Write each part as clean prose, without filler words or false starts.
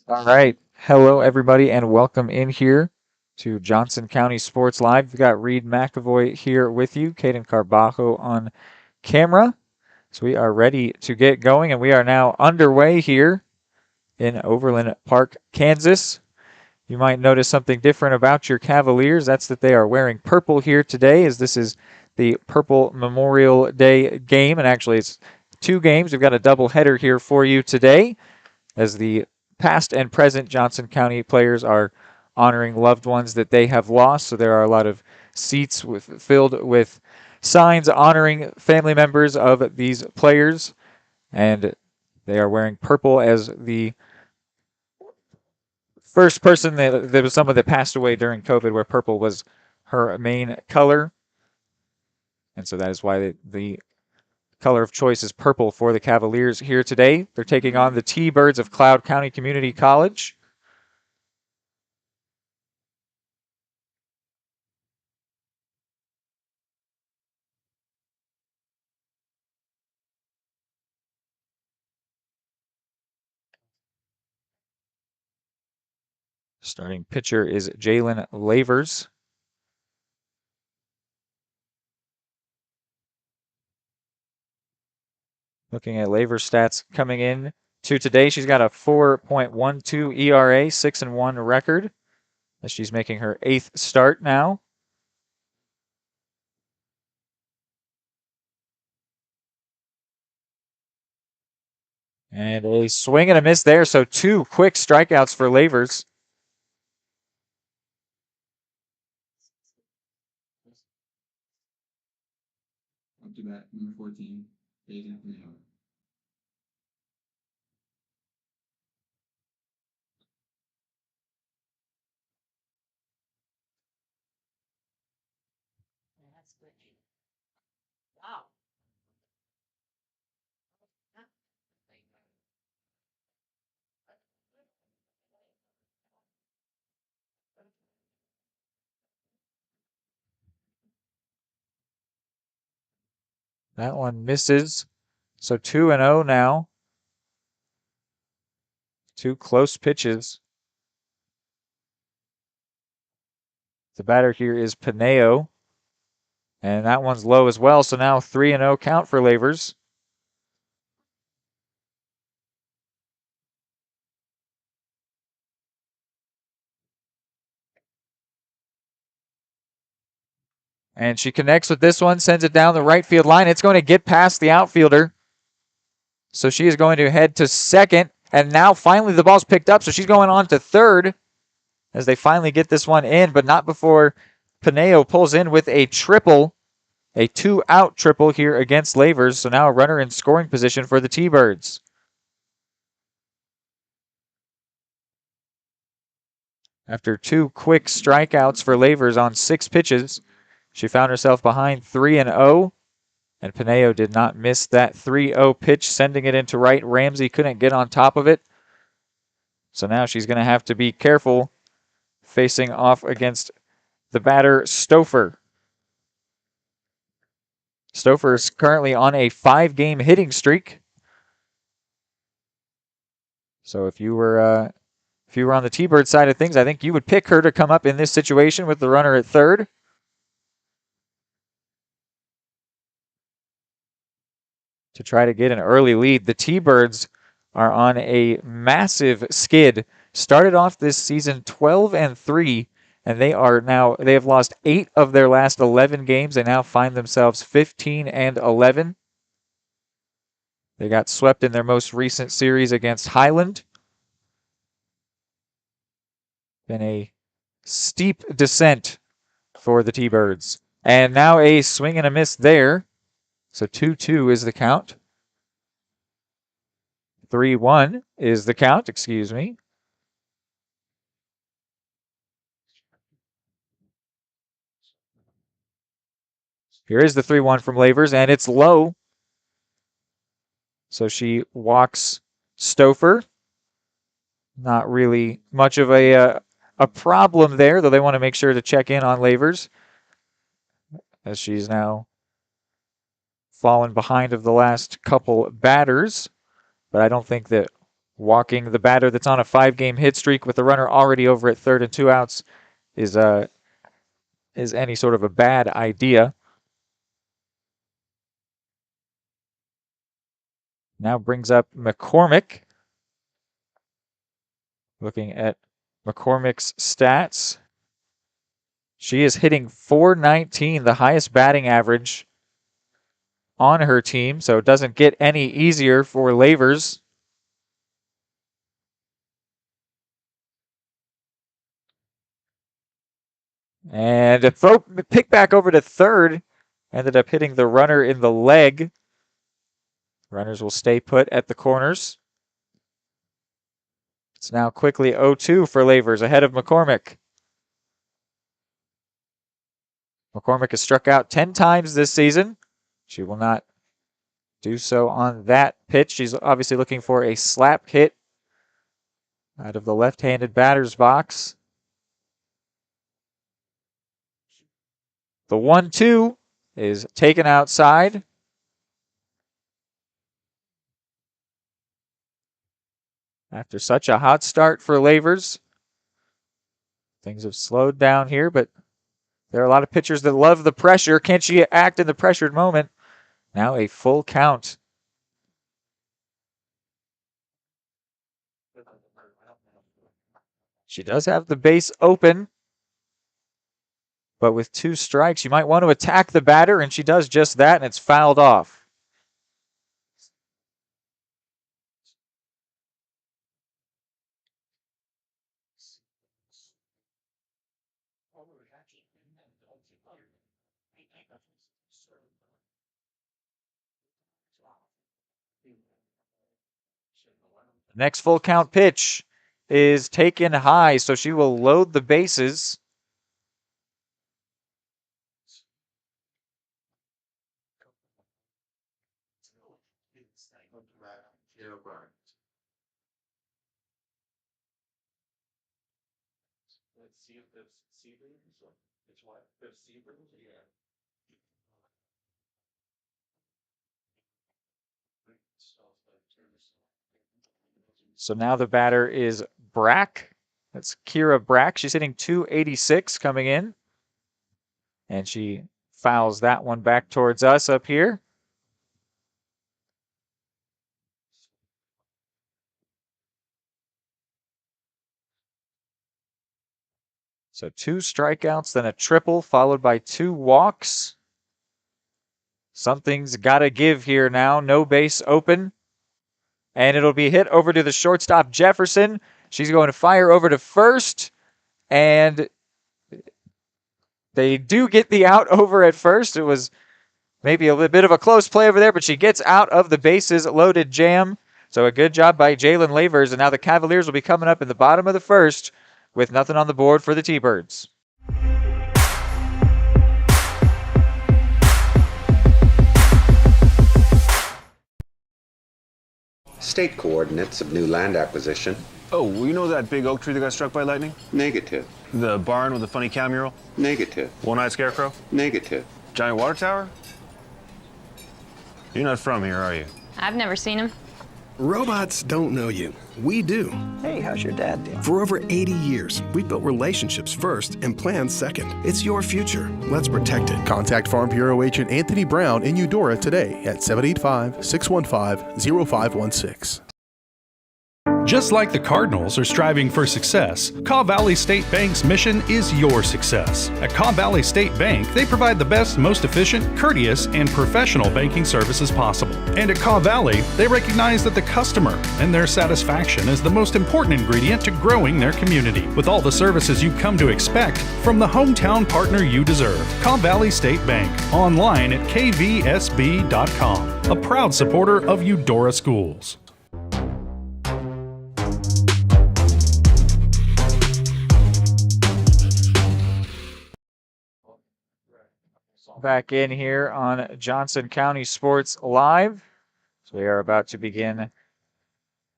All right. Hello, everybody, and welcome in here to Johnson County Sports Live. We've got Reed McAvoy here with you, Caden Carbajo on camera. So we are ready to get going, and we are now underway here in Overland Park, Kansas. You might notice something different about your Cavaliers. That's that they are wearing purple here today, as this is the Purple Memorial Day game, and actually it's two games. We've got a doubleheader here for you today, as the past and present Johnson County players are honoring loved ones that they have lost. So there are a lot of seats filled with signs honoring family members of these players, and they are wearing purple as the first person that there was someone that passed away during COVID where purple was her main color. And so that is why the color of choice is purple for the Cavaliers here today. They're taking on the T-Birds of Cloud County Community College. Starting pitcher is Jalen Lavers. Looking at Lavers' stats coming in to today, she's got a 4.12 ERA, 6-1 record, as she's making her 8th start now. And a swing and a miss there, so two quick strikeouts for Lavers. Up to bat, number 14, Jaden Pinero. That one misses. So 2-0 now. Two close pitches. The batter here is Pineo. And that one's low as well. So now 3-0 count for Lavers. And she connects with this one, sends it down the right field line. It's going to get past the outfielder. So she is going to head to second. And now finally the ball's picked up. So she's going on to third as they finally get this one in, but not before Pineo pulls in with a triple, a 2-out triple here against Lavers. So now a runner in scoring position for the T-Birds. After two quick strikeouts for Lavers on 6 pitches, she found herself behind 3-0. And Pineo did not miss that 3-0 pitch, sending it into right. Ramsey couldn't get on top of it. So now she's going to have to be careful facing off against the batter, Stouffer. Stouffer is currently on a 5-game hitting streak. So if you were on the T-Bird side of things, I think you would pick her to come up in this situation with the runner at third. To try to get an early lead. The T-Birds are on a massive skid. Started off this season 12-3, and they have lost 8 of their last 11 games. They now find themselves 15-11. They got swept in their most recent series against Highland. Been a steep descent for the T-Birds. And now a swing and a miss there. So 2-2 is the count. 3-1 is the count, excuse me. Here is the 3-1 from Lavers, and it's low. So she walks Stouffer. Not really much of a problem there, though they want to make sure to check in on Lavers, as she's now fallen behind of the last couple batters. But I don't think that Walking the batter that's on a 5-game hit streak with the runner already over at third and 2 outs is any sort of a bad idea. Now brings up McCormick. Looking at McCormick's stats, she is hitting .419, the highest batting average on her team, so it doesn't get any easier for Lavers. And a pick back over to third, ended up hitting the runner in the leg. Runners will stay put at the corners. It's now quickly 0-2 for Lavers, ahead of McCormick. McCormick has struck out 10 times this season. She will not do so on that pitch. She's obviously looking for a slap hit out of the left-handed batter's box. The 1-2 is taken outside. After such a hot start for Lavers, things have slowed down here, but there are a lot of pitchers that love the pressure. Can she act in the pressured moment? Now a full count. She does have the base open, but with 2 strikes, you might want to attack the batter, and she does just that, and it's fouled off. Next full count pitch is taken high, so she will load the bases. So now the batter is Brack. That's Kira Brack. She's hitting .286 coming in. And she fouls that one back towards us up here. So 2 strikeouts, then a triple, followed by 2 walks. Something's got to give here now. No base open. And it'll be hit over to the shortstop, Jefferson. She's going to fire over to first. And they do get the out over at first. It was maybe a bit of a close play over there, but she gets out of the bases loaded jam. So a good job by Jalen Lavers. And now the Cavaliers will be coming up in the bottom of the first with nothing on the board for the T-Birds. State coordinates of new land acquisition. Oh, well, you know that big oak tree that got struck by lightning? Negative. The barn with the funny cow mural? Negative. One-eyed scarecrow? Negative. Giant water tower? You're not from here, are you? I've never seen him. Robots don't know you. We do. Hey, how's your dad doing? For over 80 years, we've built relationships first and plans second. It's your future. Let's protect it. Contact Farm Bureau Agent Anthony Brown in Eudora today at 785-615-0516. Just like the Cardinals are striving for success, Caw Valley State Bank's mission is your success. At Caw Valley State Bank, they provide the best, most efficient, courteous, and professional banking services possible. And at Caw Valley, they recognize that the customer and their satisfaction is the most important ingredient to growing their community, with all the services you've come to expect from the hometown partner you deserve. Caw Valley State Bank, online at kvsb.com, a proud supporter of Eudora Schools. Back in here on Johnson County Sports Live. So we are about to begin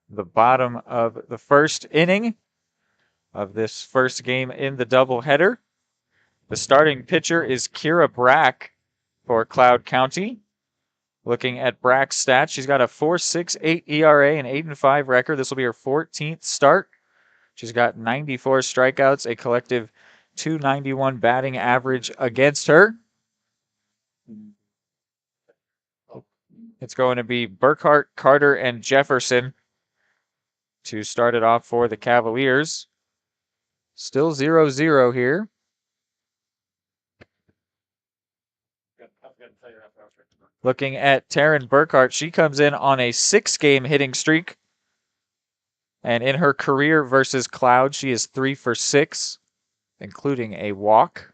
the bottom of the first inning of this first game in the doubleheader. The starting pitcher is Kira Brack for Cloud County. Looking at Brack's stats, she's got a 4.68 ERA and 8-5 record. This will be her 14th start. She's got 94 strikeouts, a collective 291 batting average against her. It's going to be Burkhart, Carter, and Jefferson to start it off for the Cavaliers. Still 0-0 here. Looking at Taryn Burkhart, she comes in on a 6-game hitting streak. And in her career versus Cloud, she is 3 for 6, including a walk.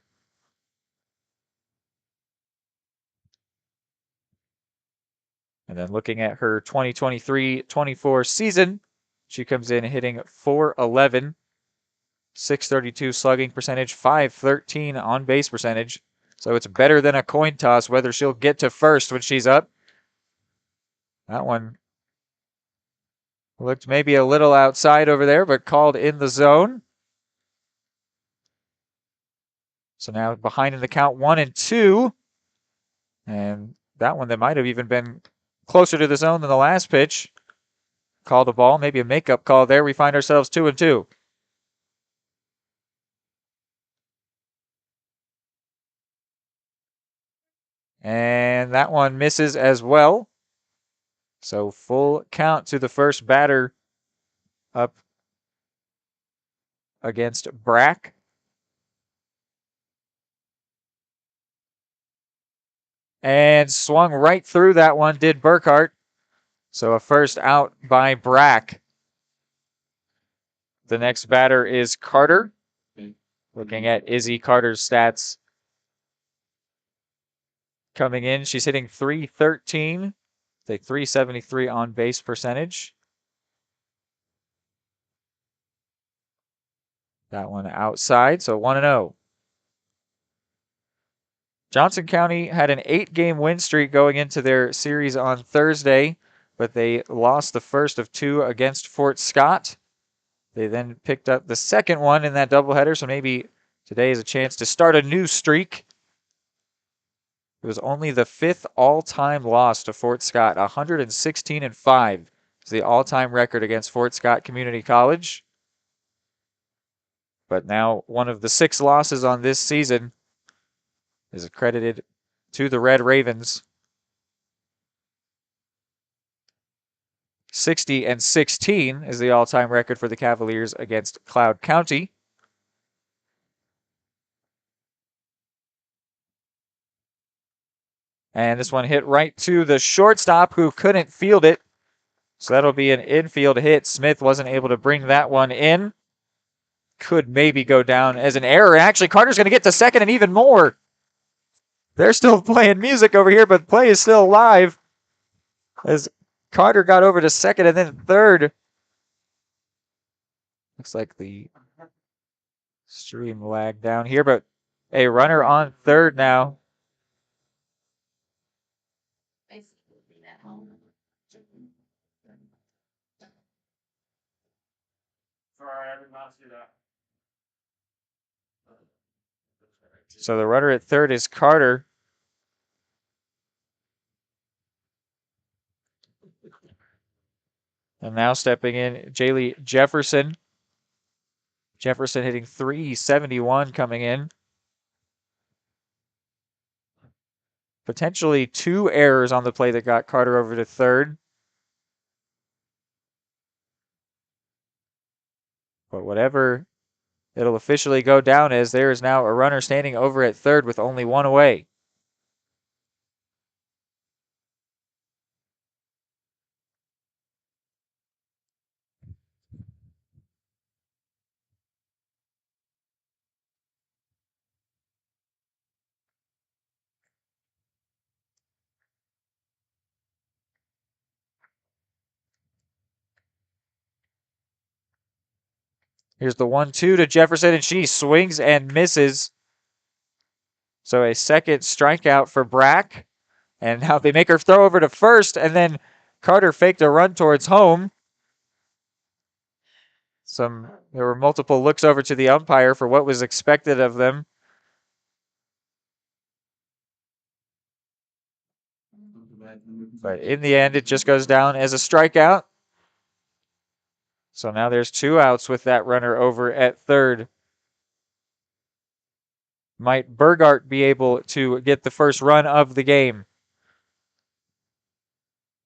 And then looking at her 2023-24 season, she comes in hitting .411, .632 slugging percentage, .513 on base percentage. So it's better than a coin toss whether she'll get to first when she's up. That one looked maybe a little outside over there, but called in the zone. So now behind in the count 1-2. And that one that might have even been closer to the zone than the last pitch. Called a ball, maybe a makeup call there. We find ourselves 2-2. And that one misses as well. So full count to the first batter up against Brack. And swung right through that one, did Burkhart. So a first out by Brack. The next batter is Carter. Looking at Izzy Carter's stats coming in, she's hitting .313, a .373 on base percentage. That one outside, so 1-0. Johnson County had an 8-game win streak going into their series on Thursday, but they lost the first of 2 against Fort Scott. They then picked up the second one in that doubleheader, so maybe today is a chance to start a new streak. It was only the 5th all-time loss to Fort Scott. 116-5 is the all-time record against Fort Scott Community College. But now one of the 6 losses on this season is accredited to the Red Ravens. 60-16 is the all-time record for the Cavaliers against Cloud County. And this one hit right to the shortstop who couldn't field it. So that'll be an infield hit. Smith wasn't able to bring that one in. Could maybe go down as an error. Actually, Carter's going to get to second and even more. They're still playing music over here, but play is still live. As Carter got over to second and then third. Looks like the stream lagged down here, but a runner on third now. So the runner at third is Carter. And now stepping in, Jaylee Jefferson. Jefferson hitting .371 coming in. Potentially 2 errors on the play that got Carter over to third. But whatever it'll officially go down as, there is now a runner standing over at third with only 1 away. Here's the 1-2 to Jefferson, and she swings and misses. So a second strikeout for Brack. And now they make her throw over to first, and then Carter faked a run towards home. There were multiple looks over to the umpire for what was expected of them. But in the end, it just goes down as a strikeout. So now there's 2 outs with that runner over at third. Might Burgart be able to get the first run of the game?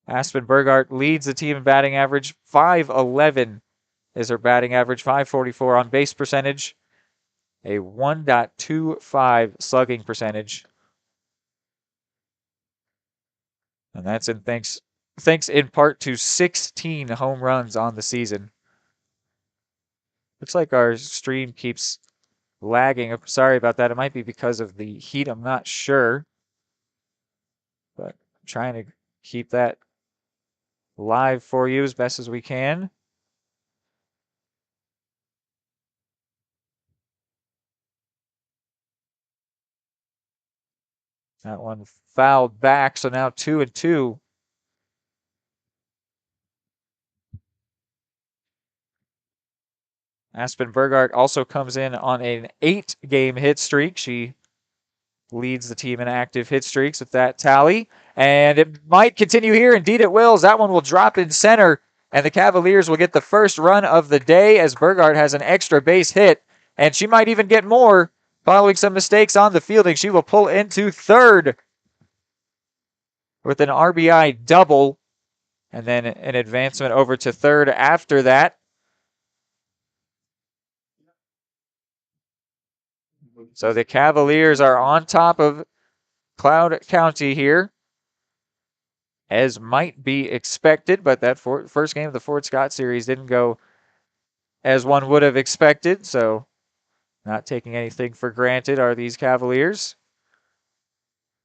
Aspen Burgart leads the team in batting average. 511 is her batting average, 544 on base percentage, a 1.25 slugging percentage. And that's thanks in part to 16 home runs on the season. Looks like our stream keeps lagging. Sorry about that. It might be because of the heat. I'm not sure. But I'm trying to keep that live for you as best as we can. That one fouled back, so now 2-2. Aspen Burgart also comes in on an 8-game hit streak. She leads the team in active hit streaks with that tally. And it might continue here. Indeed, it will. That one will drop in center, and the Cavaliers will get the first run of the day as Burgart has an extra base hit. And she might even get more following some mistakes on the fielding. She will pull into third with an RBI double, and then an advancement over to third after that. So the Cavaliers are on top of Cloud County here, as might be expected, but that first game of the Fort Scott series didn't go as one would have expected, so not taking anything for granted are these Cavaliers.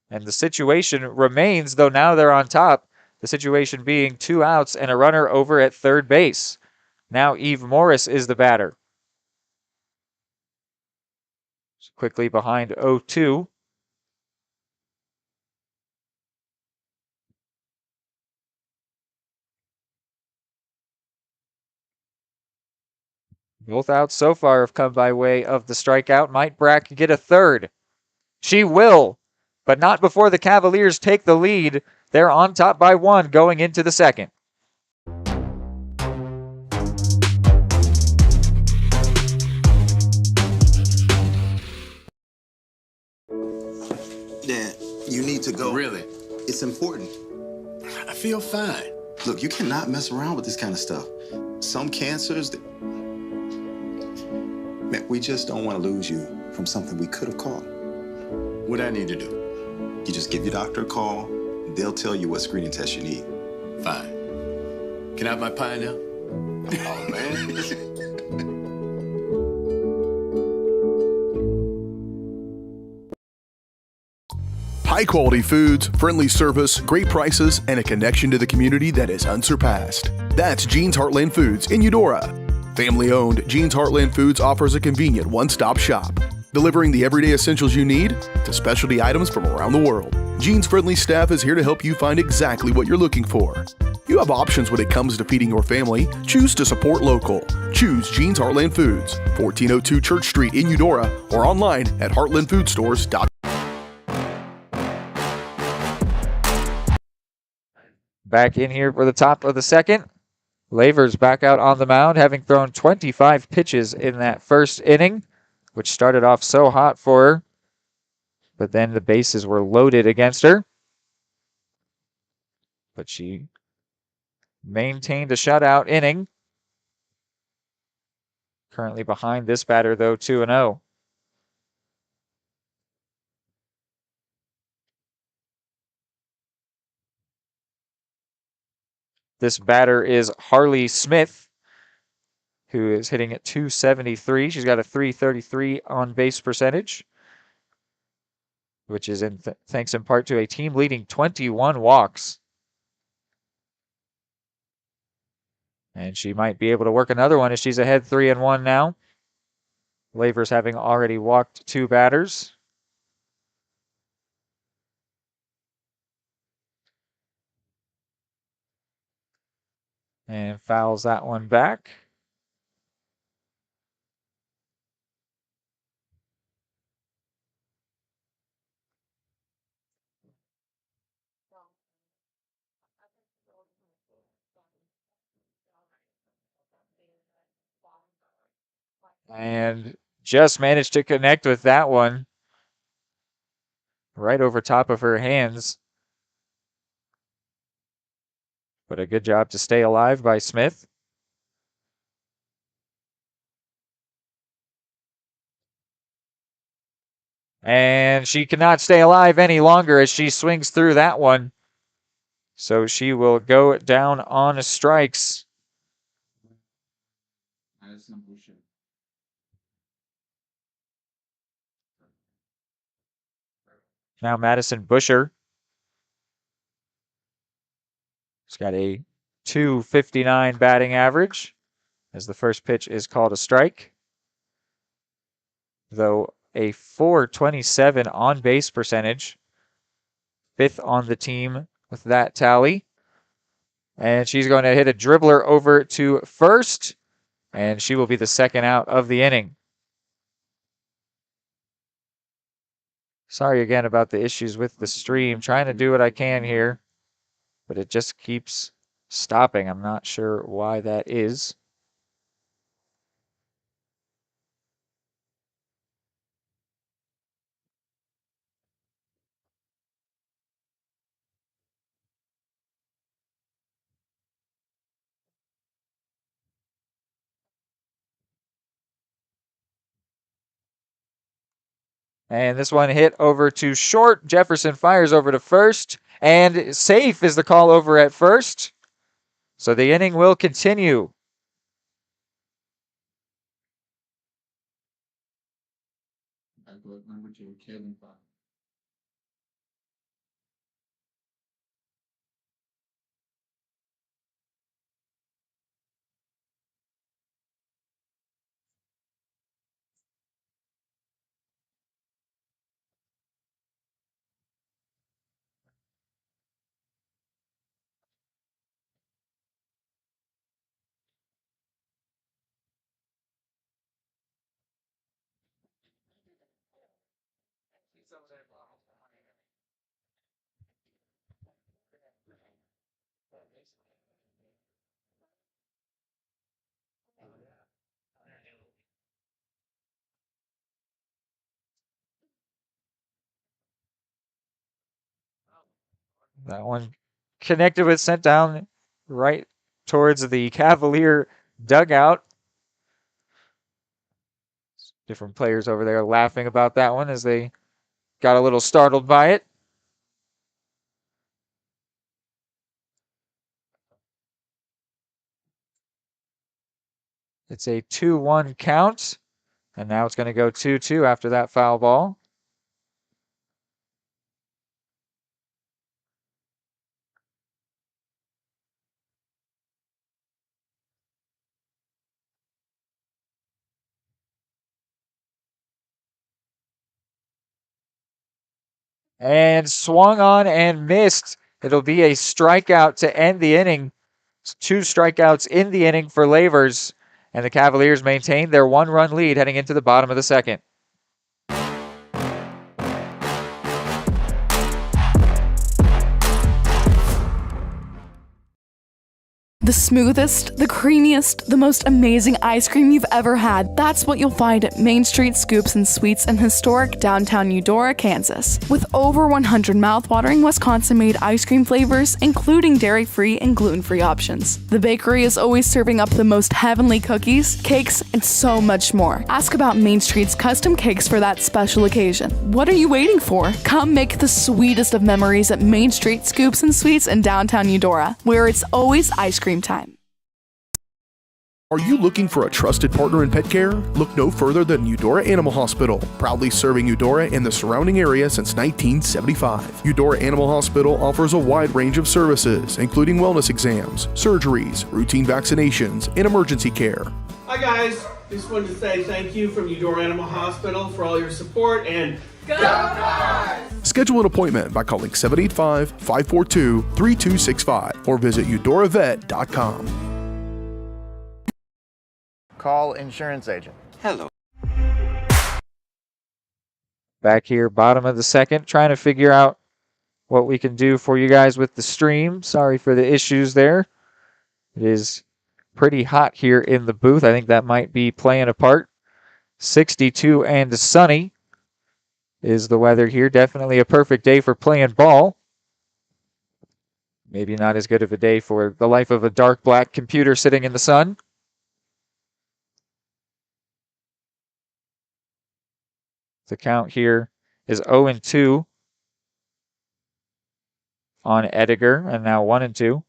And the situation remains, though now they're on top, the situation being 2 outs and a runner over at third base. Now Eve Morris is the batter. Quickly behind 0-2. Both outs so far have come by way of the strikeout. Might Brack get a third? She will, but not before the Cavaliers take the lead. They're on top by 1 going into the second. Dad, you need to go. Really? It's important. I feel fine. Look, you cannot mess around with this kind of stuff. Some cancers, man, we just don't want to lose you from something we could have caught. What I need to do? You just give your doctor a call. They'll tell you what screening test you need. Fine. Can I have my pie now? Oh, man. High quality foods, friendly service, great prices, and a connection to the community that is unsurpassed. That's Jean's Heartland Foods in Eudora. Family owned, Jean's Heartland Foods offers a convenient one-stop shop, delivering the everyday essentials you need to specialty items from around the world. Jean's friendly staff is here to help you find exactly what you're looking for. You have options when it comes to feeding your family. Choose to support local. Choose Jean's Heartland Foods, 1402 Church Street in Eudora, or online at heartlandfoodstores.com. Back in here for the top of the second. Lavers back out on the mound, having thrown 25 pitches in that first inning, which started off so hot for her. But then the bases were loaded against her. But she maintained a shutout inning. Currently behind this batter, though, 2-0. This batter is Harley Smith, who is hitting at 273. She's got a 333 on base percentage, which is thanks in part to a team leading 21 walks. And she might be able to work another one as she's ahead 3-1 now. Lavers having already walked 2 batters. And fouls that one back. And just managed to connect with that one right over top of her hands. But a good job to stay alive by Smith. And she cannot stay alive any longer as she swings through that one. So she will go down on strikes. Now Madison Busher. She's got a 259 batting average as the first pitch is called a strike. Though a 427 on base percentage. 5th on the team with that tally. And she's going to hit a dribbler over to first. And she will be the second out of the inning. Sorry again about the issues with the stream. Trying to do what I can here, but it just keeps stopping. I'm not sure why that is. And this one hit over to short. Jefferson fires over to first, and safe is the call over at first. So the inning will continue. That one connected with, sent down right towards the Cavalier dugout. Different players over there laughing about that one as they got a little startled by it. It's a 2-1 count, and now it's going to go 2-2 after that foul ball. And swung on and missed. It'll be a strikeout to end the inning. 2 strikeouts in the inning for Lavers, and the Cavaliers maintain their 1-run lead heading into the bottom of the second. The smoothest, the creamiest, the most amazing ice cream you've ever had. That's what you'll find at Main Street Scoops and Sweets in historic downtown Eudora, Kansas. With over 100 mouthwatering Wisconsin-made ice cream flavors, including dairy-free and gluten-free options. The bakery is always serving up the most heavenly cookies, cakes, and so much more. Ask about Main Street's custom cakes for that special occasion. What are you waiting for? Come make the sweetest of memories at Main Street Scoops and Sweets in downtown Eudora, where it's always ice cream time. Are you looking for a trusted partner in pet care? Look no further than Eudora Animal Hospital, proudly serving Eudora and the surrounding area since 1975. Eudora Animal Hospital offers a wide range of services, including wellness exams, surgeries, routine vaccinations, and emergency care. Hi guys, just wanted to say thank you from Eudora Animal Hospital for all your support and go Cars! Schedule an appointment by calling 785-542-3265 or visit eudoravet.com. Call insurance agent. Hello. Back here, bottom of the second, trying to figure out what we can do for you guys with the stream. Sorry for the issues there. It is pretty hot here in the booth. I think that might be playing a part. 62 and sunny is the weather here. Definitely a perfect day for playing ball. Maybe not as good of a day for the life of a dark black computer sitting in the sun. The count here is 0-2 on Edgar, and now 1-2.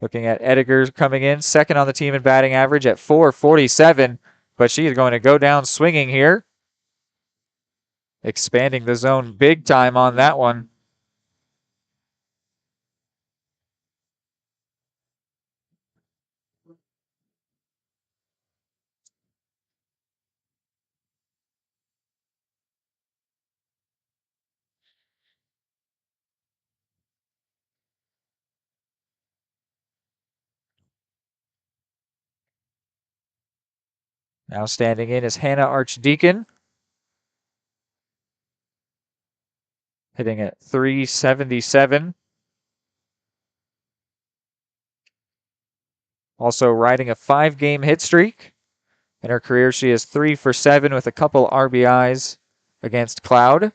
Looking at Edgar coming in, second on the team in batting average at .447, but she is going to go down swinging here. Expanding the zone big time on that one. Now standing in is Hannah Archdeacon. Hitting at .377. Also riding a 5-game hit streak. In her career, she is 3 for 7 with a couple RBIs against Cloud.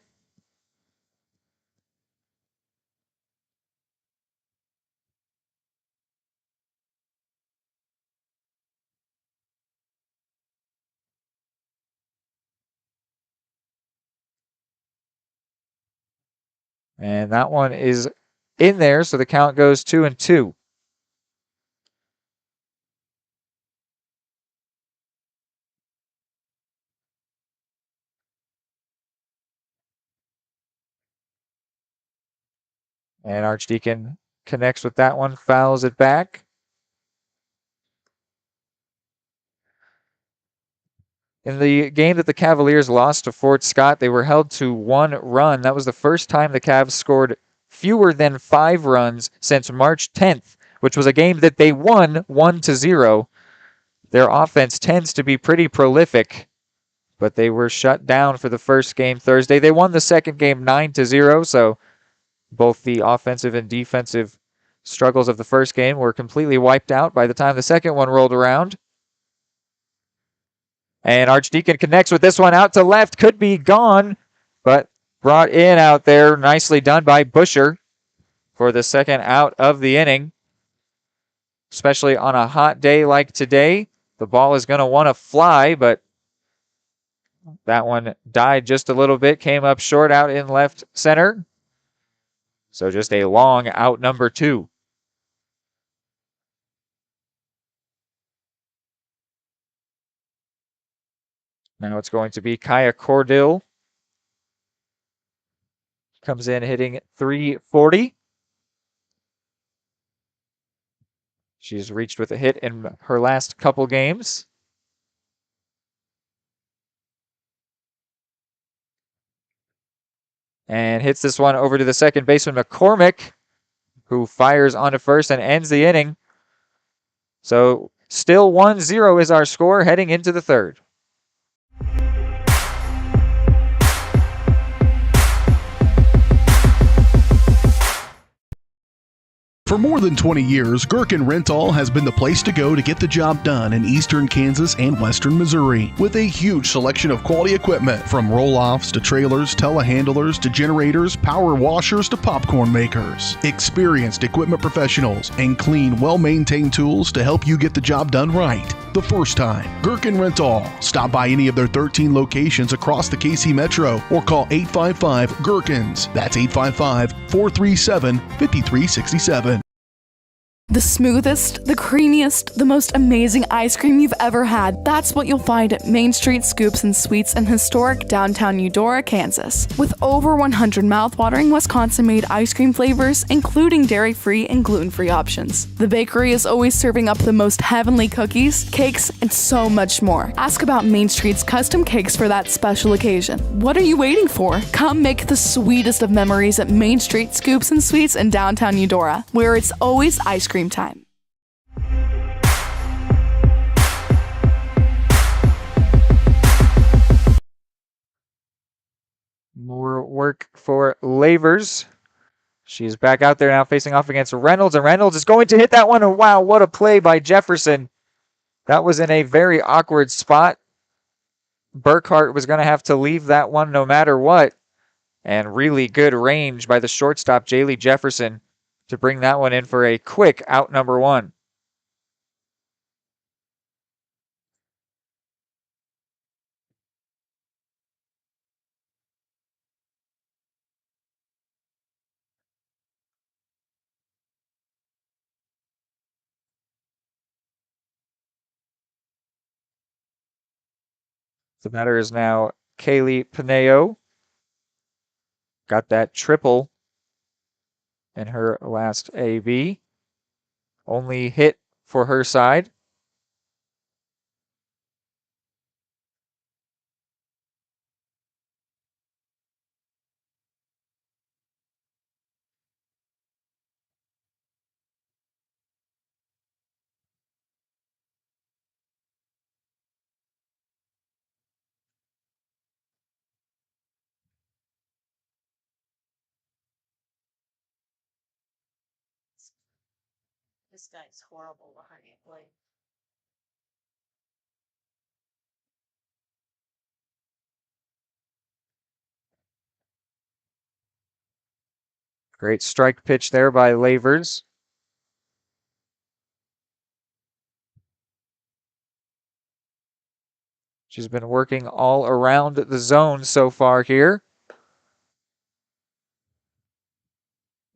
And that one is in there, so the count goes 2-2. And Archdeacon connects with that one, fouls it back. In the game that the Cavaliers lost to Fort Scott, they were held to 1 run. That was the first time the Cavs scored fewer than 5 runs since March 10th, which was a game that they won 1-0. Their offense tends to be pretty prolific, but they were shut down for the first game Thursday. They won the second game 9-0, so both the offensive and defensive struggles of the first game were completely wiped out by the time the second one rolled around. And Archdeacon connects with this one out to left. Could be gone, but brought in out there. Nicely done by Busher for the second out of the inning. Especially on a hot day like today, the ball is going to want to fly, but that one died just a little bit. Came up short out in left center. So just a long out number 2. Now it's going to be Kaya Cordill. Comes in hitting .340. She's reached with a hit in her last couple games. And hits this one over to the second baseman, McCormick, who fires onto first and ends the inning. So still 1-0 is our score heading into the third. For more than 20 years, Gherkin Rental has been the place to go to get the job done in eastern Kansas and western Missouri. With a huge selection of quality equipment, from roll-offs to trailers, telehandlers to generators, power washers to popcorn makers. Experienced equipment professionals and clean, well-maintained tools to help you get the job done right the first time. Gherkin Rental. Stop by any of their 13 locations across the KC Metro or call 855-GHERKINS. That's 855-437-5367. The smoothest, the creamiest, the most amazing ice cream you've ever had. That's what you'll find at Main Street Scoops and Sweets in historic downtown Eudora, Kansas. With over 100 mouthwatering Wisconsin-made ice cream flavors, including dairy-free and gluten-free options. The bakery is always serving up the most heavenly cookies, cakes, and so much more. Ask about Main Street's custom cakes for that special occasion. What are you waiting for? Come make the sweetest of memories at Main Street Scoops and Sweets in downtown Eudora, where it's always ice cream time. More work for Lavers. She's back out there now facing off against Reynolds, and Reynolds is going to hit that one. And wow, what a play by Jefferson. That was in a very awkward spot. Burkhart was going to have to leave that one no matter what. And really good range by the shortstop, Jaylee Jefferson, to bring that one in for a quick out number one. The batter is now Kaylee Pineo. Got that triple in her last AB. Only hit for her side. This guy's horrible behind the plate. Great strike pitch there by Lavers. She's been working all around the zone so far here.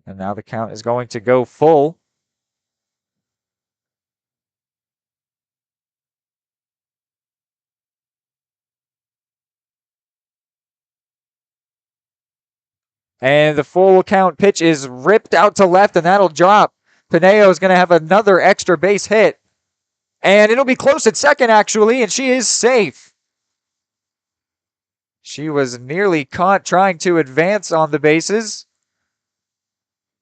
And now the count is going to go full. And the full count pitch is ripped out to left, and that'll drop. Pineo is going to have another extra base hit. And it'll be close at second, actually, and she is safe. She was nearly caught trying to advance on the bases.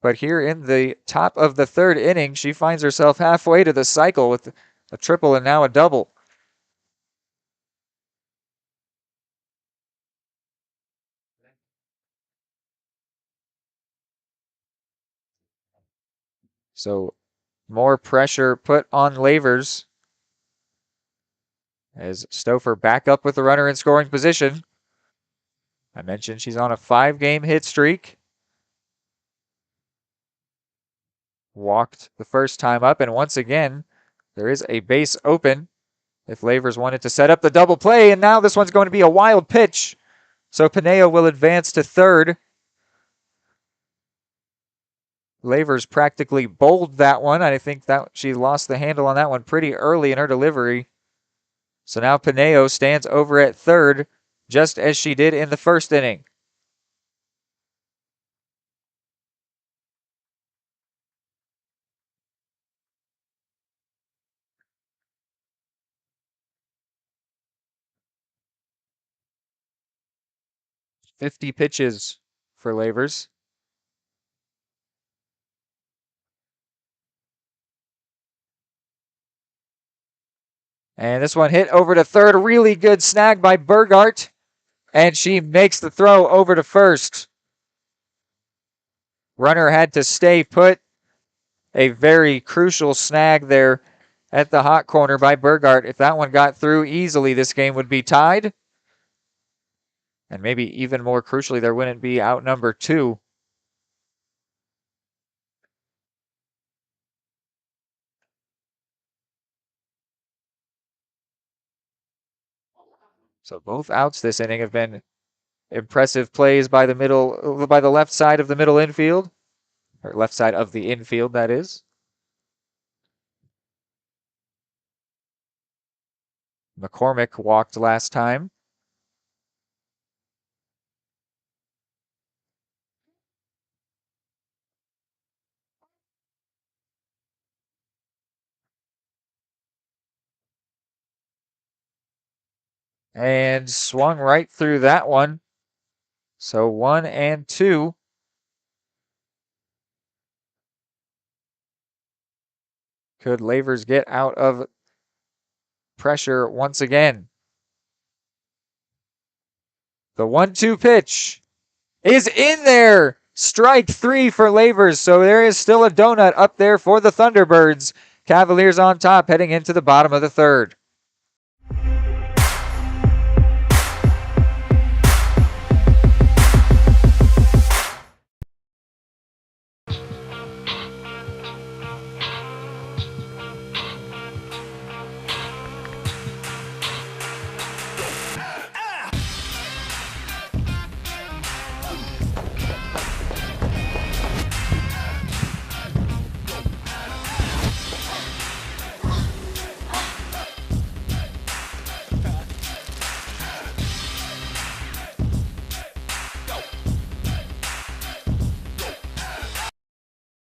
But here in the top of the third inning, she finds herself halfway to the cycle with a triple and now a double. So more pressure put on Lavers as Stouffer back up with the runner in scoring position. I mentioned she's on a 5-game hit streak. Walked the first time up, and once again, there is a base open if Lavers wanted to set up the double play, and now this one's going to be a wild pitch. So Pineo will advance to third. Lavers practically bowled that one. I think that she lost the handle on that one pretty early in her delivery. So now Pineo stands over at third, just as she did in the first inning. "50 pitches for Lavers. And this one hit over to third. Really good snag by Burgart. And she makes the throw over to first. Runner had to stay put. A very crucial snag there at the hot corner by Burgart. If that one got through easily, this game would be tied. And maybe even more crucially, there wouldn't be out number two. So both outs this inning have been impressive plays by the left side of the middle infield. Or left side of the infield, that is. McCormick walked last time. And swung right through that one. So 1 and 2. Could Lavers get out of pressure once again? The 1-2 pitch is in there. Strike 3 for Lavers, so there is still a donut up there for the Thunderbirds. Cavaliers on top heading into the bottom of the third.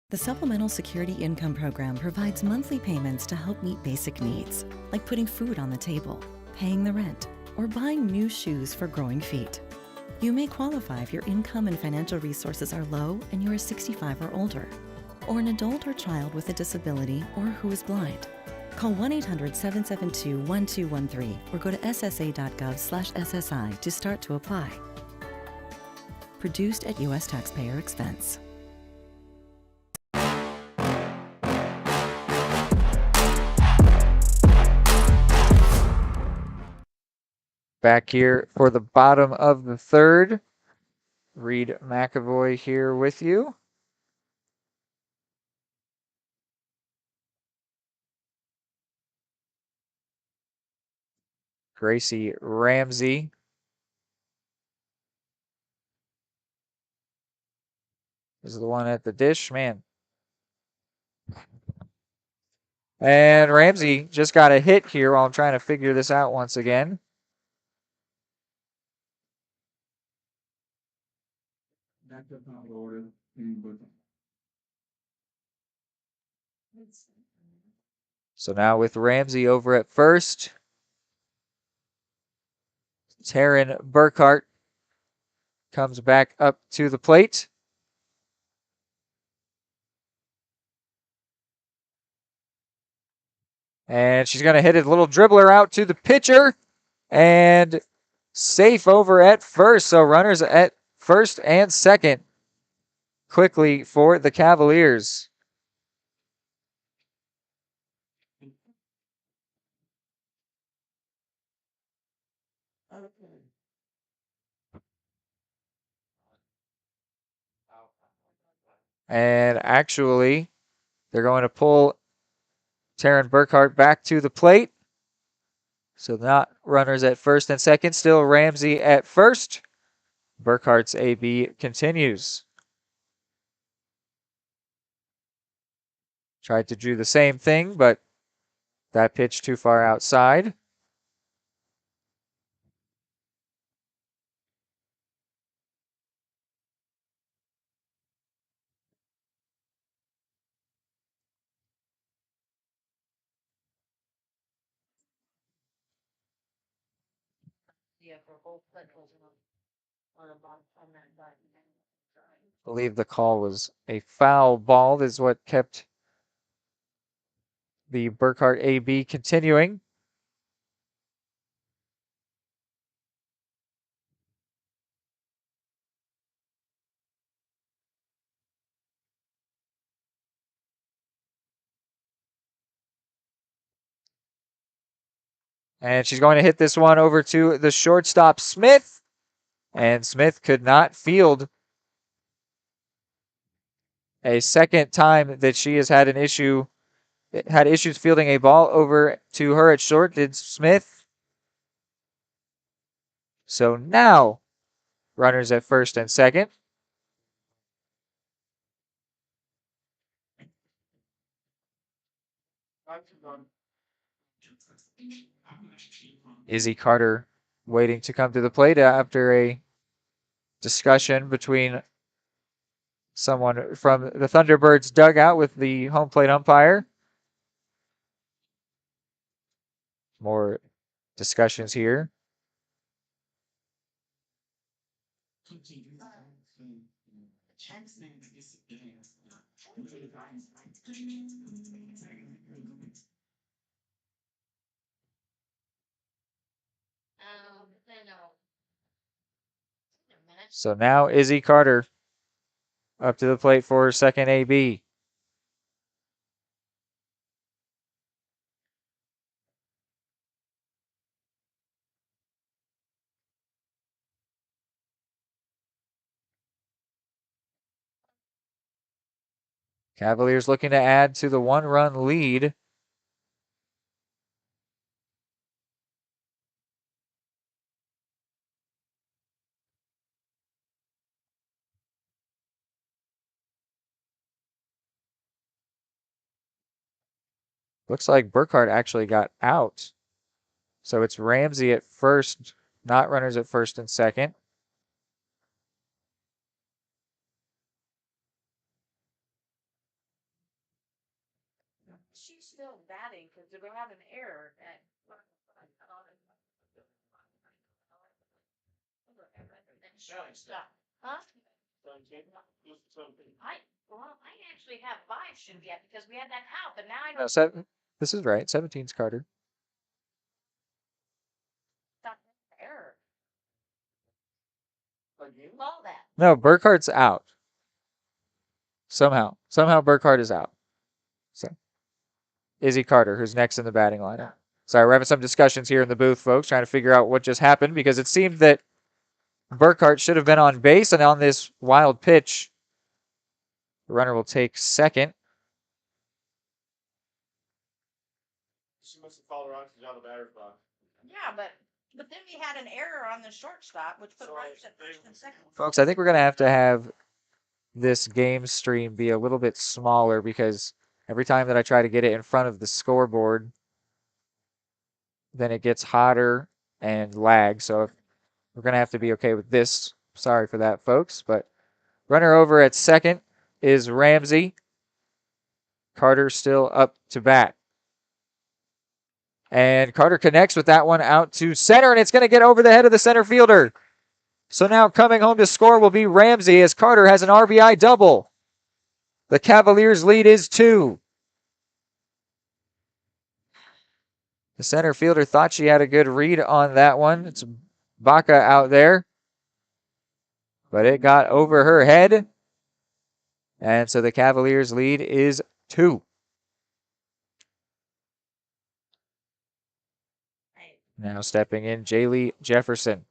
The Supplemental Security Income Program provides monthly payments to help meet basic needs, like putting food on the table, paying the rent, or buying new shoes for growing feet. You may qualify if your income and financial resources are low and you are 65 or older, or an adult or child with a disability or who is blind. Call 1-800-772-1213 or go to ssa.gov/SSI to start to apply. Produced at U.S. taxpayer expense. Back here for the bottom of the third. Reed McAvoy here with you. Gracie Ramsey. This is the one at the dish, man. And Ramsey just got a hit here while I'm trying to figure this out once again. So now with Ramsey over at first, Taryn Burkhart comes back up to the plate. And she's going to hit a little dribbler out to the pitcher. And safe over at first. So runners at first and second quickly for the Cavaliers. And actually, they're going to pull Taryn Burkhart back to the plate. So not runners at first and second. Still Ramsey at first. Burkhart's AB continues. Tried to do the same thing, but that pitch too far outside. Yeah, for both pedals on that button. I believe the call was a foul ball. This is what kept the Burkhart AB continuing. And she's going to hit this one over to the shortstop, Smith. And Smith could not field a second time that she has had issues fielding a ball over to her at short, did Smith. So now, runners at first and second. Izzy Carter waiting to come to the plate after a discussion between someone from the Thunderbirds dugout with the home plate umpire. More discussions here. So now Izzy Carter up to the plate for second AB. Cavaliers looking to add to the 1-run lead. Looks like Burkhart actually got out. So it's Ramsey at first, not runners at first and second. She's still batting because they're gonna have an error at. Stop. Huh? I actually have 5 should yet because we had that out, but now I No, this is right. 17's Carter. stop error. Call that. No, Burkhart's out. Somehow Burkhart is out. So Izzy Carter, who's next in the batting lineup. Sorry, we're having some discussions here in the booth, folks, trying to figure out what just happened because it seemed that Burkhart should have been on base, and on this wild pitch, the runner will take second. She must have followed around on the batter's box. Yeah, but then we had an error on the shortstop, which put runners at first and second. Folks, I think we're going to have this game stream be a little bit smaller because every time that I try to get it in front of the scoreboard, then it gets hotter and lag. So we're going to have to be okay with this. Sorry for that, folks. But runner over at second is Ramsey. Carter still up to bat. And Carter connects with that one out to center, and it's going to get over the head of the center fielder. So now coming home to score will be Ramsey as Carter has an RBI double. The Cavaliers' lead is 2. The center fielder thought she had a good read on that one. It's Baca out there. But it got over her head. And so the Cavaliers' lead is 2. Now stepping in, Jaylee Jefferson.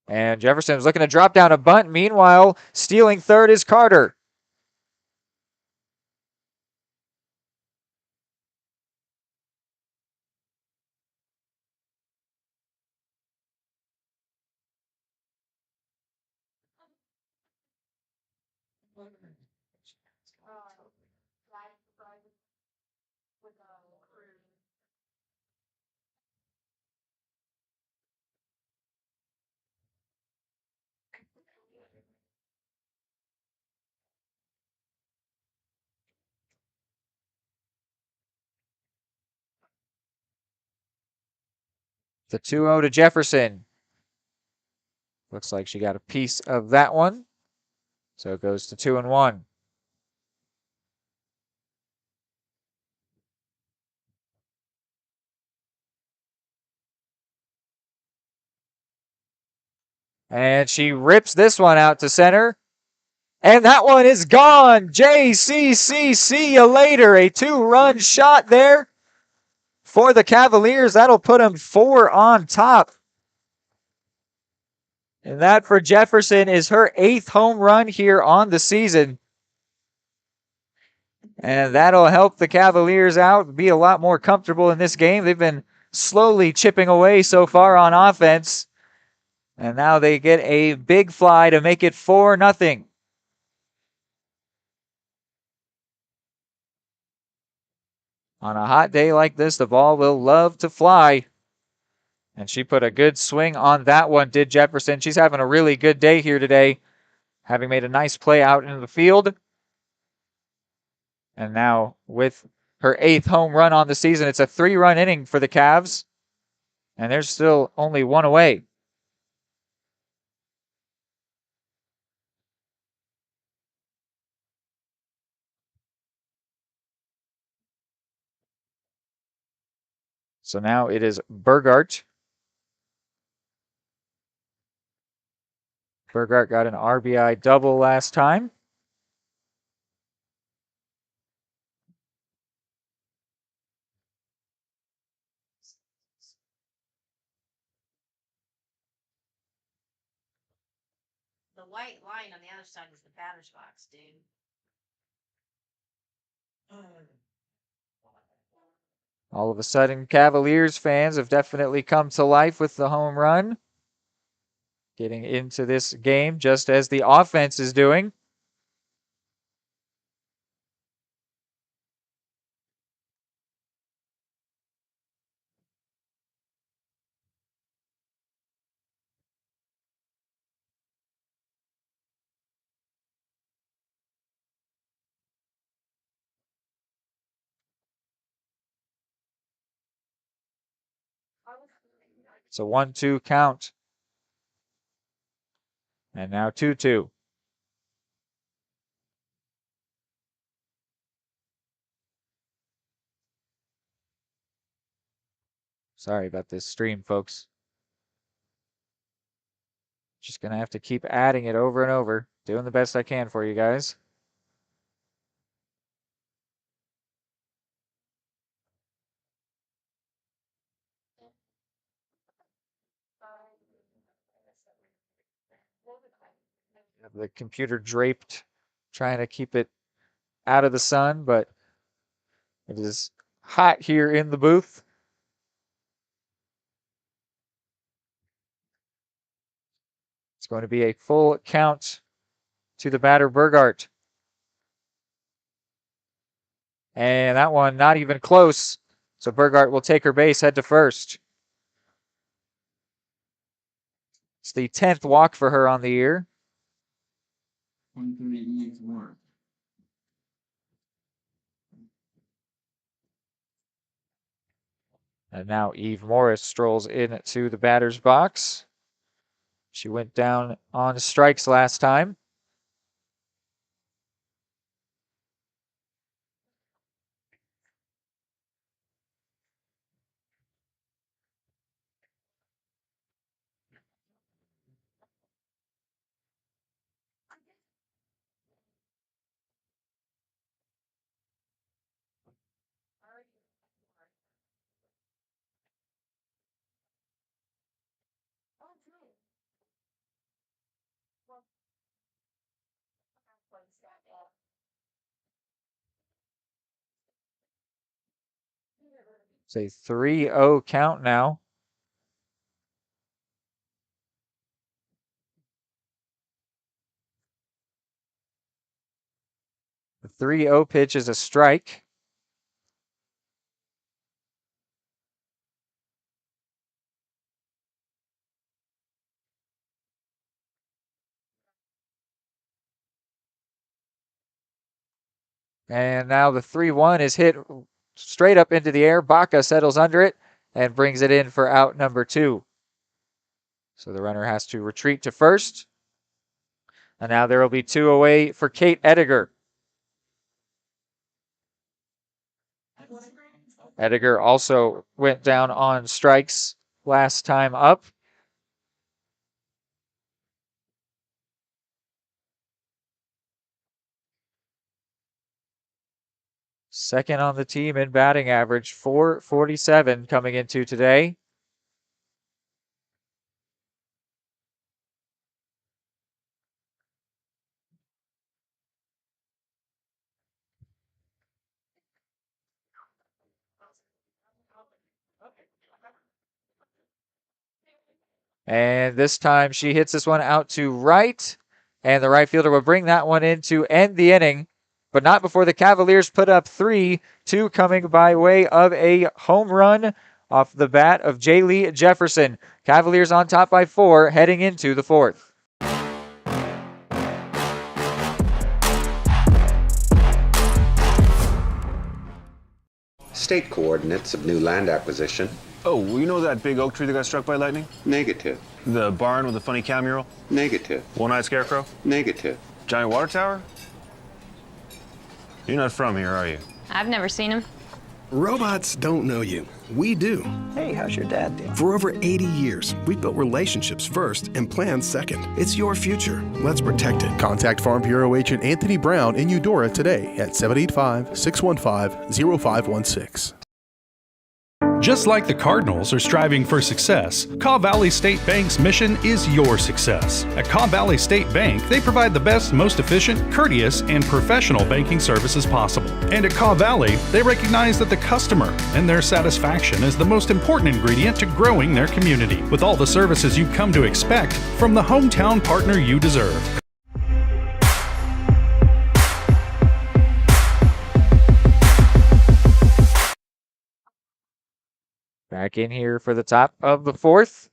And Jefferson's looking to drop down a bunt. Meanwhile, stealing third is Carter. The 2-0 to Jefferson. Looks like she got a piece of that one. So it goes to 2-1. And she rips this one out to center. And that one is gone. JCC, see you later. A 2-run shot there for the Cavaliers. That'll put them 4 on top. And that for Jefferson is her 8th home run here on the season. And that'll help the Cavaliers out, be a lot more comfortable in this game. They've been slowly chipping away so far on offense. And now they get a big fly to make it 4-0. On a hot day like this, the ball will love to fly. And she put a good swing on that one, did Jefferson. She's having a really good day here today, having made a nice play out into the field. And now with her 8th home run on the season, it's a 3-run inning for the Cavs. And there's still only 1 away. So now it is Burgart Burgart got an RBI double last time. The white line on the other side is the batter's box, dude. All of a sudden, Cavaliers fans have definitely come to life with the home run. Getting into this game just as the offense is doing. It's a 1-2 count. And now 2-2. Sorry about this stream, folks. Just going to have to keep adding it over and over. Doing the best I can for you guys. Have the computer draped, trying to keep it out of the sun, but it is hot here in the booth. It's going to be a full count to the batter, Burgart. And that one not even close. So Burgart will take her base, head to first. It's the 10th walk for her on the year. And now Eve Morris strolls into the batter's box. She went down on strikes last time. It's a 3-0 count now. The 3-0 pitch is a strike. And now the 3-1 is hit straight up into the air. Baca settles under it and brings it in for out number 2. So the runner has to retreat to first. And now there will be 2 away for Kate Ediger. Ediger also went down on strikes last time up. Second on the team in batting average, .447 coming into today. And this time she hits this one out to right. And the right fielder will bring that one in to end the inning. But not before the Cavaliers put up 3, 2 coming by way of a home run off the bat of J. Lee Jefferson. Cavaliers on top by 4 heading into the 4th. State coordinates of new land acquisition. Oh, you know that big oak tree that got struck by lightning? Negative. The barn with the funny cow mural? Negative. One-eyed scarecrow? Negative. Giant water tower? You're not from here, are you? I've never seen him. Robots don't know you. We do. Hey, how's your dad doing? For over 80 years, we've built relationships first and plans second. It's your future. Let's protect it. Contact Farm Bureau Agent Anthony Brown in Eudora today at 785-615-0516. Just like the Cardinals are striving for success, Caw Valley State Bank's mission is your success. At Caw Valley State Bank, they provide the best, most efficient, courteous, and professional banking services possible. And at Caw Valley, they recognize that the customer and their satisfaction is the most important ingredient to growing their community, with all the services you've come to expect from the hometown partner you deserve. Back in here for the top of the fourth.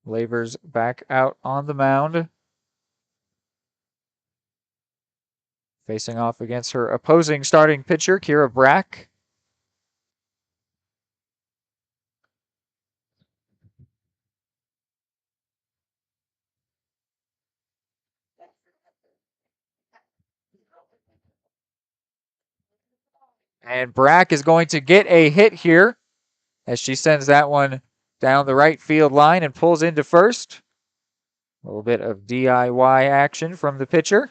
Lavers back out on the mound. Facing off against her opposing starting pitcher, Kira Brack. And Brack is going to get a hit here as she sends that one down the right field line and pulls into first. A little bit of DIY action from the pitcher.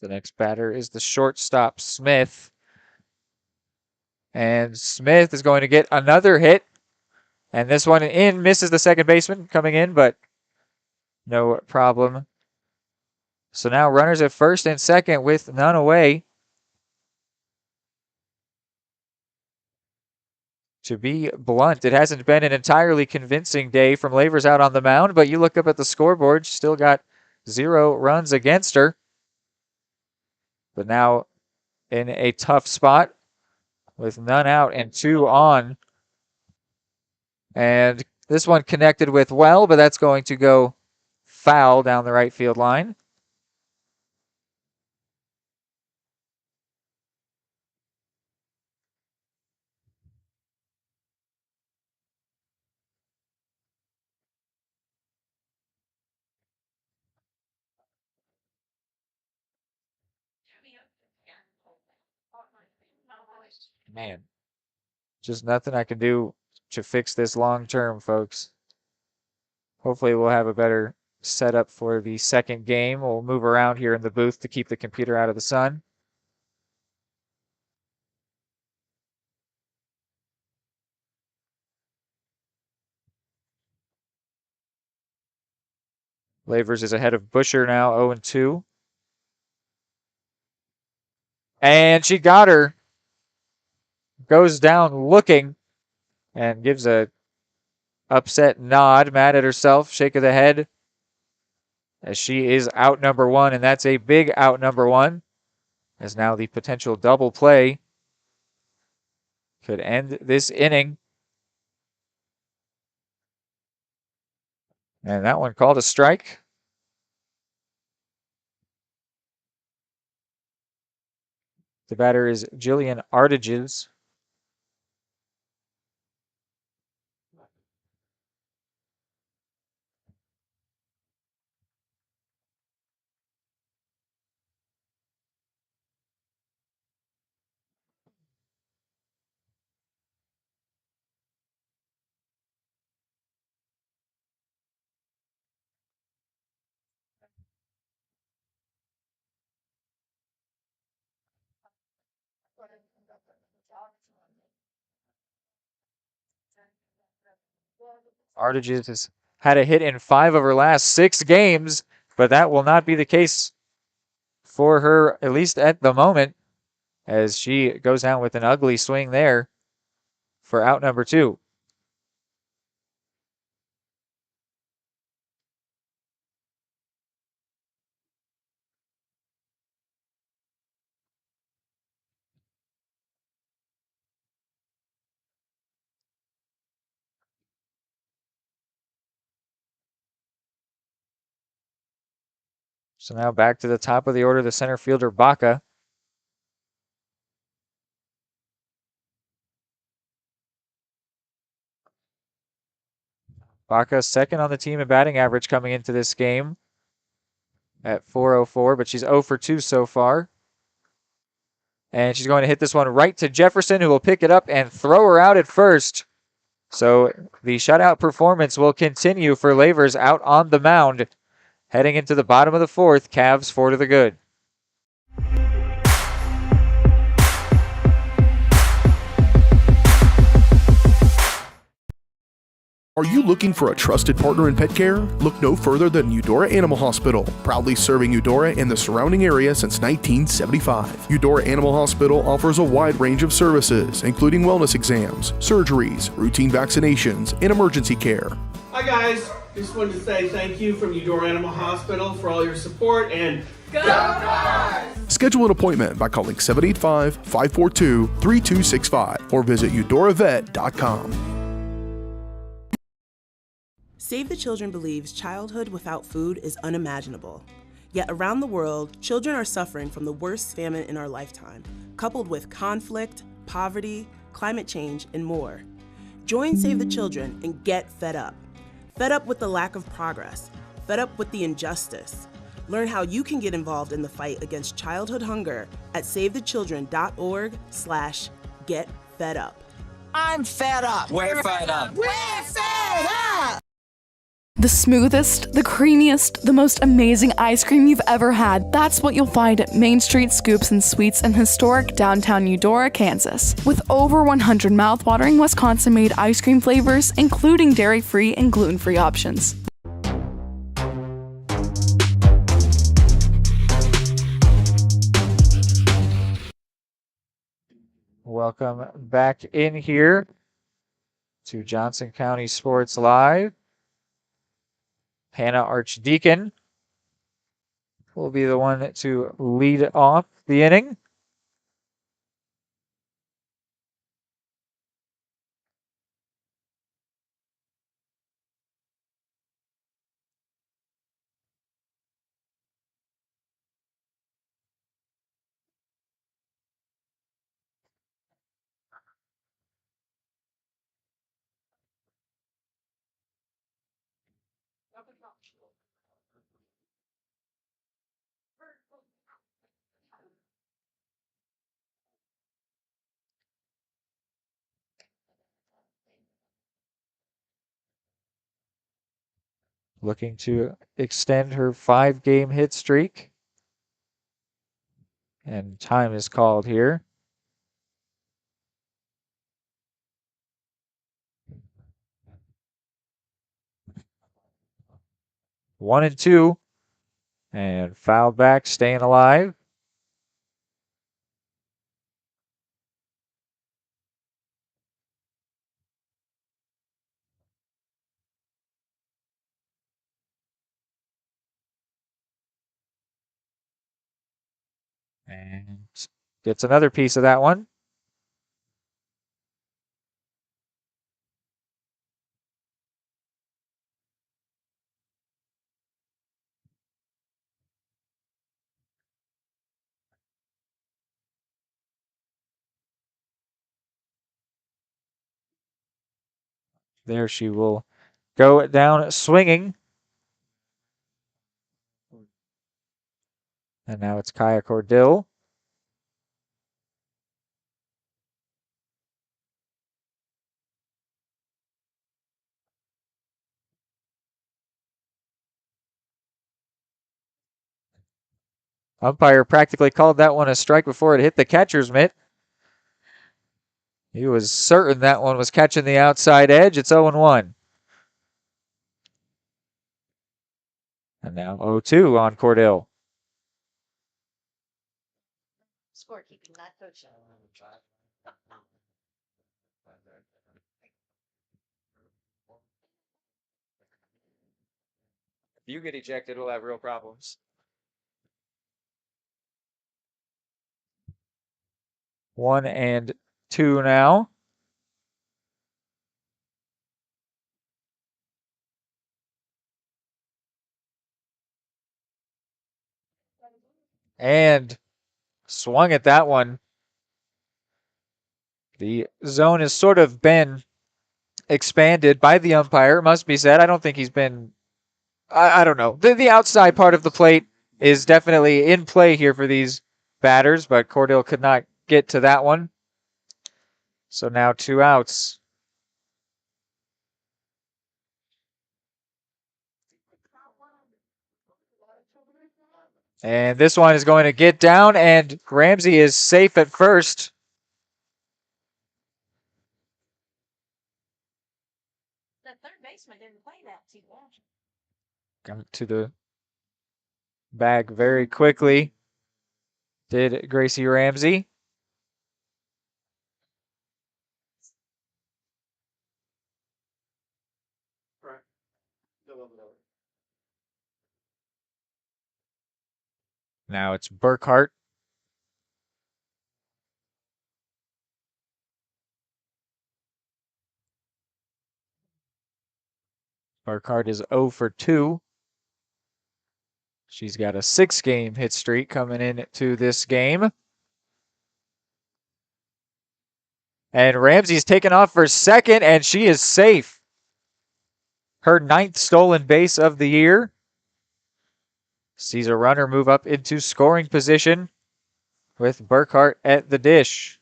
The next batter is the shortstop, Smith. And Smith is going to get another hit. And this one in, misses the second baseman coming in, but no problem. So now runners at first and second with none away. To be blunt, it hasn't been an entirely convincing day from Lavers out on the mound, but you look up at the scoreboard, she's still got 0 runs against her. But now in a tough spot with none out and 2 on. And this one connected with well, but that's going to go foul down the right field line. Man, just nothing I can do to fix this long term, folks. Hopefully we'll have a better setup for the second game. We'll move around here in the booth to keep the computer out of the sun. Lavers is ahead of Busher now, 0-2. And she got her. Goes down looking and gives a upset nod, mad at herself, shake of the head, as she is out number 1, and that's a big out number 1, as now the potential double play could end this inning. And that one called a strike. The batter is Jillian Artiges. Artiges has had a hit in 5 of her last 6 games, but that will not be the case for her, at least at the moment, as she goes down with an ugly swing there for out number 2. So now back to the top of the order, the center fielder, Baca. Baca second on the team in batting average coming into this game at 404, but she's 0 for 2 so far. And she's going to hit this one right to Jefferson, who will pick it up and throw her out at first. So the shutout performance will continue for Lavers out on the mound. Heading into the bottom of the 4th, Cavs 4 to the good. Are you looking for a trusted partner in pet care? Look no further than Eudora Animal Hospital, proudly serving Eudora and the surrounding area since 1975. Eudora Animal Hospital offers a wide range of services, including wellness exams, surgeries, routine vaccinations, and emergency care. Hi guys, just wanted to say thank you from Eudora Animal Hospital for all your support and go Cavs! Schedule an appointment by calling 785-542-3265 or visit eudoravet.com. Save the Children believes childhood without food is unimaginable. Yet around the world, children are suffering from the worst famine in our lifetime, coupled with conflict, poverty, climate change, and more. Join Save the Children and get fed up. Fed up with the lack of progress. Fed up with the injustice. Learn how you can get involved in the fight against childhood hunger at savethechildren.org/getfedup. I'm fed up. We're fed up. We're fed up. The smoothest, the creamiest, the most amazing ice cream you've ever had. That's what you'll find at Main Street Scoops and Sweets in historic downtown Eudora, Kansas. With over 100 mouthwatering Wisconsin-made ice cream flavors, including dairy-free and gluten-free options. Welcome back in here to Johnson County Sports Live. Hannah Archdeacon will be the one to lead off the inning. Looking to extend her 5-game hit streak. And time is called here. One and two. And foul back, staying alive. And gets another piece of that one. There she will go down swinging. And now it's Kaya Cordill. Umpire practically called that one a strike before it hit the catcher's mitt. He was certain that one was catching the outside edge. It's 0-1. And now 0-2 on Cordell. Scorekeeping, not coaching. If you get ejected, we'll have real problems. 1-2 now. And swung at that one. The zone has sort of been expanded by the umpire, it must be said. I don't think he's been, I don't know. The outside part of the plate is definitely in play here for these batters, but Cordell could not get to that one. So now 2 outs. And this one is going to get down, and Ramsey is safe at first. The third baseman didn't play that too well. Got to the bag very quickly. Did Gracie Ramsey. Right. Now it's Burkhart. Burkhart is 0 for 2. She's got a 6-game hit streak coming into this game. And Ramsey's taken off for second, and she is safe. Her 9th stolen base of the year. Sees a runner move up into scoring position with Burkhart at the dish.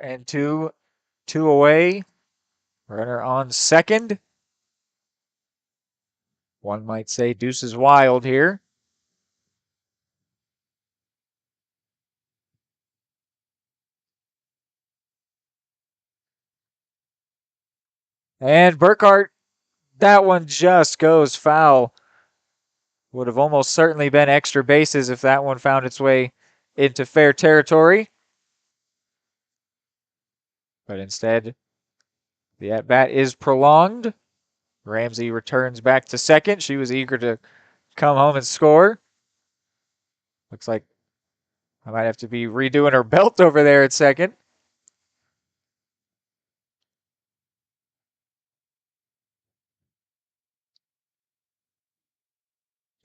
And two away. Runner on second. One might say deuce is wild here. And Burkhart, that one just goes foul. Would have almost certainly been extra bases if that one found its way into fair territory. But instead, the at-bat is prolonged. Ramsey returns back to second. She was eager to come home and score. Looks like I might have to be redoing her belt over there at second.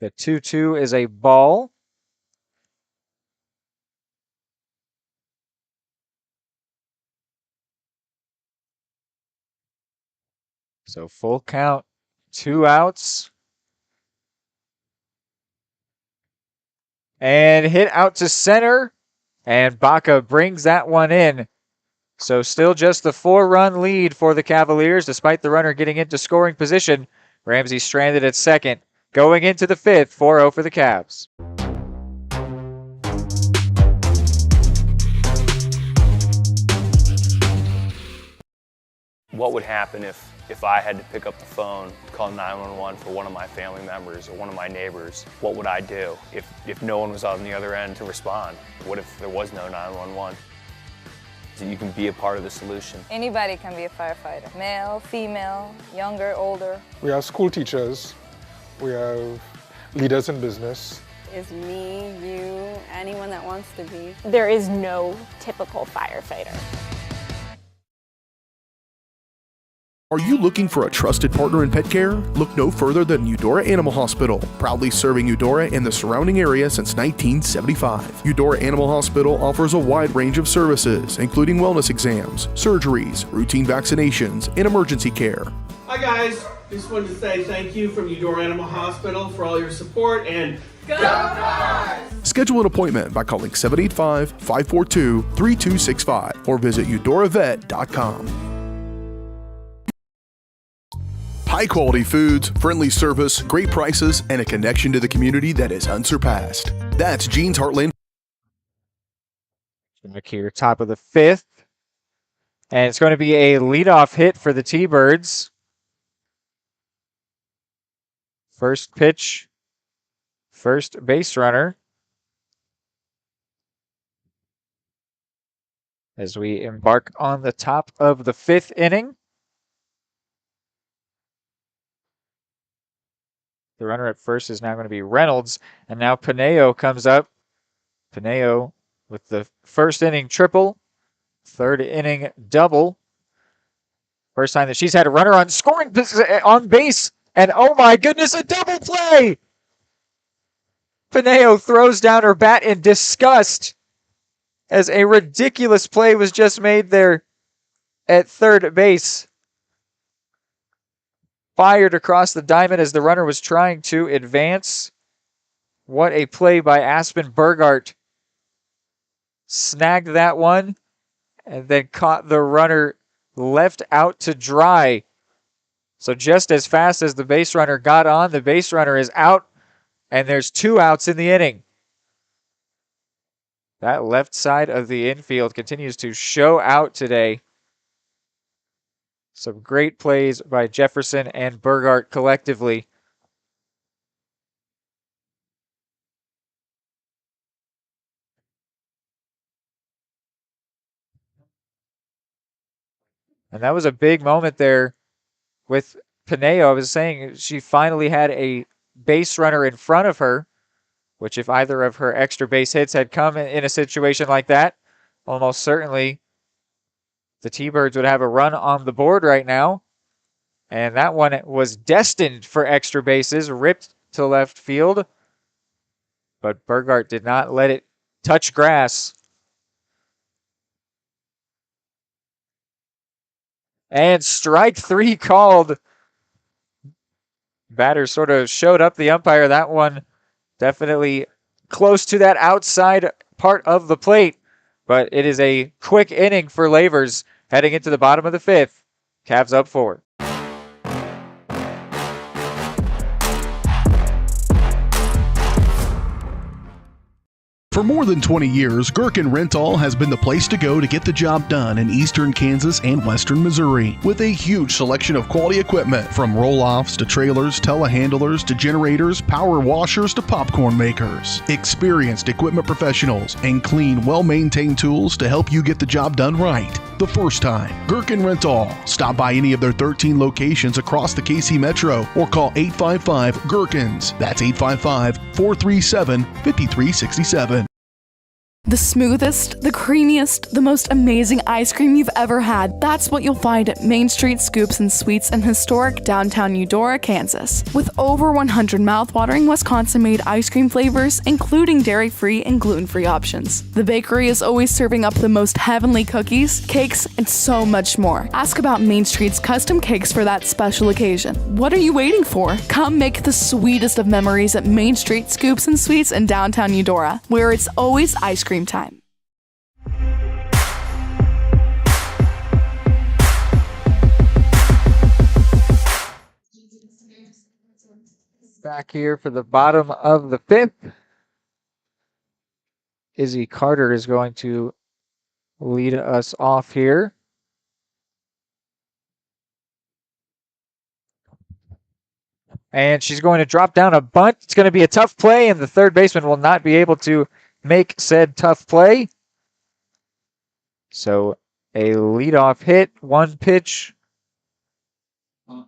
The 2-2 is a ball. So full count, 2 outs. And hit out to center. And Baca brings that one in. So still just the 4-run lead for the Cavaliers, despite the runner getting into scoring position. Ramsey stranded at second. Going into the 5th, 4-0 for the Cavs. What would happen if I had to pick up the phone, call 911 for one of my family members or one of my neighbors? What would I do if no one was on the other end to respond? What if there was no 911? So you can be a part of the solution. Anybody can be a firefighter. Male, female, younger, older. We have school teachers. We have leaders in business. Is me, you, anyone that wants to be. There is no typical firefighter. Are you looking for a trusted partner in pet care? Look no further than Eudora Animal Hospital, proudly serving Eudora and the surrounding area since 1975. Eudora Animal Hospital offers a wide range of services, including wellness exams, surgeries, routine vaccinations, and emergency care. Hi guys, Just wanted to say thank you from Eudora Animal Hospital for all your support and go Dogs! Schedule an appointment by calling 785-542-3265 or visit eudoravet.com. High quality foods, friendly service, great prices, and a connection to the community that is unsurpassed. That's Jean's Heartland. Back here, top of the fifth. And it's going to be a leadoff hit for the T-Birds. First pitch, first base runner. As we embark on the top of the fifth inning. The runner at first is now going to be Reynolds, and now Pineo comes up. Pineo with the first inning triple, third inning double. First time that she's had a runner on scoring on base, and oh my goodness, a double play! Pineo throws down her bat in disgust as a ridiculous play was just made there at third base. Fired across the diamond as the runner was trying to advance. What a play by Aspen Burgart. Snagged that one and then caught the runner left out to dry. So just as fast as the base runner got on, the base runner is out, and there's 2 outs in the inning. That left side of the infield continues to show out today. Some great plays by Jefferson and Burgart collectively. And that was a big moment there with Pineo. I was saying she finally had a base runner in front of her, which if either of her extra base hits had come in a situation like that, almost certainly the T-Birds would have a run on the board right now. And that one was destined for extra bases, ripped to left field. But Burgart did not let it touch grass. And strike 3 called. Batter sort of showed up the umpire. That one definitely close to that outside part of the plate. But it is a quick inning for Lavers heading into the bottom of the fifth. Cavs up 4. For more than 20 years, Gherkin Rental has been the place to go to get the job done in eastern Kansas and western Missouri. With a huge selection of quality equipment, from roll-offs to trailers, telehandlers to generators, power washers to popcorn makers. Experienced equipment professionals and clean, well-maintained tools to help you get the job done right the first time. Gherkin Rental. Stop by any of their 13 locations across the KC Metro or call 855-GHERKINS. That's 855-437-5367. The smoothest, the creamiest, the most amazing ice cream you've ever had. That's what you'll find at Main Street Scoops and Sweets in historic downtown Eudora, Kansas. With over 100 mouthwatering Wisconsin-made ice cream flavors, including dairy-free and gluten-free options. The bakery is always serving up the most heavenly cookies, cakes, and so much more. Ask about Main Street's custom cakes for that special occasion. What are you waiting for? Come make the sweetest of memories at Main Street Scoops and Sweets in downtown Eudora, where it's always ice cream time. Back here for the bottom of the fifth. Izzy Carter is going to lead us off here. And she's going to drop down a bunt. It's going to be a tough play, and the third baseman will not be able to make said tough play. So a leadoff hit, 1 pitch,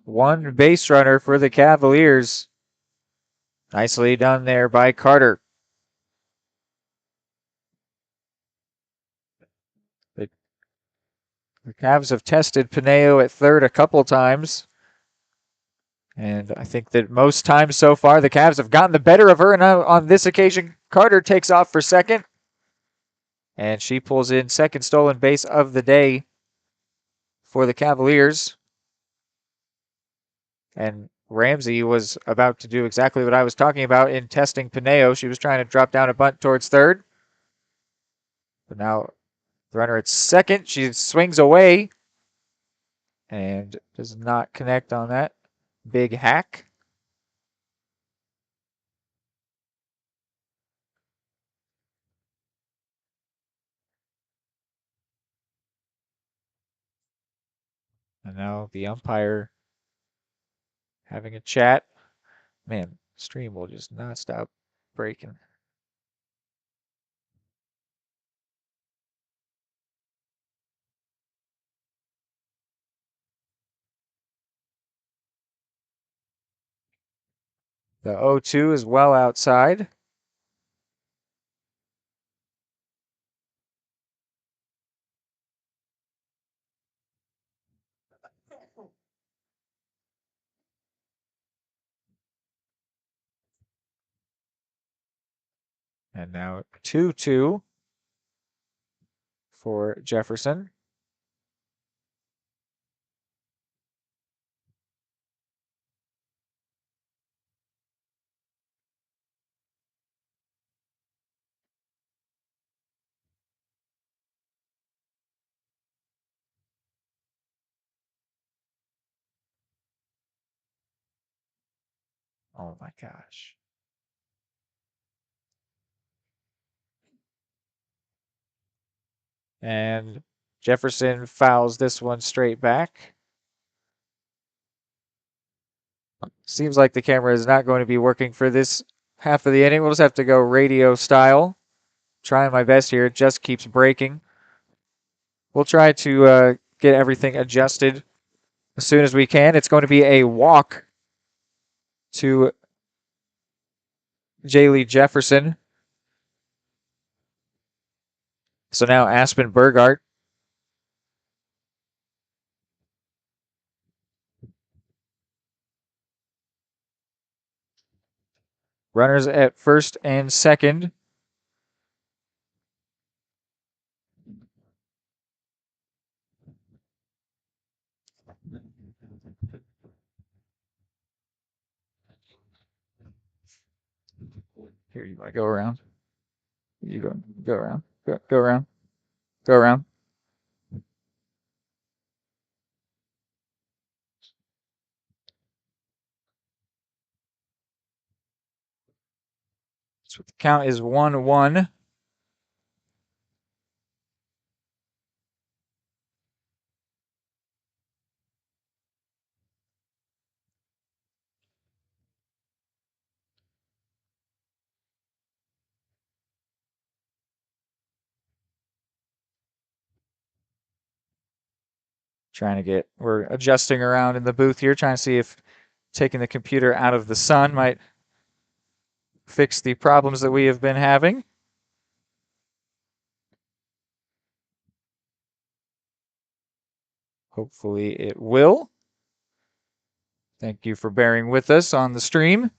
1 base runner for the Cavaliers. Nicely done there by Carter. The Cavs have tested Pineo at third a couple times. And I think that most times so far, the Cavs have gotten the better of her. And on this occasion, Carter takes off for second. And she pulls in second stolen base of the day for the Cavaliers. And Ramsey was about to do exactly what I was talking about in testing Pineo. She was trying to drop down a bunt towards third. But now the runner at second, she swings away and does not connect on that big hack. And now the umpire having a chat. Man, stream will just not stop breaking. The 0-2 is well outside. And now 2-2 for Jefferson. Oh my gosh. And Jefferson fouls this one straight back. Seems like the camera is not going to be working for this half of the inning. We'll just have to go radio style. Trying my best here. It just keeps breaking. We'll try to get everything adjusted as soon as we can. It's going to be a walk to Jaylee Jefferson. So now Aspen Burgart. Runners at first and second. Here, you want to go around? You go around. Go around. Go around. So the count is 1-1. We're adjusting around in the booth here, trying to see if taking the computer out of the sun might fix the problems that we have been having. Hopefully it will. Thank you for bearing with us on the stream.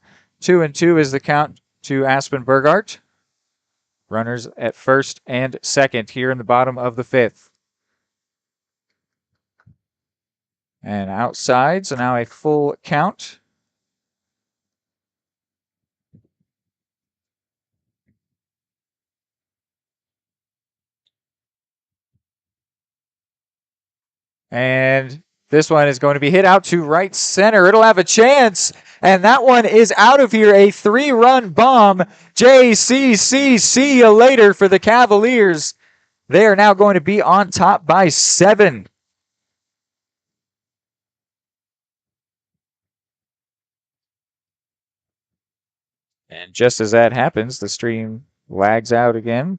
2-2 is the count to Aspen Burgart. Runners at first and second here in the bottom of the fifth. And outside, so now a full count. And this one is going to be hit out to right center. It'll have a chance. And that one is out of here. A 3-run bomb. JCC, see you later for the Cavaliers. They are now going to be on top by 7. And just as that happens, the stream lags out again.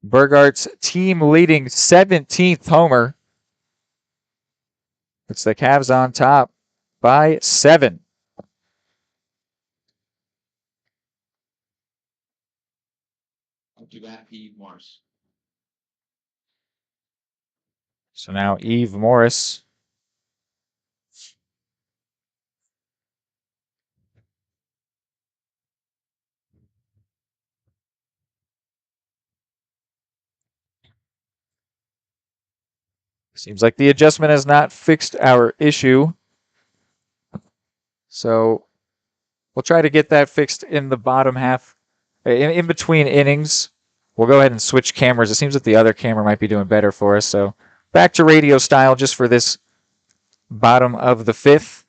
Burgart's team leading 17th homer. It's the Cavs on top by 7. Do that, Eve Morris. So now Eve Morris. Seems like the adjustment has not fixed our issue. So we'll try to get that fixed in the bottom half, in between innings. We'll go ahead and switch cameras. It seems that the other camera might be doing better for us. So back to radio style just for this bottom of the fifth.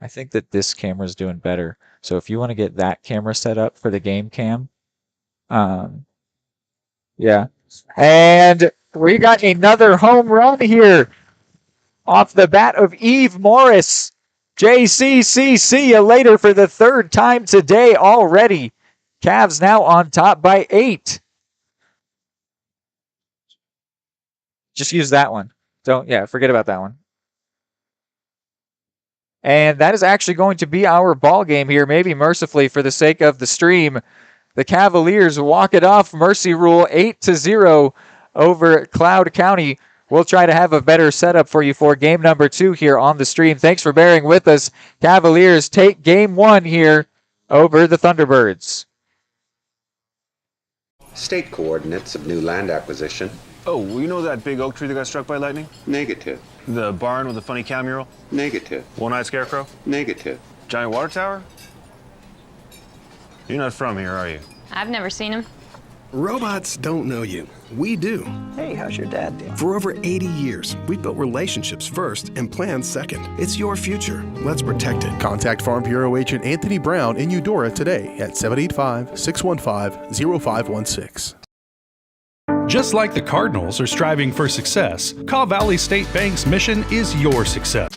I think that this camera is doing better. So if you want to get that camera set up for the game cam, yeah. And we got another home run here off the bat of Eve Morris. JCC, see you later for the third time today already. Cavs now on top by 8. Just use that one. Forget about that one. And that is actually going to be our ball game here, maybe mercifully for the sake of the stream. The Cavaliers walk it off, mercy rule, 8-0 over Cloud County. We'll try to have a better setup for you for game number 2 here on the stream. Thanks for bearing with us. Cavaliers take game 1 here over the Thunderbirds. State coordinates of new land acquisition. Oh, well, you know that big oak tree that got struck by lightning? Negative. The barn with the funny cow mural? Negative. One-eyed scarecrow? Negative. Giant water tower? You're not from here, are you? I've never seen him. Robots don't know you. We do. Hey, how's your dad doing? For over 80 years, we've built relationships first and plans second. It's your future. Let's protect it. Contact Farm Bureau Agent Anthony Brown in Eudora today at 785-615-0516. Just like the Cardinals are striving for success, Caw Valley State Bank's mission is your success.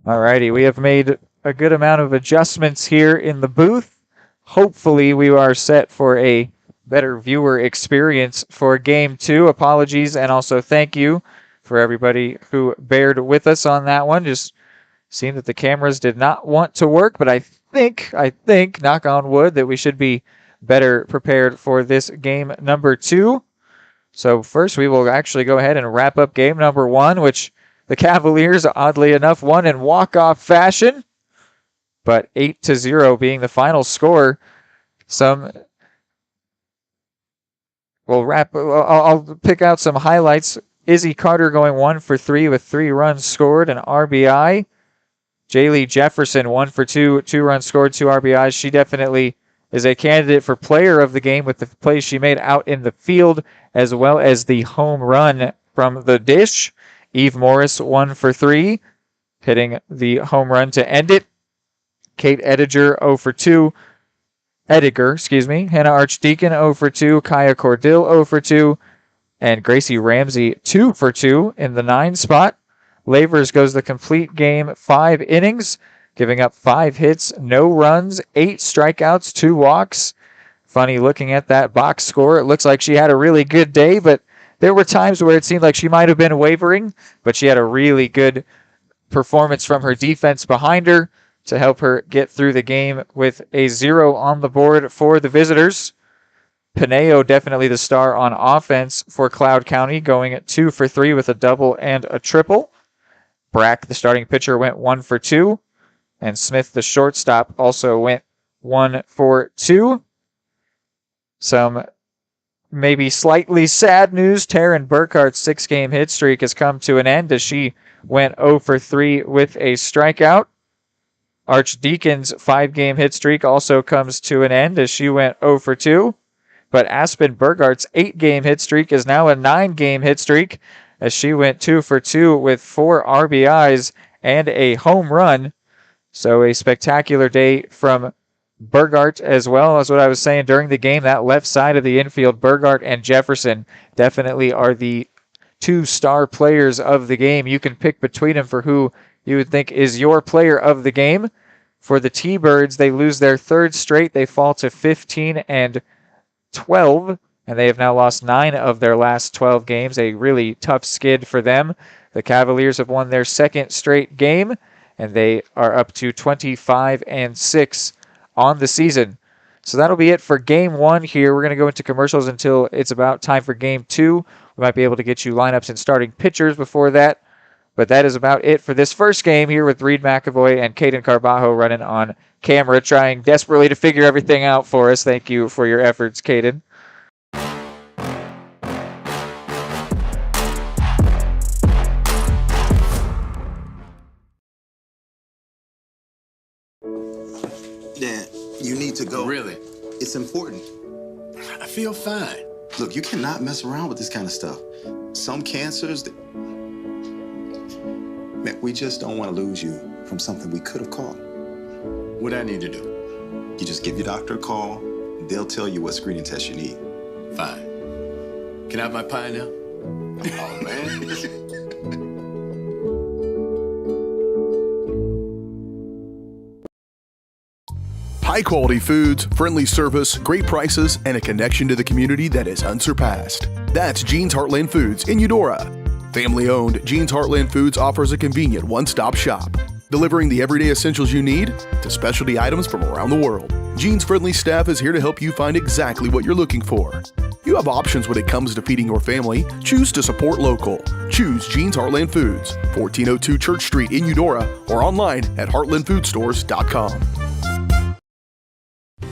Alrighty, we have made a good amount of adjustments here in the booth. Hopefully we are set for a better viewer experience for game 2. Apologies and also thank you for everybody who bared with us on that one. Just seemed that the cameras did not want to work, but I think, knock on wood, that we should be better prepared for this game number 2. So first we will actually go ahead and wrap up game number 1, which the Cavaliers, oddly enough, won in walk-off fashion, but 8-0 being the final score. I'll pick out some highlights. Izzy Carter going 1 for 3 with 3 runs scored and RBI. Jaylee Jefferson 1 for 2, 2 runs scored, 2 RBIs. She definitely is a candidate for player of the game with the plays she made out in the field, as well as the home run from the dish. Eve Morris 1 for 3, hitting the home run to end it. Kate Ediger 0 for 2. Hannah Archdeacon 0 for 2. Kaya Cordill 0 for 2. And Gracie Ramsey 2 for 2 in the 9 spot. Lavers goes the complete game, 5 innings, giving up 5 hits, no runs, 8 strikeouts, 2 walks. Funny looking at that box score. It looks like she had a really good day, but there were times where it seemed like she might have been wavering, but she had a really good performance from her defense behind her to help her get through the game with a 0 on the board for the visitors. Pineo definitely the star on offense for Cloud County, going 2 for 3 with a double and a triple. Brack, the starting pitcher, went 1 for 2, and Smith, the shortstop, also went 1 for 2. Some maybe slightly sad news, Taryn Burkhart's 6-game hit streak has come to an end as she went 0 for 3 with a strikeout. Archdeacon's 5-game hit streak also comes to an end as she went 0 for 2. But Aspen Burkhart's 8-game hit streak is now a 9-game hit streak as she went 2 for 2 with 4 RBIs and a home run. So a spectacular day from Burgart, as well as what I was saying during the game. That left side of the infield, Burgart and Jefferson definitely are the 2 star players of the game. You can pick between them for who you would think is your player of the game. For the T-Birds, they lose their 3rd straight. They fall to 15-12 and they have now lost 9 of their last 12 games, a really tough skid for them. The Cavaliers have won their second straight game, and they are up to 25-6 on the season. So that'll be it for Game 1 here. We're going to go into commercials until it's about time for Game 2. We might be able to get you lineups and starting pitchers before that. But that is about it for this first game here with Reed McAvoy and Caden Carbajo running on camera, trying desperately to figure everything out for us. Thank you for your efforts, Caden. Dad, you need to go. Really? It's important. I feel fine. Look, you cannot mess around with this kind of stuff. Some cancers, man, we just don't want to lose you from something we could have caught. What I need to do? You just give your doctor a call. They'll tell you what screening test you need. Fine. Can I have my pie now? Oh, man. High-quality foods, friendly service, great prices, and a connection to the community that is unsurpassed. That's Jean's Heartland Foods in Eudora. Family-owned, Jean's Heartland Foods offers a convenient one-stop shop, delivering the everyday essentials you need to specialty items from around the world. Jean's friendly staff is here to help you find exactly what you're looking for. You have options when it comes to feeding your family. Choose to support local. Choose Jean's Heartland Foods, 1402 Church Street in Eudora, or online at heartlandfoodstores.com.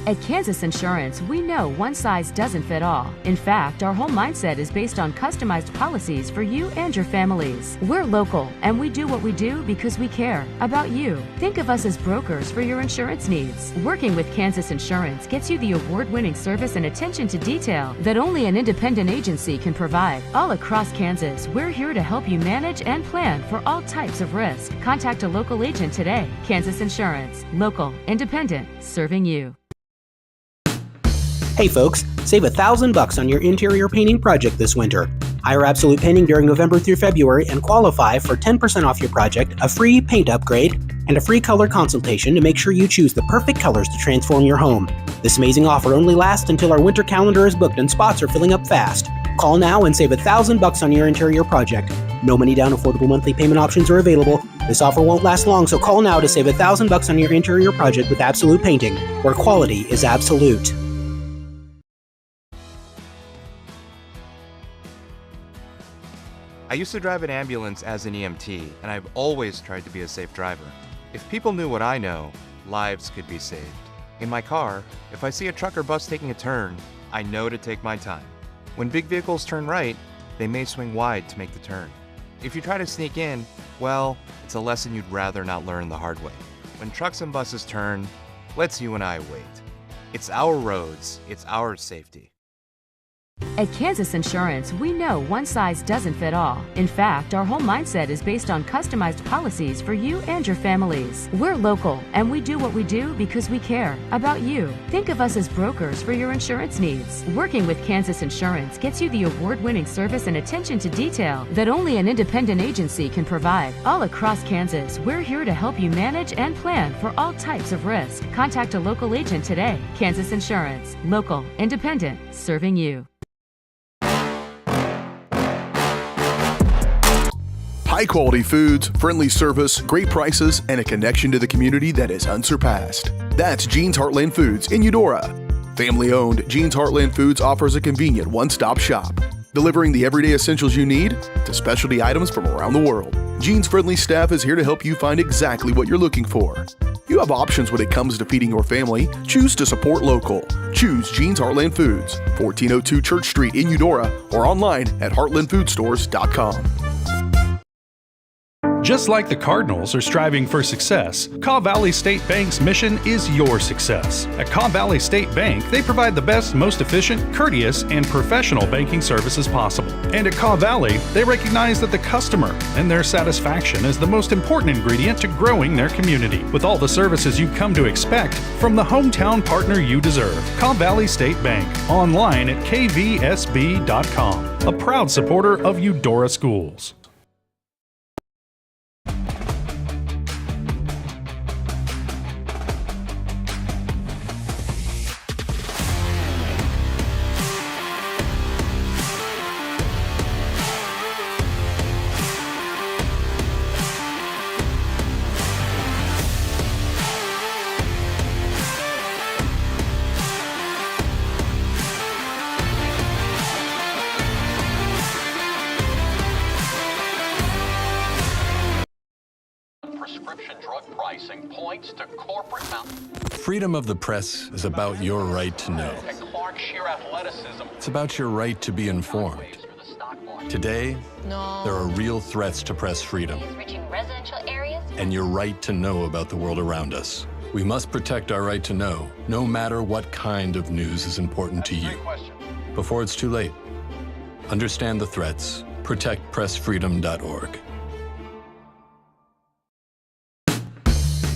At Kansas Insurance, we know one size doesn't fit all. In fact, our whole mindset is based on customized policies for you and your families. We're local, and we do what we do because we care about you. Think of us as brokers for your insurance needs. Working with Kansas Insurance gets you the award-winning service and attention to detail that only an independent agency can provide. All across Kansas, we're here to help you manage and plan for all types of risk. Contact a local agent today. Kansas Insurance. Local, independent, serving you. Hey folks, save $1,000 on your interior painting project this winter. Hire Absolute Painting during November through February and qualify for 10% off your project, a free paint upgrade, and a free color consultation to make sure you choose the perfect colors to transform your home. This amazing offer only lasts until our winter calendar is booked and spots are filling up fast. Call now and save $1,000 on your interior project. No money down, affordable monthly payment options are available. This offer won't last long, so call now to save $1,000 on your interior project with Absolute Painting, where quality is absolute. I used to drive an ambulance as an EMT, and I've always tried to be a safe driver. If people knew what I know, lives could be saved. In my car, if I see a truck or bus taking a turn, I know to take my time. When big vehicles turn right, they may swing wide to make the turn. If you try to sneak in, well, it's a lesson you'd rather not learn the hard way. When trucks and buses turn, let's you and I wait. It's our roads, it's our safety. At Kansas Insurance, we know one size doesn't fit all. In fact, our whole mindset is based on customized policies for you and your families. We're local, and we do what we do because we care about you. Think of us as brokers for your insurance needs. Working with Kansas Insurance gets you the award-winning service and attention to detail that only an independent agency can provide. All across Kansas, we're here to help you manage and plan for all types of risk. Contact a local agent today. Kansas Insurance. Local, independent, serving you. High-quality foods, friendly service, great prices, and a connection to the community that is unsurpassed. That's Jean's Heartland Foods in Eudora. Family-owned, Jean's Heartland Foods offers a convenient one-stop shop, delivering the everyday essentials you need to specialty items from around the world. Jean's friendly staff is here to help you find exactly what you're looking for. You have options when it comes to feeding your family. Choose to support local. Choose Jean's Heartland Foods, 1402 Church Street in Eudora, or online at heartlandfoodstores.com. Just like the Cardinals are striving for success, Caw Valley State Bank's mission is your success. At Caw Valley State Bank, they provide the best, most efficient, courteous, and professional banking services possible. And at Caw Valley, they recognize that the customer and their satisfaction is the most important ingredient to growing their community. With all the services you've come to expect from the hometown partner you deserve, Caw Valley State Bank, online at kvsb.com, a proud supporter of Eudora Schools. prescription drug pricing points to corporate Freedom of the press is about your right to know. and Clark sheer athleticism. It's about your right to be informed. Today, there are real threats to press freedom Reaching residential areas? and your right to know about the world around us. We must protect our right to know, no matter what kind of news is important to you. Before it's too late, understand the threats. ProtectPressFreedom.org.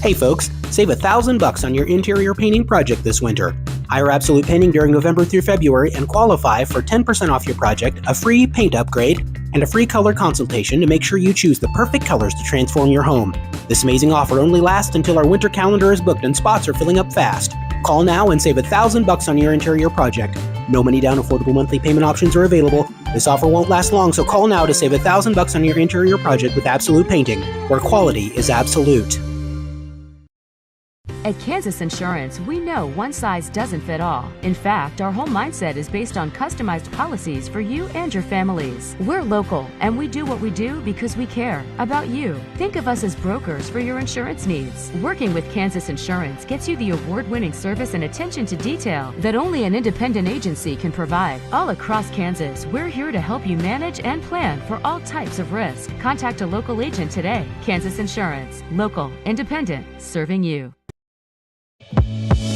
Hey folks, save $1,000 on your interior painting project this winter. Hire Absolute Painting during November through February and qualify for 10% off your project, a free paint upgrade, and a free color consultation to make sure you choose the perfect colors to transform your home. This amazing offer only lasts until our winter calendar is booked and spots are filling up fast. Call now and save $1,000 on your interior project. No money down, affordable monthly payment options are available. This offer won't last long, so call now to save $1,000 on your interior project with Absolute Painting, where quality is absolute. At Kansas Insurance, we know one size doesn't fit all. In fact, our whole mindset is based on customized policies for you and your families. We're local, and we do what we do because we care about you. Think of us as brokers for your insurance needs. Working with Kansas Insurance gets you the award-winning service and attention to detail that only an independent agency can provide. All across Kansas, we're here to help you manage and plan for all types of risk. Contact a local agent today. Kansas Insurance. Local, independent, serving you.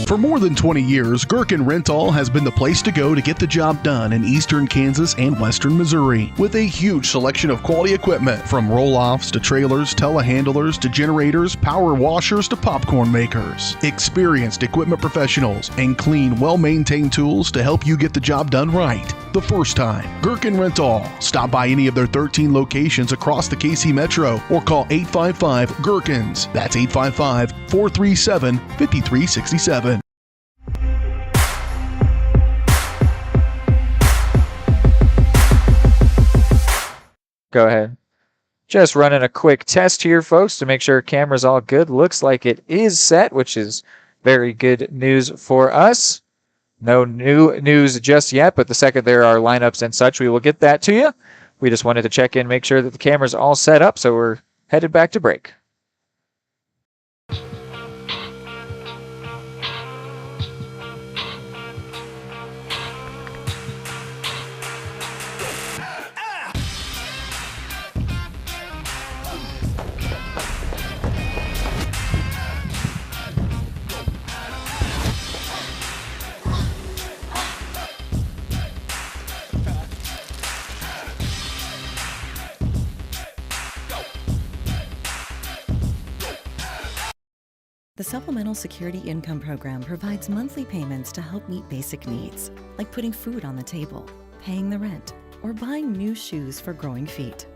For more than 20 years, Gherkin Rental has been the place to go to get the job done in eastern Kansas and western Missouri. With a huge selection of quality equipment, from roll-offs to trailers, telehandlers to generators, power washers to popcorn makers. Experienced equipment professionals and clean, well-maintained tools to help you get the job done right the first time. Gherkin Rental. Stop by any of their 13 locations across the KC Metro or call 855-GHERKINS. That's 855-437-5367. Go ahead. Just running a quick test here, folks, to make sure camera's all good. Looks like it is set, which is very good news for us. No new news just yet, but the second there are lineups and such, we will get that to you. We just wanted to check in, make sure that the camera's all set up, so we're headed back to break. The Supplemental Security Income Program provides monthly payments to help meet basic needs, like putting food on the table, paying the rent, or buying new shoes for growing feet.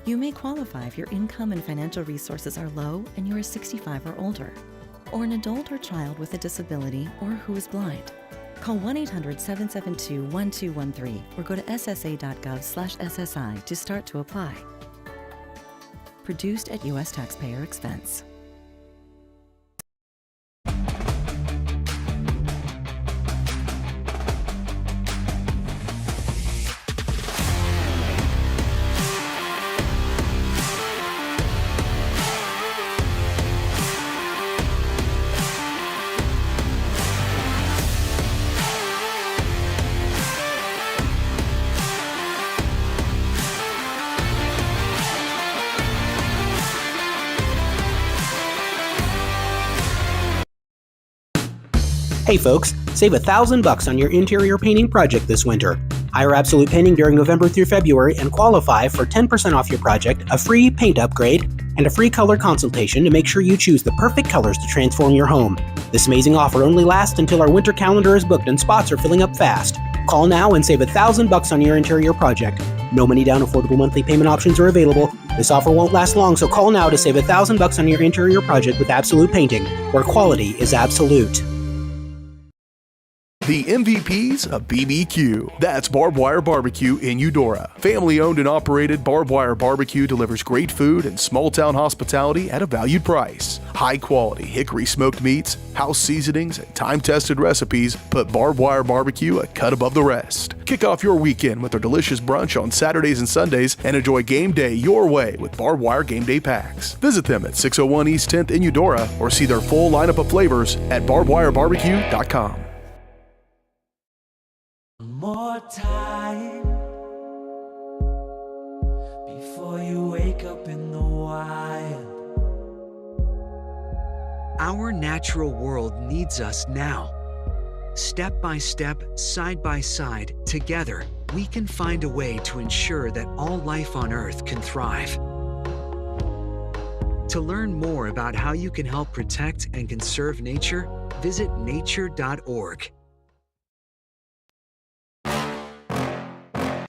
You may qualify if your income and financial resources are low and you are 65 or older, or an adult or child with a disability or who is blind. Call 1-800-772-1213 or go to ssa.gov/SSI to start to apply. Produced at U.S. taxpayer expense. Hey folks, save $1,000 on your interior painting project this winter. Hire Absolute Painting during November through February and qualify for 10% off your project, a free paint upgrade, and a free color consultation to make sure you choose the perfect colors to transform your home. This amazing offer only lasts until our winter calendar is booked and spots are filling up fast. Call now and save $1,000 on your interior project. No money down, affordable monthly payment options are available. This offer won't last long, so call now to save $1,000 on your interior project with Absolute Painting, where quality is absolute. The MVPs of BBQ. That's Barbed Wire Barbecue in Eudora. Family owned and operated, Barbed Wire Barbecue delivers great food and small town hospitality at a valued price. High quality hickory smoked meats, house seasonings, and time tested recipes put Barbed Wire Barbecue a cut above the rest. Kick off your weekend with their delicious brunch on Saturdays and Sundays and enjoy game day your way with Barbed Wire Game Day Packs. Visit them at 601 East 10th in Eudora or see their full lineup of flavors at barbedwirebarbecue.com. More time before you wake up in the wild. Our natural world needs us now. Step by step, side by side, together, we can find a way to ensure that all life on Earth can thrive. To learn more about how you can help protect and conserve nature, visit nature.org.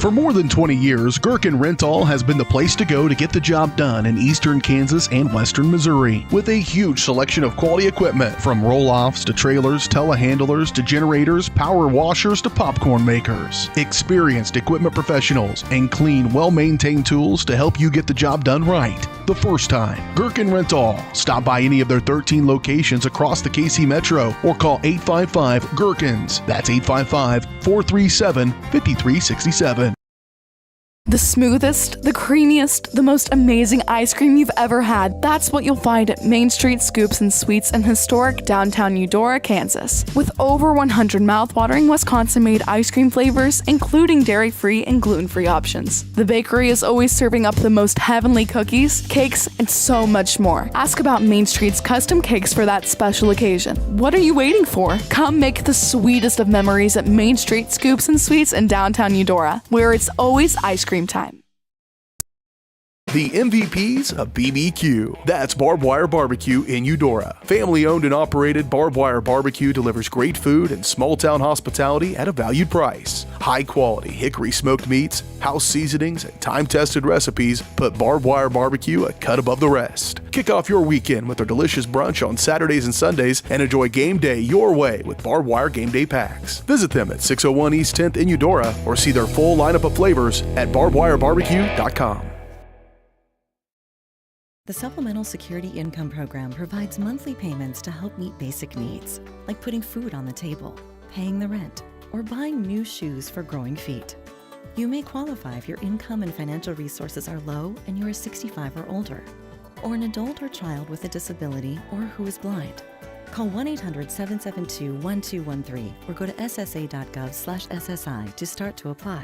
For more than 20 years, Gherkin Rental has been the place to go to get the job done in eastern Kansas and western Missouri. With a huge selection of quality equipment, from roll-offs to trailers, telehandlers to generators, power washers to popcorn makers. Experienced equipment professionals and clean, well-maintained tools to help you get the job done right the first time. Gherkin Rental. Stop by any of their 13 locations across the KC Metro or call 855-GHERKINS. That's 855-437-5367. The smoothest, the creamiest, the most amazing ice cream you've ever had. That's what you'll find at Main Street Scoops and Sweets in historic downtown Eudora, Kansas. With over 100 mouthwatering Wisconsin-made ice cream flavors, including dairy-free and gluten-free options. The bakery is always serving up the most heavenly cookies, cakes, and so much more. Ask about Main Street's custom cakes for that special occasion. What are you waiting for? Come make the sweetest of memories at Main Street Scoops and Sweets in downtown Eudora, where it's always ice cream time. The MVPs of BBQ. That's Barbed Wire Barbecue in Eudora. Family owned and operated, Barbed Wire Barbecue delivers great food and small town hospitality at a valued price. High quality hickory smoked meats, house seasonings, and time tested recipes put Barbed Wire Barbecue a cut above the rest. Kick off your weekend with their delicious brunch on Saturdays and Sundays and enjoy game day your way with Barbed Wire Game Day Packs. Visit them at 601 East 10th in Eudora or see their full lineup of flavors at barbedwirebarbecue.com. The Supplemental Security Income Program provides monthly payments to help meet basic needs, like putting food on the table, paying the rent, or buying new shoes for growing feet. You may qualify if your income and financial resources are low and you are 65 or older, or an adult or child with a disability or who is blind. Call 1-800-772-1213 or go to ssa.gov/SSI to start to apply.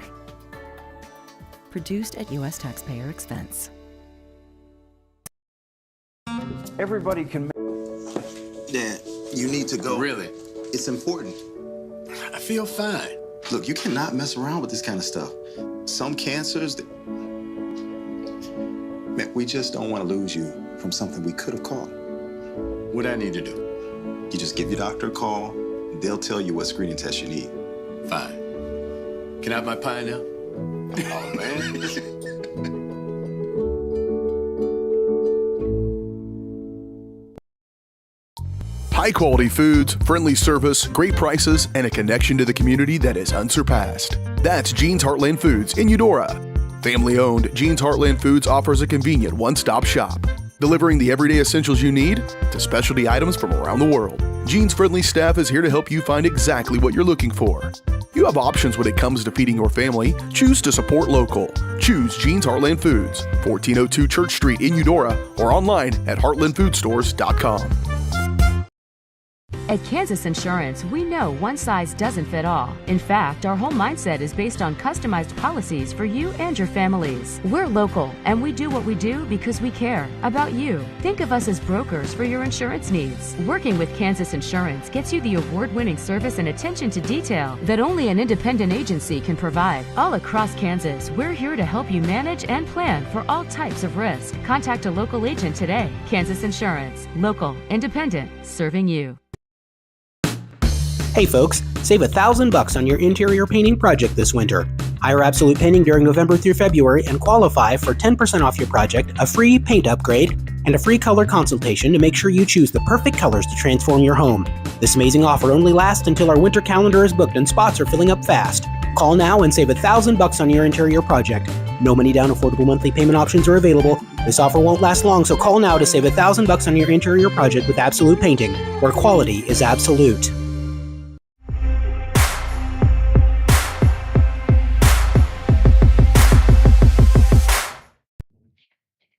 Produced at U.S. taxpayer expense. Everybody can. Dad, you need to go. Really? It's important. I feel fine. Look, you cannot mess around with this kind of stuff. Some cancers, man, we just don't want to lose you from something we could have caught. What I need to do? You just give your doctor a call. They'll tell you what screening test you need. Fine. Can I have my pie now? Oh, man. High quality foods, friendly service, great prices, and a connection to the community that is unsurpassed. That's Jean's Heartland Foods in Eudora. Family owned, Jean's Heartland Foods offers a convenient one-stop shop, delivering the everyday essentials you need to specialty items from around the world. Jean's friendly staff is here to help you find exactly what you're looking for. You have options when it comes to feeding your family. Choose to support local. Choose Jean's Heartland Foods, 1402 Church Street in Eudora, or online at heartlandfoodstores.com. At Kansas Insurance, we know one size doesn't fit all. In fact, our whole mindset is based on customized policies for you and your families. We're local, and we do what we do because we care about you. Think of us as brokers for your insurance needs. Working with Kansas Insurance gets you the award-winning service and attention to detail that only an independent agency can provide. All across Kansas, we're here to help you manage and plan for all types of risk. Contact a local agent today. Kansas Insurance. Local, independent, serving you. Hey folks, save $1,000 on your interior painting project this winter. Hire Absolute Painting during November through February and qualify for 10% off your project, a free paint upgrade, and a free color consultation to make sure you choose the perfect colors to transform your home. This amazing offer only lasts until our winter calendar is booked and spots are filling up fast. Call now and save $1,000 on your interior project. No money down, affordable monthly payment options are available. This offer won't last long, so call now to save $1,000 on your interior project with Absolute Painting, where quality is absolute.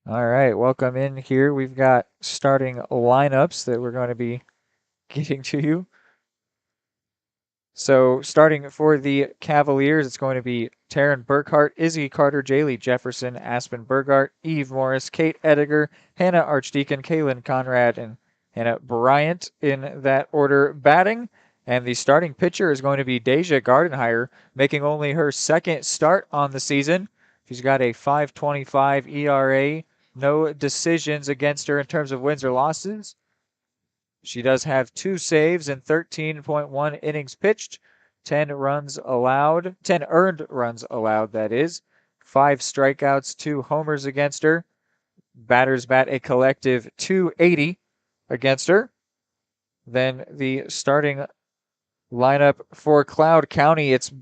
All right, welcome in here. We've got starting lineups that we're going to be getting to you. So starting for the Cavaliers, it's going to be Taryn Burkhart, Izzy Carter, Jaylee Jefferson, Aspen Burgart, Eve Morris, Kate Ediger, Hannah Archdeacon, Kaylin Conrad, and Hannah Bryant in that order batting. And the starting pitcher is going to be Deja Gardenhire, making only her second start on the season. She's got a 5.25 ERA, no decisions against her in terms of wins or losses. She does have 2 saves and 13.1 innings pitched, 10 earned runs allowed, that is. 5 strikeouts, 2 homers against her. Batters bat a collective 280 against her. Then the starting lineup for Cloud County, it's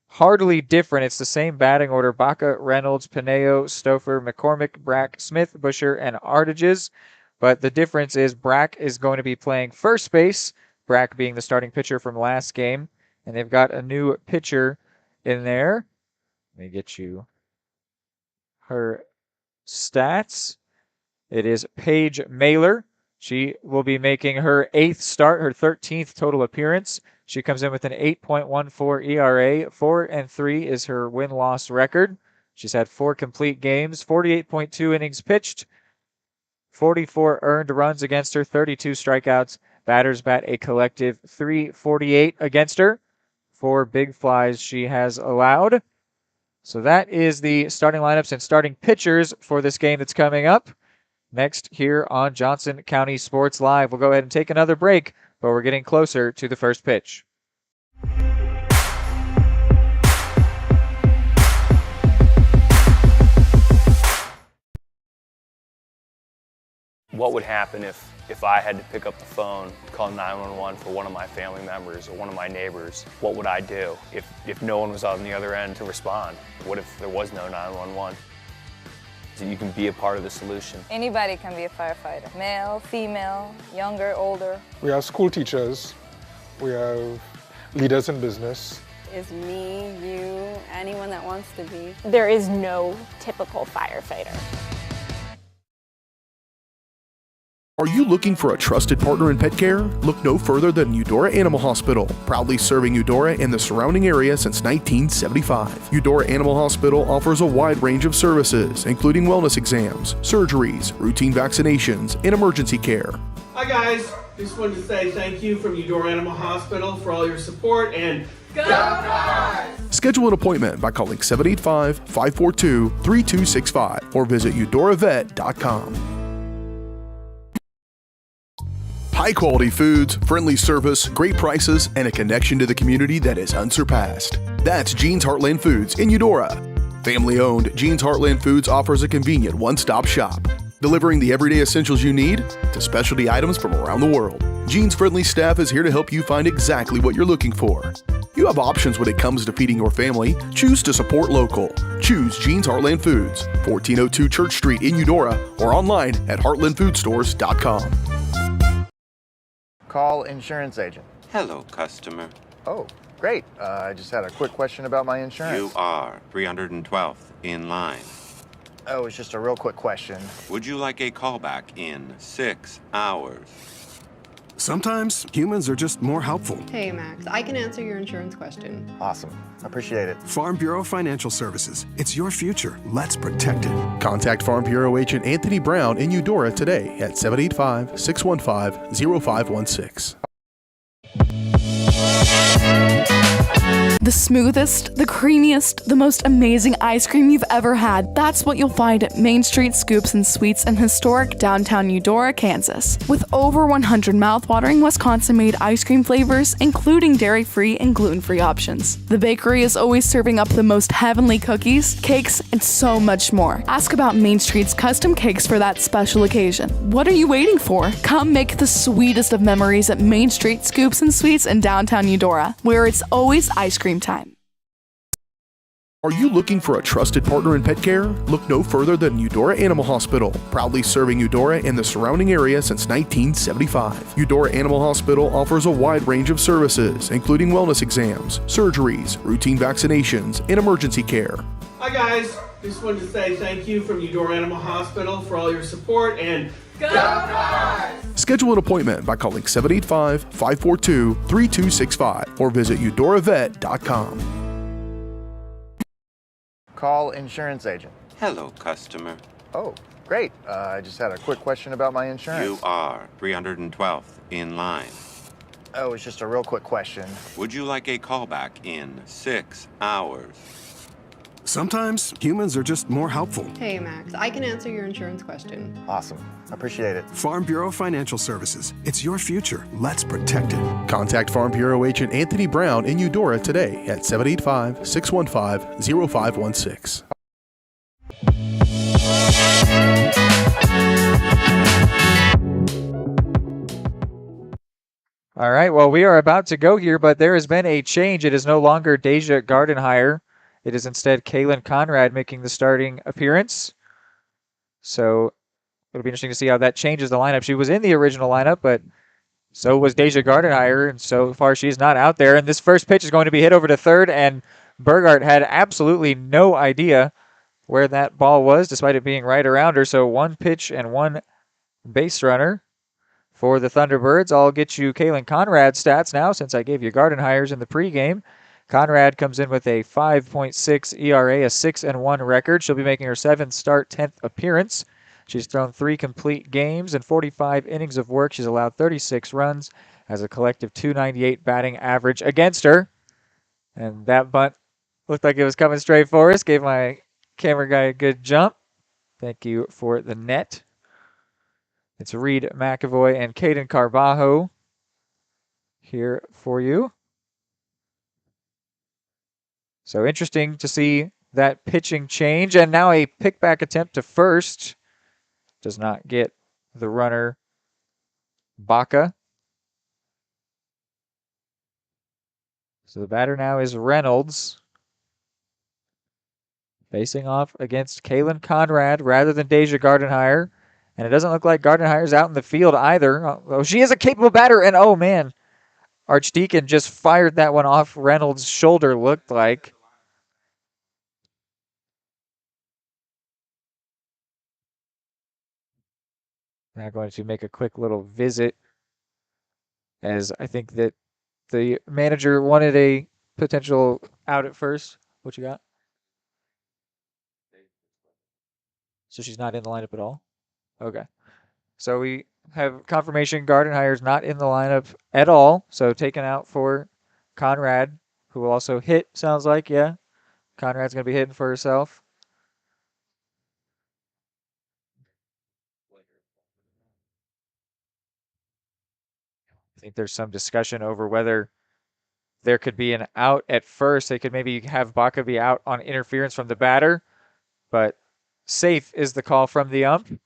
hardly different. It's the same batting order: Baca, Reynolds, Pineo, Stouffer, McCormick, Brack, Smith, Busher, and Artiges. But the difference is Brack is going to be playing first base, Brack being the starting pitcher from last game. And they've got a new pitcher in there. Let me get you her stats. It is Paige Mailer. She will be making her 8th start, her 13th total appearance. She comes in with an 8.14 ERA. 4-3 is her win-loss record. She's had 4 complete games, 48.2 innings pitched, 44 earned runs against her, 32 strikeouts. Batters bat a collective 348 against her. 4 big flies she has allowed. So that is the starting lineups and starting pitchers for this game that's coming up. Next here on Johnson County Sports Live. We'll go ahead and take another break, but we're getting closer to the first pitch. What would happen if I had to pick up the phone, call 911 for one of my family members or one of my neighbors? What would I do if no one was on the other end to respond? What if there was no 911? So you can be a part of the solution. Anybody can be a firefighter. Male, female, younger, older. We have school teachers. We have leaders in business. Is me, you, anyone that wants to be. There is no typical firefighter. Are you looking for a trusted partner in pet care? Look no further than Eudora Animal Hospital, proudly serving Eudora and the surrounding area since 1975. Eudora Animal Hospital offers a wide range of services, including wellness exams, surgeries, routine vaccinations, and emergency care. Hi guys, just wanted to say thank you from Eudora Animal Hospital for all your support and go Cavs! Schedule an appointment by calling 785-542-3265 or visit eudoravet.com. High-quality foods, friendly service, great prices, and a connection to the community that is unsurpassed. That's Jean's Heartland Foods in Eudora. Family-owned, Jean's Heartland Foods offers a convenient one-stop shop, delivering the everyday essentials you need to specialty items from around the world. Jean's friendly staff is here to help you find exactly what you're looking for. You have options when it comes to feeding your family. Choose to support local. Choose Jean's Heartland Foods, 1402 Church Street in Eudora, or online at heartlandfoodstores.com. Call insurance agent. Hello, customer. Oh, great. I just had a quick question about my insurance. You are 312th in line. Oh, it's just a real quick question. Would you like a callback in 6 hours? Sometimes humans are just more helpful. Hey, Max, I can answer your insurance question. Awesome. Appreciate it. Farm Bureau Financial Services. It's your future. Let's protect it. Contact Farm Bureau agent Anthony Brown in Eudora today at 785-615-0516. The smoothest, the creamiest, the most amazing ice cream you've ever had. That's what you'll find at Main Street Scoops and Sweets in historic downtown Eudora, Kansas. With over 100 mouthwatering Wisconsin-made ice cream flavors, including dairy-free and gluten-free options. The bakery is always serving up the most heavenly cookies, cakes, and so much more. Ask about Main Street's custom cakes for that special occasion. What are you waiting for? Come make the sweetest of memories at Main Street Scoops and Sweets in downtown Eudora, where it's always ice cream time. Are you looking for a trusted partner in pet care? Look no further than Eudora Animal Hospital, proudly serving Eudora and the surrounding area since 1975. Eudora Animal Hospital offers a wide range of services, including wellness exams, surgeries, routine vaccinations, and emergency care. Hi guys, just wanted to say thank you from Eudora Animal Hospital for all your support and go Cavaliers! Schedule an appointment by calling 785-542-3265 or visit eudoravet.com. Call insurance agent. Hello, customer. Oh, great. I just had a quick question about my insurance. You are 312th in line. Oh, it's just a real quick question. Would you like a callback in 6 hours? Sometimes humans are just more helpful. Hey, Max, I can answer your insurance question. Awesome. Appreciate it. Farm Bureau Financial Services. It's your future. Let's protect it. Contact Farm Bureau agent Anthony Brown in Eudora today at 785-615-0516. All right, well, we are about to go here, but there has been a change. It is no longer Deja Gardenhire. It is instead Kaylin Conrad making the starting appearance. So it'll be interesting to see how that changes the lineup. She was in the original lineup, but so was Deja Gardenhire, and so far she's not out there. And this first pitch is going to be hit over to third, and Burgart had absolutely no idea where that ball was, despite it being right around her. So one pitch and one base runner for the Thunderbirds. I'll get you Kaylin Conrad's stats now, since I gave you Gardenhire's in the pregame. Conrad comes in with a 5.6 ERA, a 6-1 record. She'll be making her 7th start, 10th appearance. She's thrown 3 complete games and 45 innings of work. She's allowed 36 runs, has a collective 298 batting average against her. And that bunt looked like it was coming straight for us. Gave my camera guy a good jump. Thank you for the net. It's Reed McAvoy and Caden Carbajo here for you. So interesting to see that pitching change. And now a pickback attempt to first. Does not get the runner Baca. So the batter now is Reynolds. Facing off against Kaylin Conrad rather than Deja Gardenhire. And it doesn't look like Gardenhire's out in the field either. Oh, she is a capable batter. And oh man, Archdeacon just fired that one off Reynolds' shoulder, looked like. Now going to make a quick little visit, as I think that the manager wanted a potential out at first. What you got? So she's not in the lineup at all? Okay. So we have confirmation Gardenhire's not in the lineup at all. So taken out for Conrad, who will also hit, sounds like. Yeah. Conrad's going to be hitting for herself. I think there's some discussion over whether there could be an out at first. They could maybe have Baca be out on interference from the batter, but safe is the call from the ump.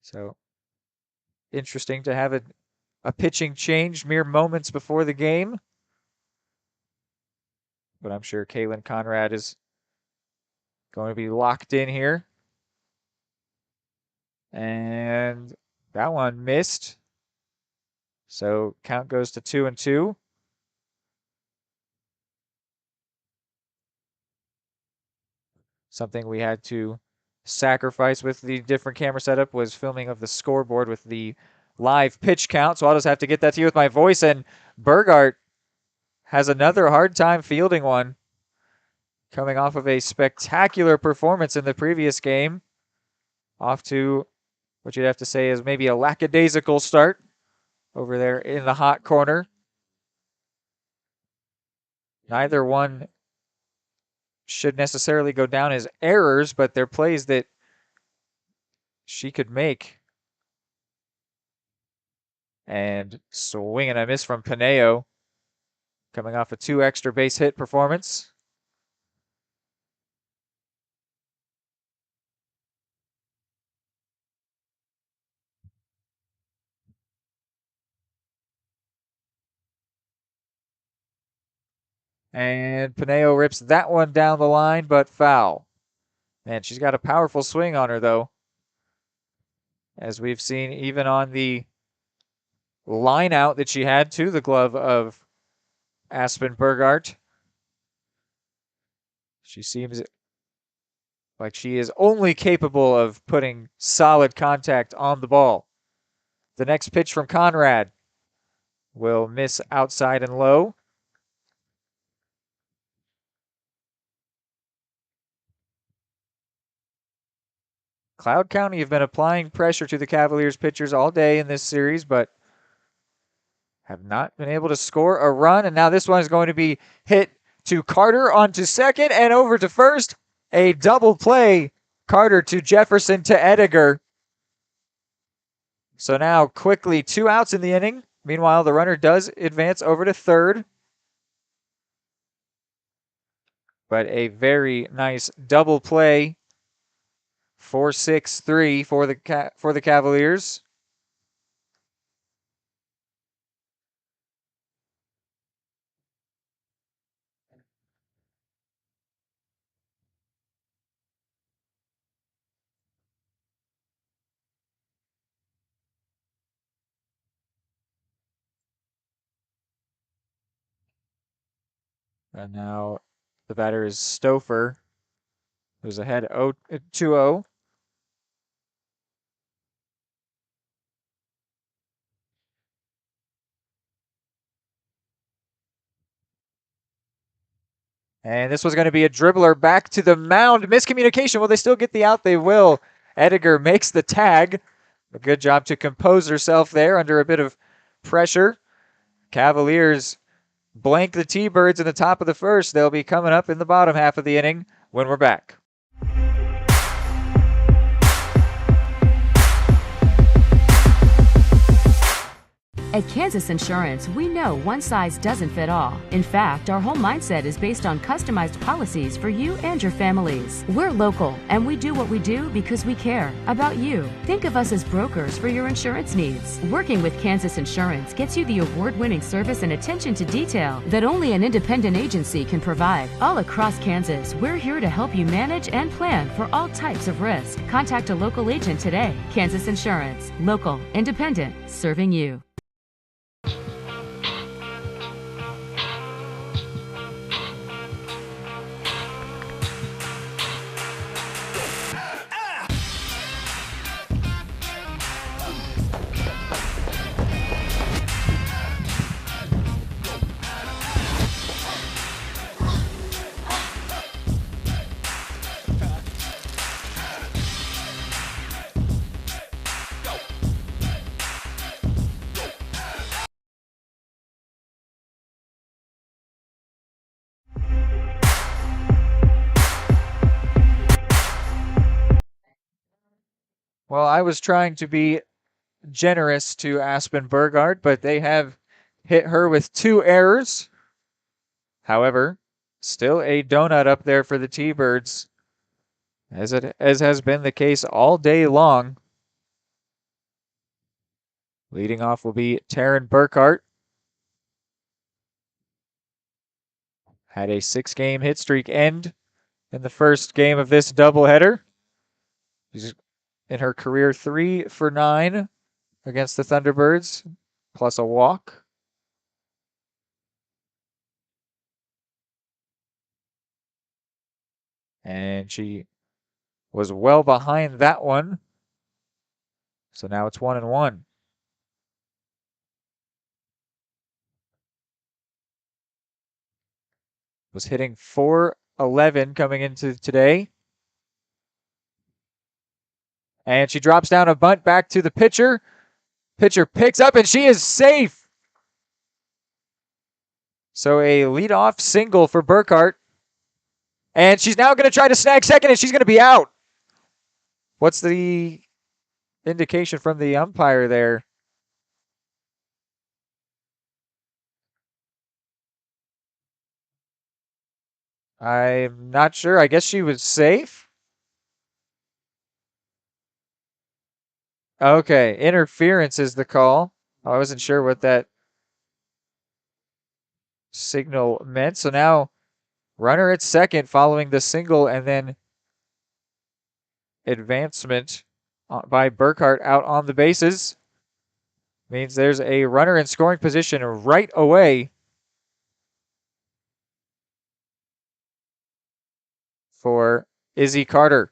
So interesting to have a pitching change mere moments before the game. But I'm sure Kaylin Conrad is going to be locked in here. And that one missed. So count goes to 2-2. Something we had to sacrifice with the different camera setup was filming of the scoreboard with the live pitch count. So I'll just have to get that to you with my voice. And Burgart has another hard time fielding one, coming off of a spectacular performance in the previous game. Off to what you'd have to say is maybe a lackadaisical start over there in the hot corner. Neither one should necessarily go down as errors, but they're plays that she could make. And swing and a miss from Pineo, coming off a 2 extra base hit performance. And Pineo rips that one down the line, but foul. Man, she's got a powerful swing on her, though. As we've seen, even on the line out that she had to the glove of Aspen Burgart. She seems like she is only capable of putting solid contact on the ball. The next pitch from Conrad will miss outside and low. Cloud County have been applying pressure to the Cavaliers pitchers all day in this series, but have not been able to score a run. And now this one is going to be hit to Carter onto second and over to first. A double play. Carter to Jefferson to Ediger. So now quickly 2 outs in the inning. Meanwhile, the runner does advance over to third. But a very nice double play. 4-6-3 for the Cavaliers. And now the batter is Stouffer, who's ahead 2-0. And this was going to be a dribbler back to the mound. Miscommunication. Will they still get the out? They will. Ediger makes the tag. A good job to compose herself there under a bit of pressure. Cavaliers blank the T-Birds in the top of the first. They'll be coming up in the bottom half of the inning when we're back. At Kansas Insurance, we know one size doesn't fit all. In fact, our whole mindset is based on customized policies for you and your families. We're local, and we do what we do because we care about you. Think of us as brokers for your insurance needs. Working with Kansas Insurance gets you the award-winning service and attention to detail that only an independent agency can provide. All across Kansas, we're here to help you manage and plan for all types of risk. Contact a local agent today. Kansas Insurance. Local, independent, serving you. Well, I was trying to be generous to Aspen Burgard, but they have hit her with 2 errors. However, still a donut up there for the T-Birds, as has been the case all day long. Leading off will be Taryn Burkhart. Had a 6-game hit streak end in the first game of this doubleheader. She's in her career 3 for 9 against the Thunderbirds, plus a walk. And she was well behind that one. So now it's 1-1. Was hitting .411 coming into today. And she drops down a bunt back to the pitcher. Pitcher picks up, and she is safe. So a leadoff single for Burkhart. And she's now going to try to snag second, and she's going to be out. What's the indication from the umpire there? I'm not sure. I guess she was safe. Okay, interference is the call. I wasn't sure what that signal meant. So now runner at second following the single and then advancement by Burkhart out on the bases. Means there's a runner in scoring position right away for Izzy Carter.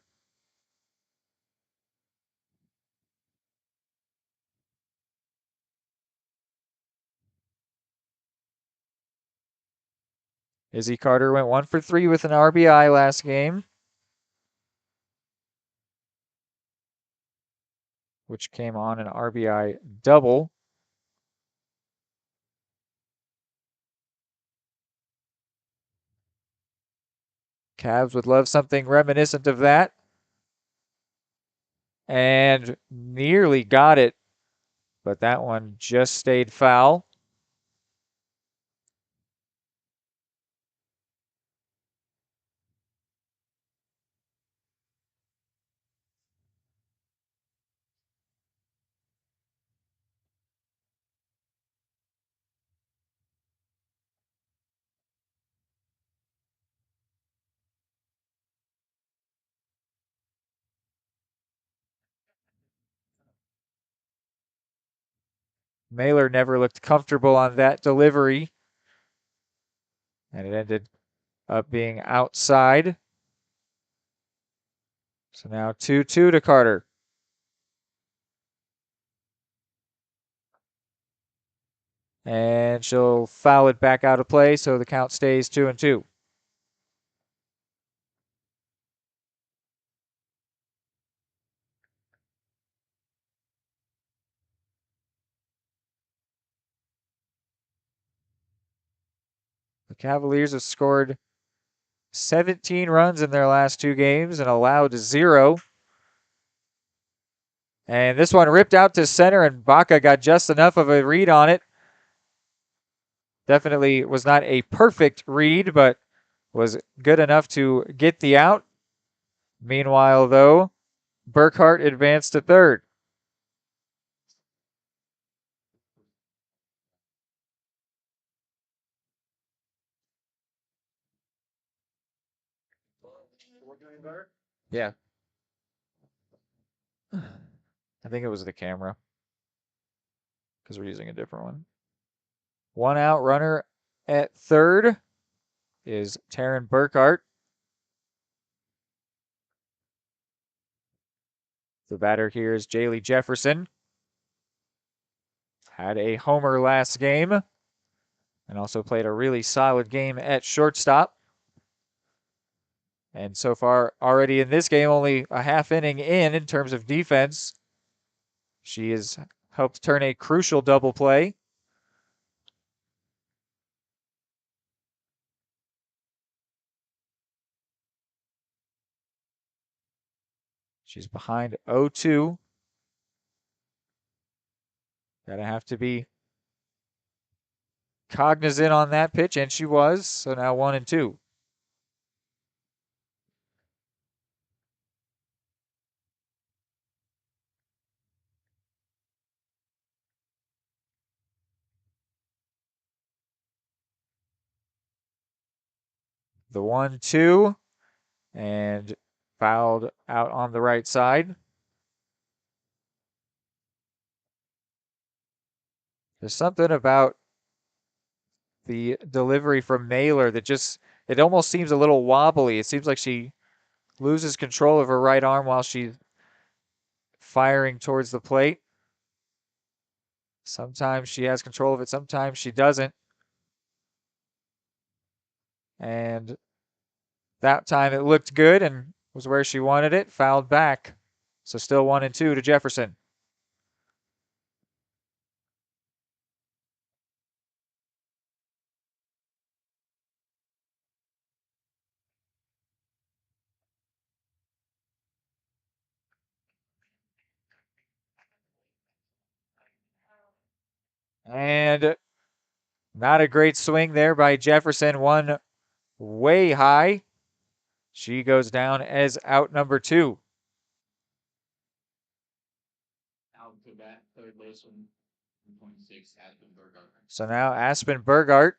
Izzy Carter went 1 for 3 with an RBI last game, which came on an RBI double. Cavs would love something reminiscent of that. And nearly got it, but that one just stayed foul. Mailer never looked comfortable on that delivery, and it ended up being outside. So now 2-2 to Carter. And she'll foul it back out of play, so the count stays 2-2. The Cavaliers have scored 17 runs in their last 2 games and allowed 0. And this one ripped out to center, and Baca got just enough of a read on it. Definitely was not a perfect read, but was good enough to get the out. Meanwhile, though, Burkhart advanced to third. Yeah. I think it was the camera because we're using a different one. 1 out runner at third is Taryn Burkhart. The batter here is Jaylee Jefferson. Had a homer last game and also played a really solid game at shortstop. And so far, already in this game, only a half inning in terms of defense. She has helped turn a crucial double play. She's behind 0-2. Gotta have to be cognizant on that pitch, and she was. So now 1-2. The 1-2 and fouled out on the right side. There's something about the delivery from Mailer that just, it almost seems a little wobbly. It seems like she loses control of her right arm while she's firing towards the plate. Sometimes she has control of it, sometimes she doesn't. And that time it looked good and was where she wanted it, fouled back. So still 1-2 to Jefferson. And not a great swing there by Jefferson. One way high. She goes down as out number 2. So now Aspen Burgart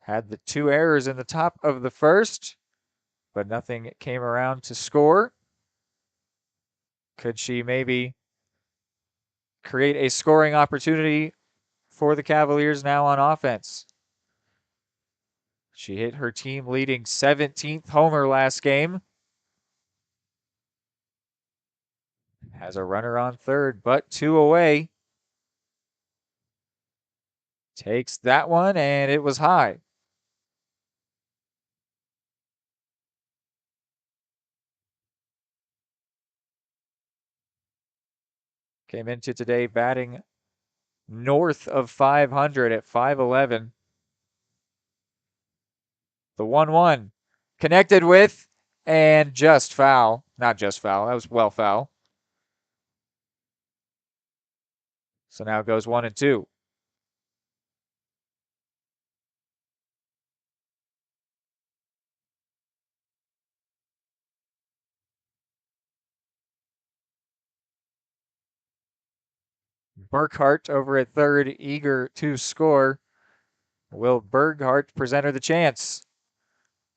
had the 2 errors in the top of the first, but nothing came around to score. Could she maybe create a scoring opportunity for the Cavaliers now on offense? She hit her team leading 17th homer last game. Has a runner on third, but 2 away. Takes that one, and it was high. Came into today batting north of 500 at 511. The 1-1 connected with and just foul. Not just foul, that was well foul. So now it goes 1-2. Burkhart over at third, eager to score. Will Burkhart present her the chance?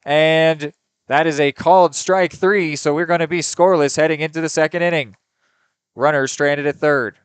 And that is a called strike 3, so we're going to be scoreless heading into the second inning. Runner stranded at third.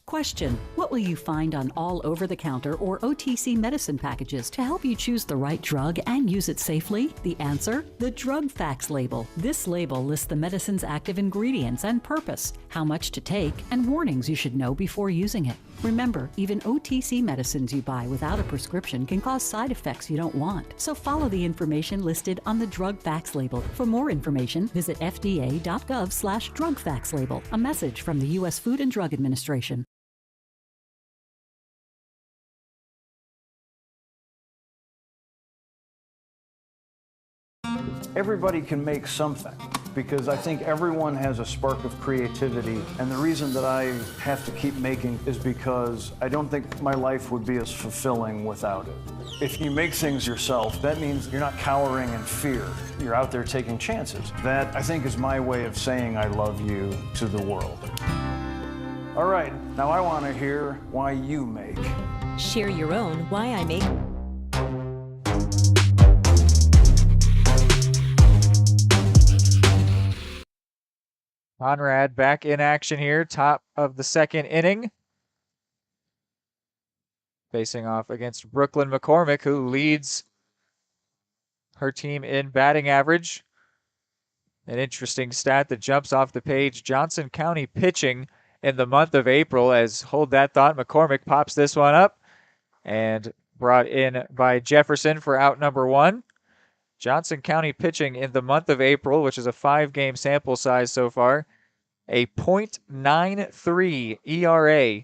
Question: what will you find on all over-the-counter or OTC medicine packages to help you choose the right drug and use it safely? The answer: the drug facts label. This label lists the medicine's active ingredients and purpose, how much to take, and warnings you should know before using it. Remember, even OTC medicines you buy without a prescription can cause side effects you don't want. So follow the information listed on the drug facts label. For more information, visit fda.gov/drug facts label. A message from the U.S. Food and Drug Administration. Everybody can make something, because I think everyone has a spark of creativity, and the reason that I have to keep making is because I don't think my life would be as fulfilling without it. If you make things yourself, that means you're not cowering in fear. You're out there taking chances. That, I think, is my way of saying I love you to the world. All right, now I want to hear why you make. Share your own Why I Make. Conrad back in action here, top of the second inning. Facing off against Brooklyn McCormick, who leads her team in batting average. An interesting stat that jumps off the page: Johnson County pitching in the month of April, as hold that thought, McCormick pops this one up and brought in by Jefferson for out number 1. Johnson County pitching in the month of April, which is a 5-game sample size so far, a .93 ERA,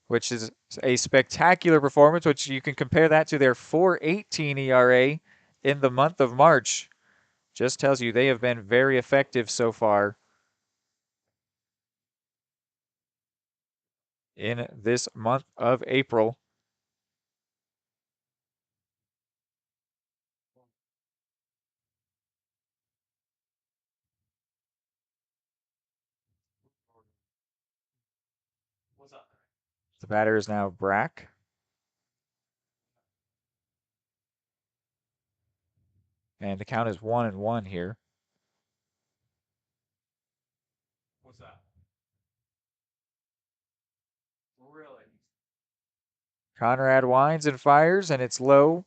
which is a spectacular performance, which you can compare that to their .418 ERA in the month of March. Just tells you they have been very effective so far in this month of April. The batter is now Brack. And the count is 1-1 here. What's that? Really? Conrad winds and fires, and it's low.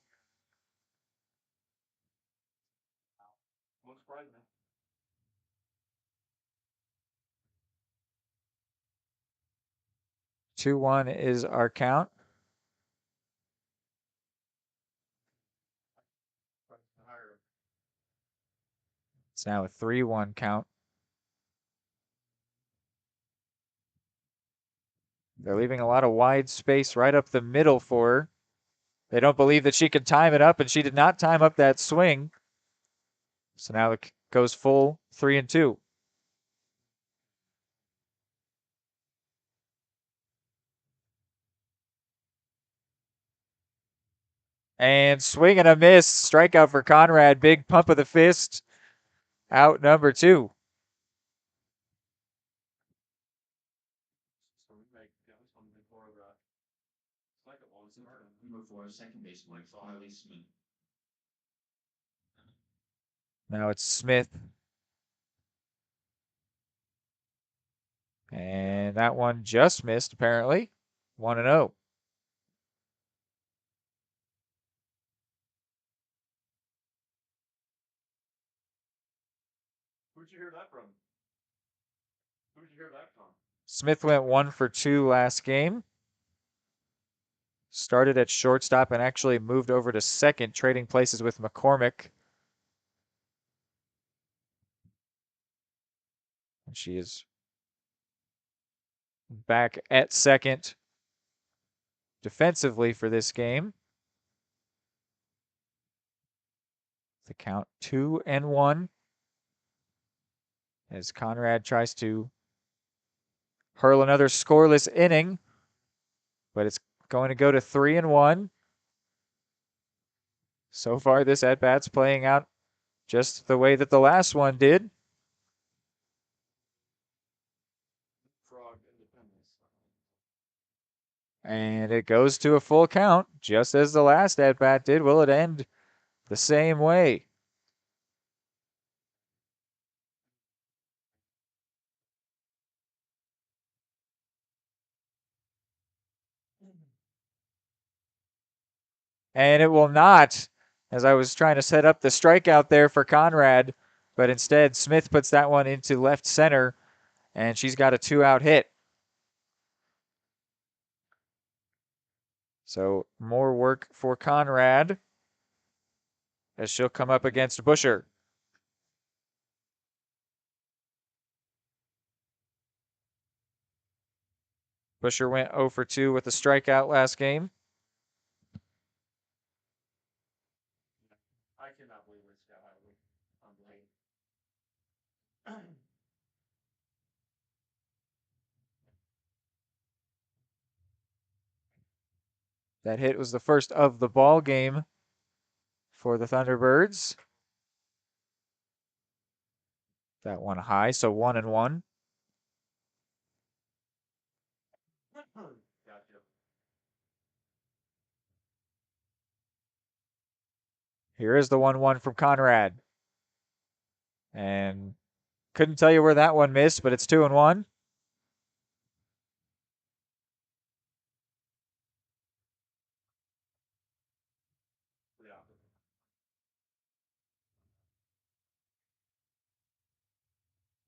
Two one is our count. It's now a 3-1 count. They're leaving a lot of wide space right up the middle for her. They don't believe that she can time it up, and she did not time up that swing. So now the goes full 3-2. And swing and a miss. Strikeout for Conrad. Big pump of the fist. Out number 2. Now it's Smith. And that one just missed, apparently. 1-0. Who'd you hear that from? Who'd you hear that from? Smith went 1 for 2 last game. Started at shortstop and actually moved over to second, trading places with McCormick. And she is back at second defensively for this game. The count 2-1 as Conrad tries to hurl another scoreless inning, but it's going to go to 3-1. So far, this at-bat's playing out just the way that the last one did. And it goes to a full count, just as the last at-bat did. Will it end the same way? And it will not, as I was trying to set up the strikeout there for Conrad, but instead Smith puts that one into left center, and she's got a 2-out hit. So more work for Conrad as she'll come up against Busher. Busher went 0 for 2 with a strikeout last game. I cannot believe it's got unbelievable. That hit was the first of the ball game for the Thunderbirds. That one high, so 1-1. Here is the 1-1 from Conrad. And couldn't tell you where that one missed, but it's 2-1.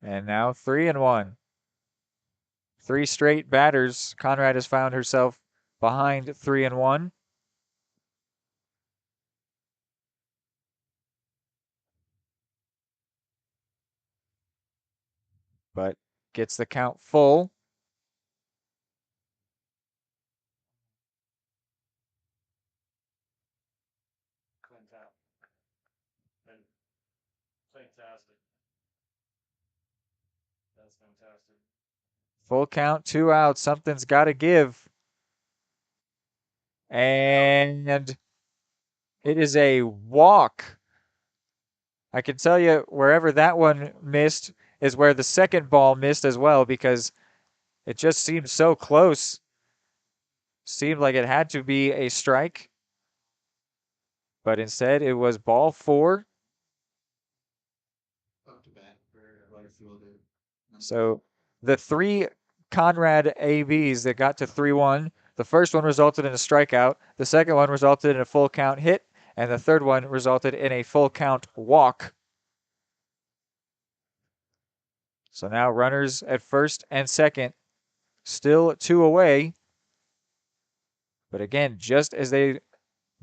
And now 3-1. 3 straight batters. Conrad has found herself behind 3-1. But gets the count full. Fantastic. That's fantastic. Full count, 2 outs. Something's got to give. And it is a walk. I can tell you wherever that one missed is where the second ball missed as well, because it just seemed so close. Seemed like it had to be a strike. But instead, it was ball 4. So the 3 Conrad ABs that got to 3-1, the first one resulted in a strikeout, the second one resulted in a full count hit, and the third one resulted in a full count walk. So now runners at first and second, still 2 away. But again, just as they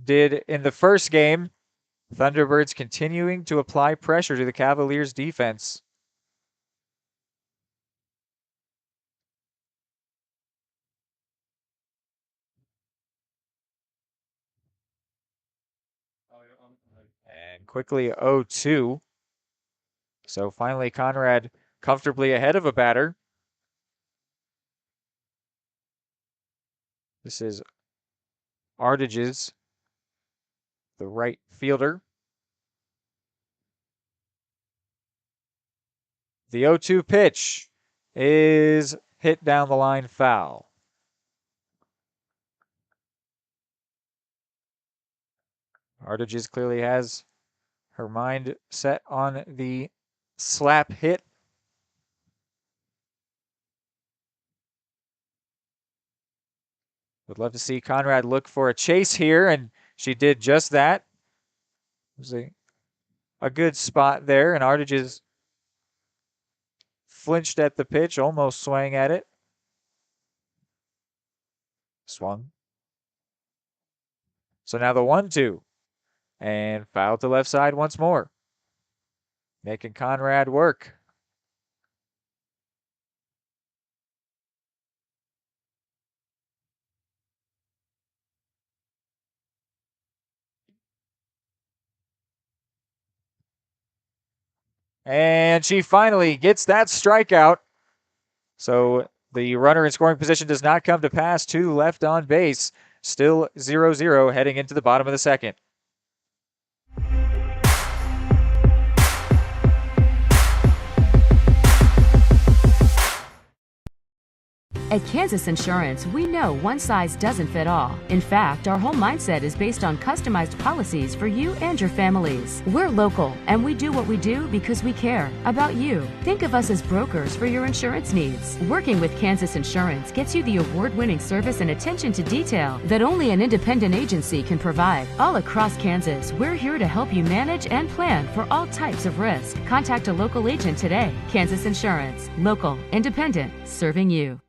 did in the first game, Thunderbirds continuing to apply pressure to the Cavaliers defense. And quickly 0-2. So finally, Conrad comfortably ahead of a batter. This is Artage's, the right fielder. The 0-2 pitch is hit down the line foul. Artages clearly has her mind set on the slap hit. Would love to see Conrad look for a chase here, and she did just that. It was a good spot there, and Artages flinched at the pitch, almost swang at it. Swung. So now the 1-2, and foul to left side once more, making Conrad work. And she finally gets that strikeout. So the runner in scoring position does not come to pass. 2 left on base. Still 0-0 heading into the bottom of the second. At Kansas Insurance, we know one size doesn't fit all. In fact, our whole mindset is based on customized policies for you and your families. We're local, and we do what we do because we care about you. Think of us as brokers for your insurance needs. Working with Kansas Insurance gets you the award-winning service and attention to detail that only an independent agency can provide. All across Kansas, we're here to help you manage and plan for all types of risk. Contact a local agent today. Kansas Insurance. Local, independent, serving you.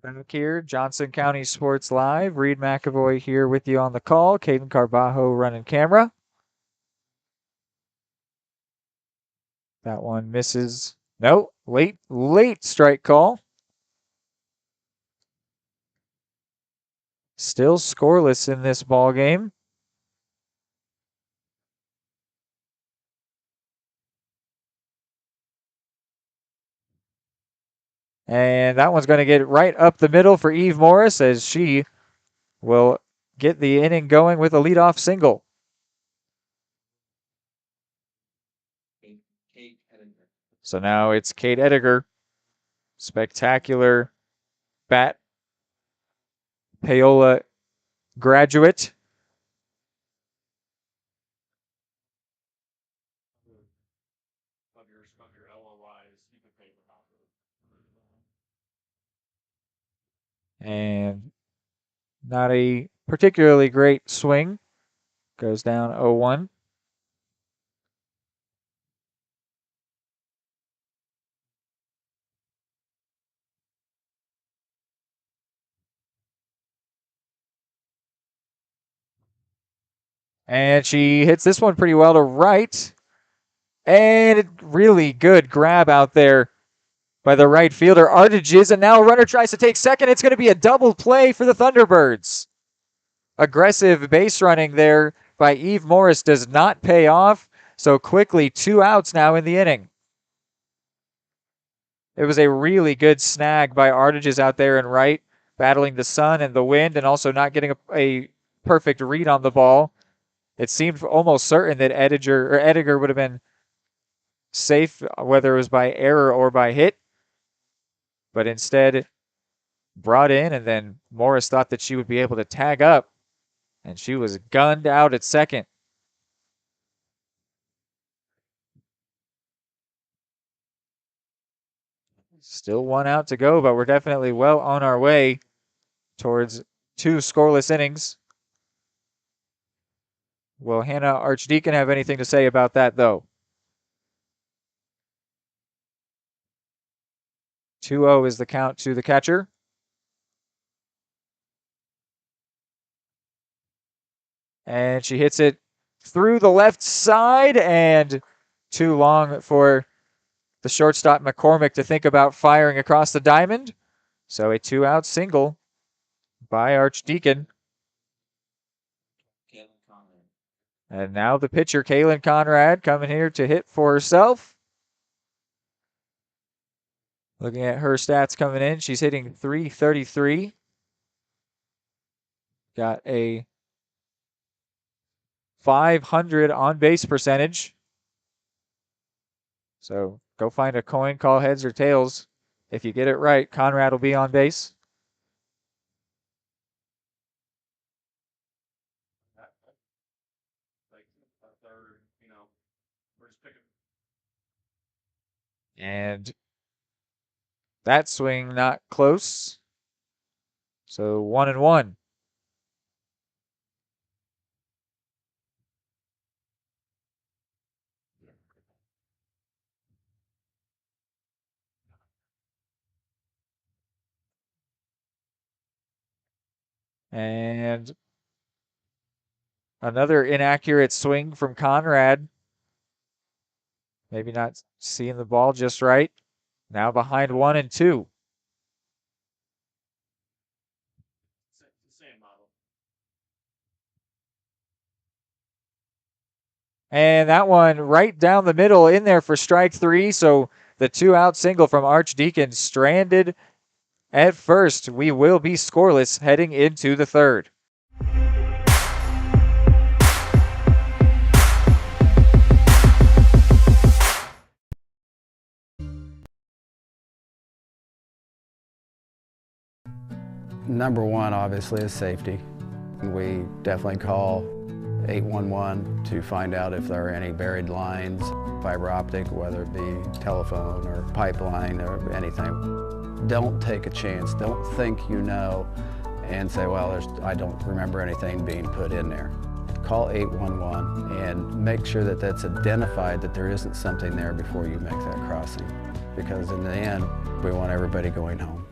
Back here, Johnson County Sports Live. Reed McAvoy here with you on the call. Caden Carbajo running camera. That one misses. No, late strike call. Still scoreless in this ball game. And that one's going to get right up the middle for Eve Morris as she will get the inning going with a leadoff single. So now it's Kate Ediger. Spectacular bat. Paola graduate. And not a particularly great swing. Goes down 0-1. And she hits this one pretty well to right. And a really good grab out there by the right fielder, Artages. And now a runner tries to take second. It's going to be a double play for the Thunderbirds. Aggressive base running there by Eve Morris does not pay off. So quickly, 2 outs now in the inning. It was a really good snag by Artages out there in right, battling the sun and the wind and also not getting a perfect read on the ball. It seemed almost certain that Ediger would have been safe, whether it was by error or by hit. But instead, brought in, and then Morris thought that she would be able to tag up, and she was gunned out at second. Still one out to go, but we're definitely well on our way towards 2 scoreless innings. Will Hannah Archdeacon have anything to say about that, though? 2-0 is the count to the catcher. And she hits it through the left side, and too long for the shortstop McCormick to think about firing across the diamond. So a 2-out single by Archdeacon. And now the pitcher, Kaylin Conrad, coming here to hit for herself. Looking at her stats coming in, she's hitting .333. Got a .500 on base percentage. So go find a coin, call heads or tails. If you get it right, Conrad will be on base. And that swing not close. So 1-1. And another inaccurate swing from Conrad. Maybe not seeing the ball just right. Now behind 1-2. And that one right down the middle in there for strike 3. So the 2-out single from Archdeacon stranded at first. We will be scoreless heading into the third. Number one, obviously, is safety. We definitely call 811 to find out if there are any buried lines, fiber optic, whether it be telephone or pipeline or anything. Don't take a chance. Don't think you know and say, well, I don't remember anything being put in there. Call 811 and make sure that that's identified, that there isn't something there before you make that crossing. Because in the end, we want everybody going home.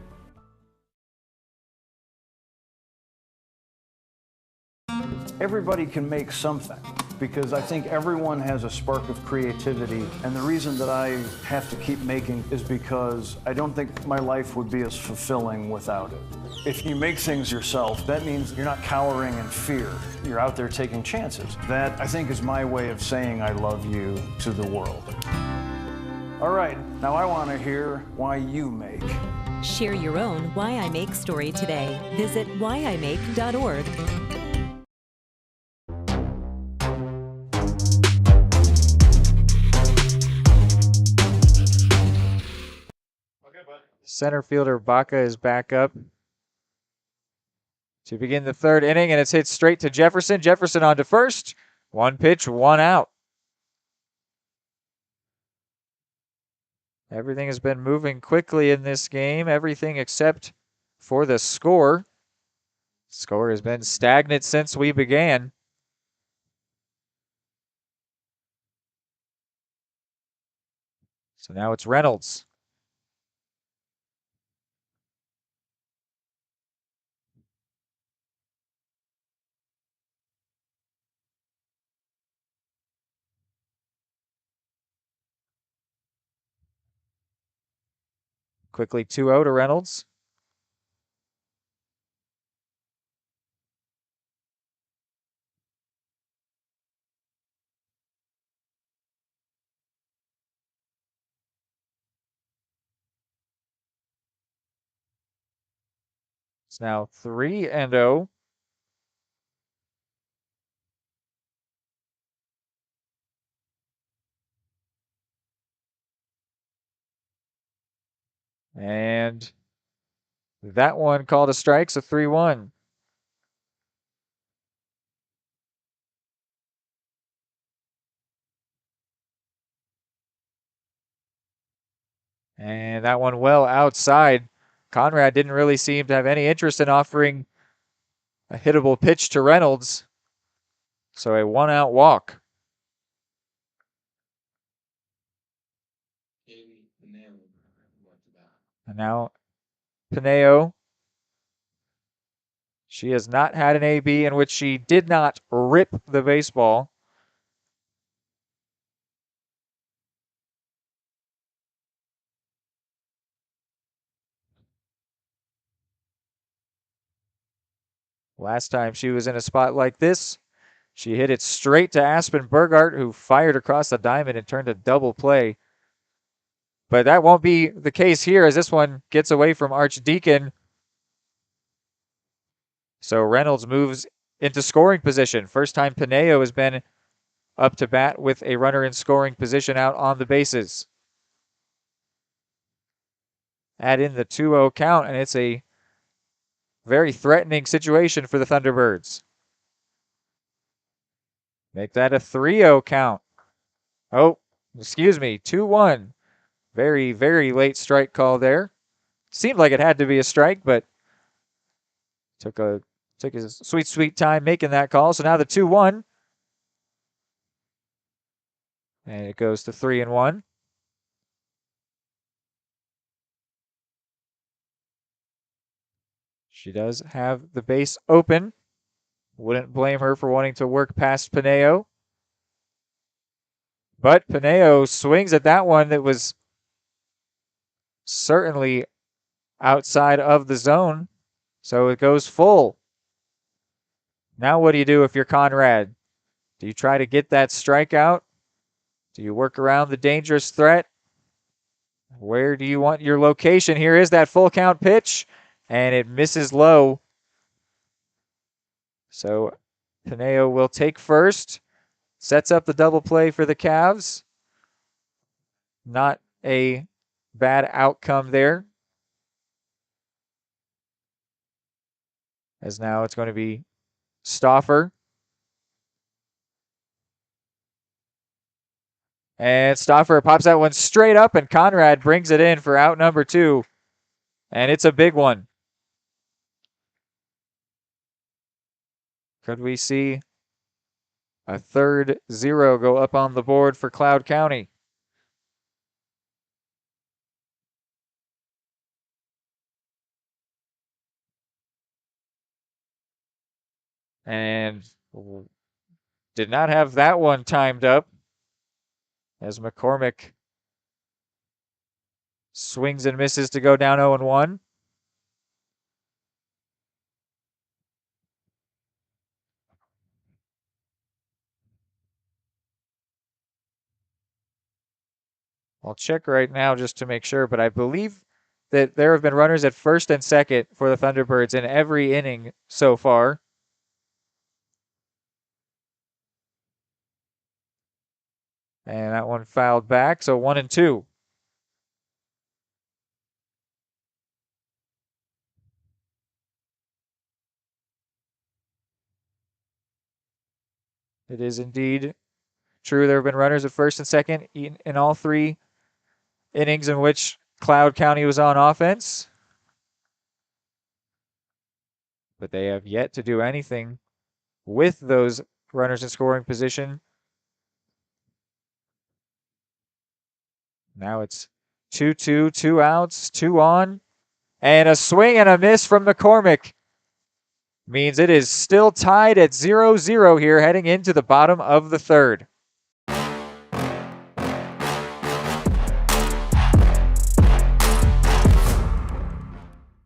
Everybody can make something, because I think everyone has a spark of creativity, and the reason that I have to keep making is because I don't think my life would be as fulfilling without it. If you make things yourself, that means you're not cowering in fear. You're out there taking chances. That, I think, is my way of saying I love you to the world. All right, now I want to hear why you make. Share your own Why I Make story today. Visit whyimake.org. Center fielder Baca is back up to begin the third inning, and it's hit straight to Jefferson. Jefferson on to first. 1 pitch, 1 out. Everything has been moving quickly in this game, everything except for the score. Score has been stagnant since we began. So now it's Reynolds. Quickly 2-0 to Reynolds. It's now 3-0. And that one called a strike, so 3-1. And that one well outside. Conrad didn't really seem to have any interest in offering a hittable pitch to Reynolds. So a 1-out walk. And now Pineo. She has not had an AB in which she did not rip the baseball. Last time she was in a spot like this, she hit it straight to Aspen Burgart, who fired across the diamond and turned a double play. But that won't be the case here as this one gets away from Archdeacon. So Reynolds moves into scoring position. First time Pineo has been up to bat with a runner in scoring position out on the bases. Add in the 2-0 count, and it's a very threatening situation for the Thunderbirds. Make that a 3-0 count. Oh, excuse me, 2-1. Very, very late strike call there. Seemed like it had to be a strike, but took his sweet, sweet time making that call. So now the 2-1. And it goes to 3-1. She does have the base open. Wouldn't blame her for wanting to work past Pineo. But Pineo swings at that one that was certainly outside of the zone. So it goes full. Now what do you do if you're Conrad? Do you try to get that strikeout? Do you work around the dangerous threat? Where do you want your location? Here is that full count pitch, and it misses low. So Pineo will take first. Sets up the double play for the Cavs. Not a bad outcome there. As now it's going to be Stauffer. And Stauffer pops that one straight up, and Conrad brings it in for out number 2. And it's a big one. Could we see a third 0 go up on the board for Cloud County? And did not have that one timed up as McCormick swings and misses to go down 0-1. I'll check right now just to make sure, but I believe that there have been runners at first and second for the Thunderbirds in every inning so far. And that one fouled back, so 1-2. It is indeed true. There have been runners at first and second in all 3 innings in which Cloud County was on offense. But they have yet to do anything with those runners in scoring position. Now it's 2-2, 2 outs, 2 on, and a swing and a miss from McCormick means it is still tied at 0-0 here heading into the bottom of the 3rd.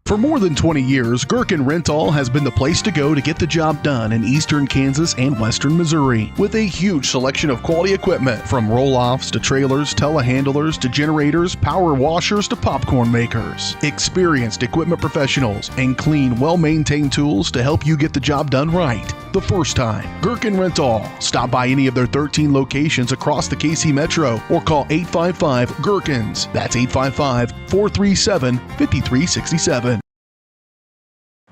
For more than 20 years, Gherkin Rental has been the place to go to get the job done in eastern Kansas and western Missouri. With a huge selection of quality equipment, from roll-offs to trailers, telehandlers to generators, power washers to popcorn makers. Experienced equipment professionals and clean, well-maintained tools to help you get the job done right the first time. Gherkin Rental. Stop by any of their 13 locations across the KC Metro or call 855-GHERKINS. That's 855-437-5367.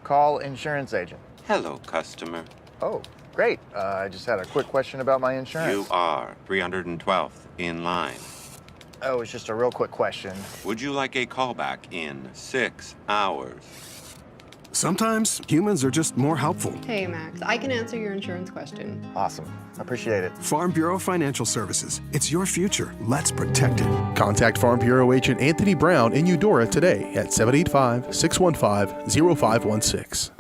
Call insurance agent. Hello, customer. Oh, great. I just had a quick question about my insurance. You are 312th in line. Oh, it's just a real quick question. Would you like a callback in 6 hours? Sometimes humans are just more helpful. Hey, Max, I can answer your insurance question. Awesome. Appreciate it. Farm Bureau Financial Services. It's your future. Let's protect it. Contact Farm Bureau agent Anthony Brown in Eudora today at 785-615-0516.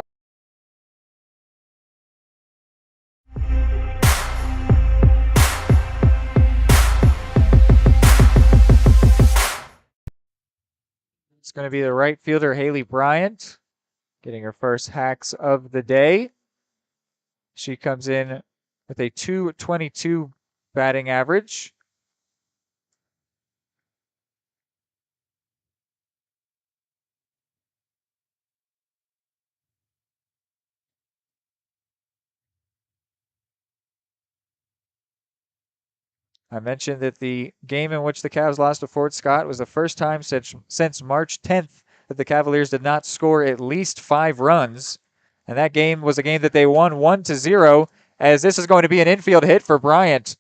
It's going to be the right fielder, Haley Bryant, getting her first hacks of the day. She comes in with a .222 batting average. I mentioned that the game in which the Cavs lost to Fort Scott was the first time since March 10th that the Cavaliers did not score at least 5 runs. And that game was a game that they won 1-0, as this is going to be an infield hit for Bryant.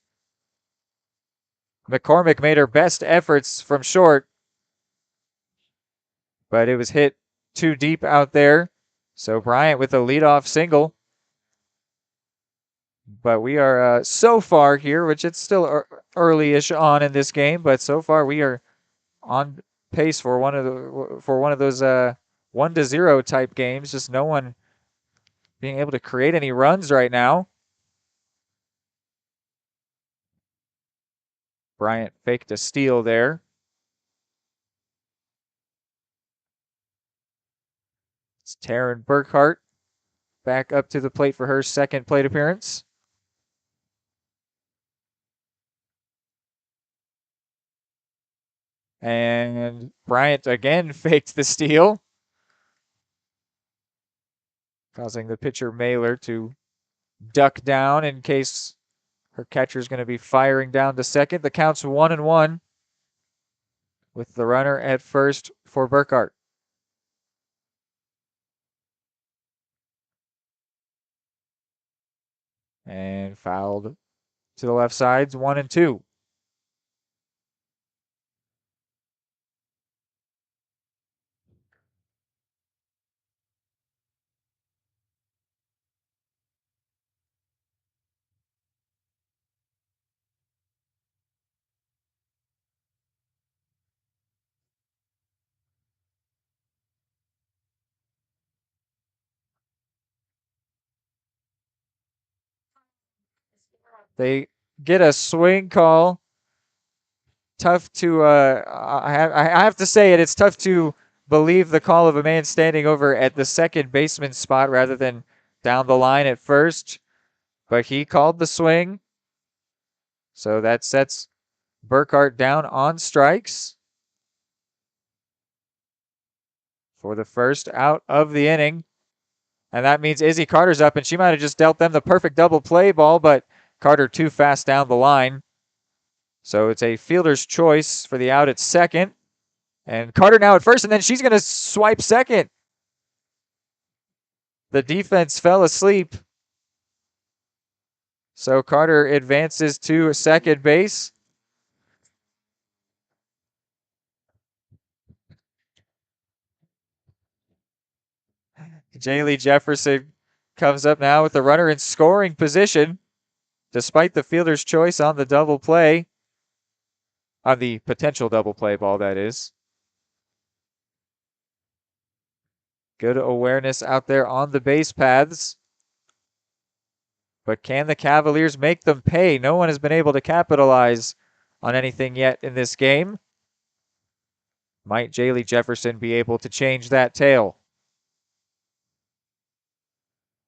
McCormick made her best efforts from short, but it was hit too deep out there. So Bryant with a leadoff single. But we are so far here, which it's still early-ish on in this game, but so far we are on pace for one of those 1-0 type games. Just no one being able to create any runs right now. Bryant faked a steal there. It's Taryn Burkhart back up to the plate for her second plate appearance. And Bryant again faked the steal, causing the pitcher Mailer to duck down in case her catcher is going to be firing down to second. The count's 1-1 with the runner at first for Burkhart. And fouled to the left sides, 1-2. They get a swing call. Tough to, I have to say it, it's tough to believe the call of a man standing over at the second baseman spot rather than down the line at first. But he called the swing. So that sets Burkhart down on strikes for the first out of the inning. And that means Izzy Carter's up, and she might have just dealt them the perfect double play ball, but Carter too fast down the line. So it's a fielder's choice for the out at second. And Carter now at first, and then she's going to swipe second. The defense fell asleep. So Carter advances to second base. Jaylee Jefferson comes up now with the runner in scoring position, despite the fielder's choice on the double play. On the potential double play ball, that is. Good awareness out there on the base paths. But can the Cavaliers make them pay? No one has been able to capitalize on anything yet in this game. Might Jaylee Jefferson be able to change that tale?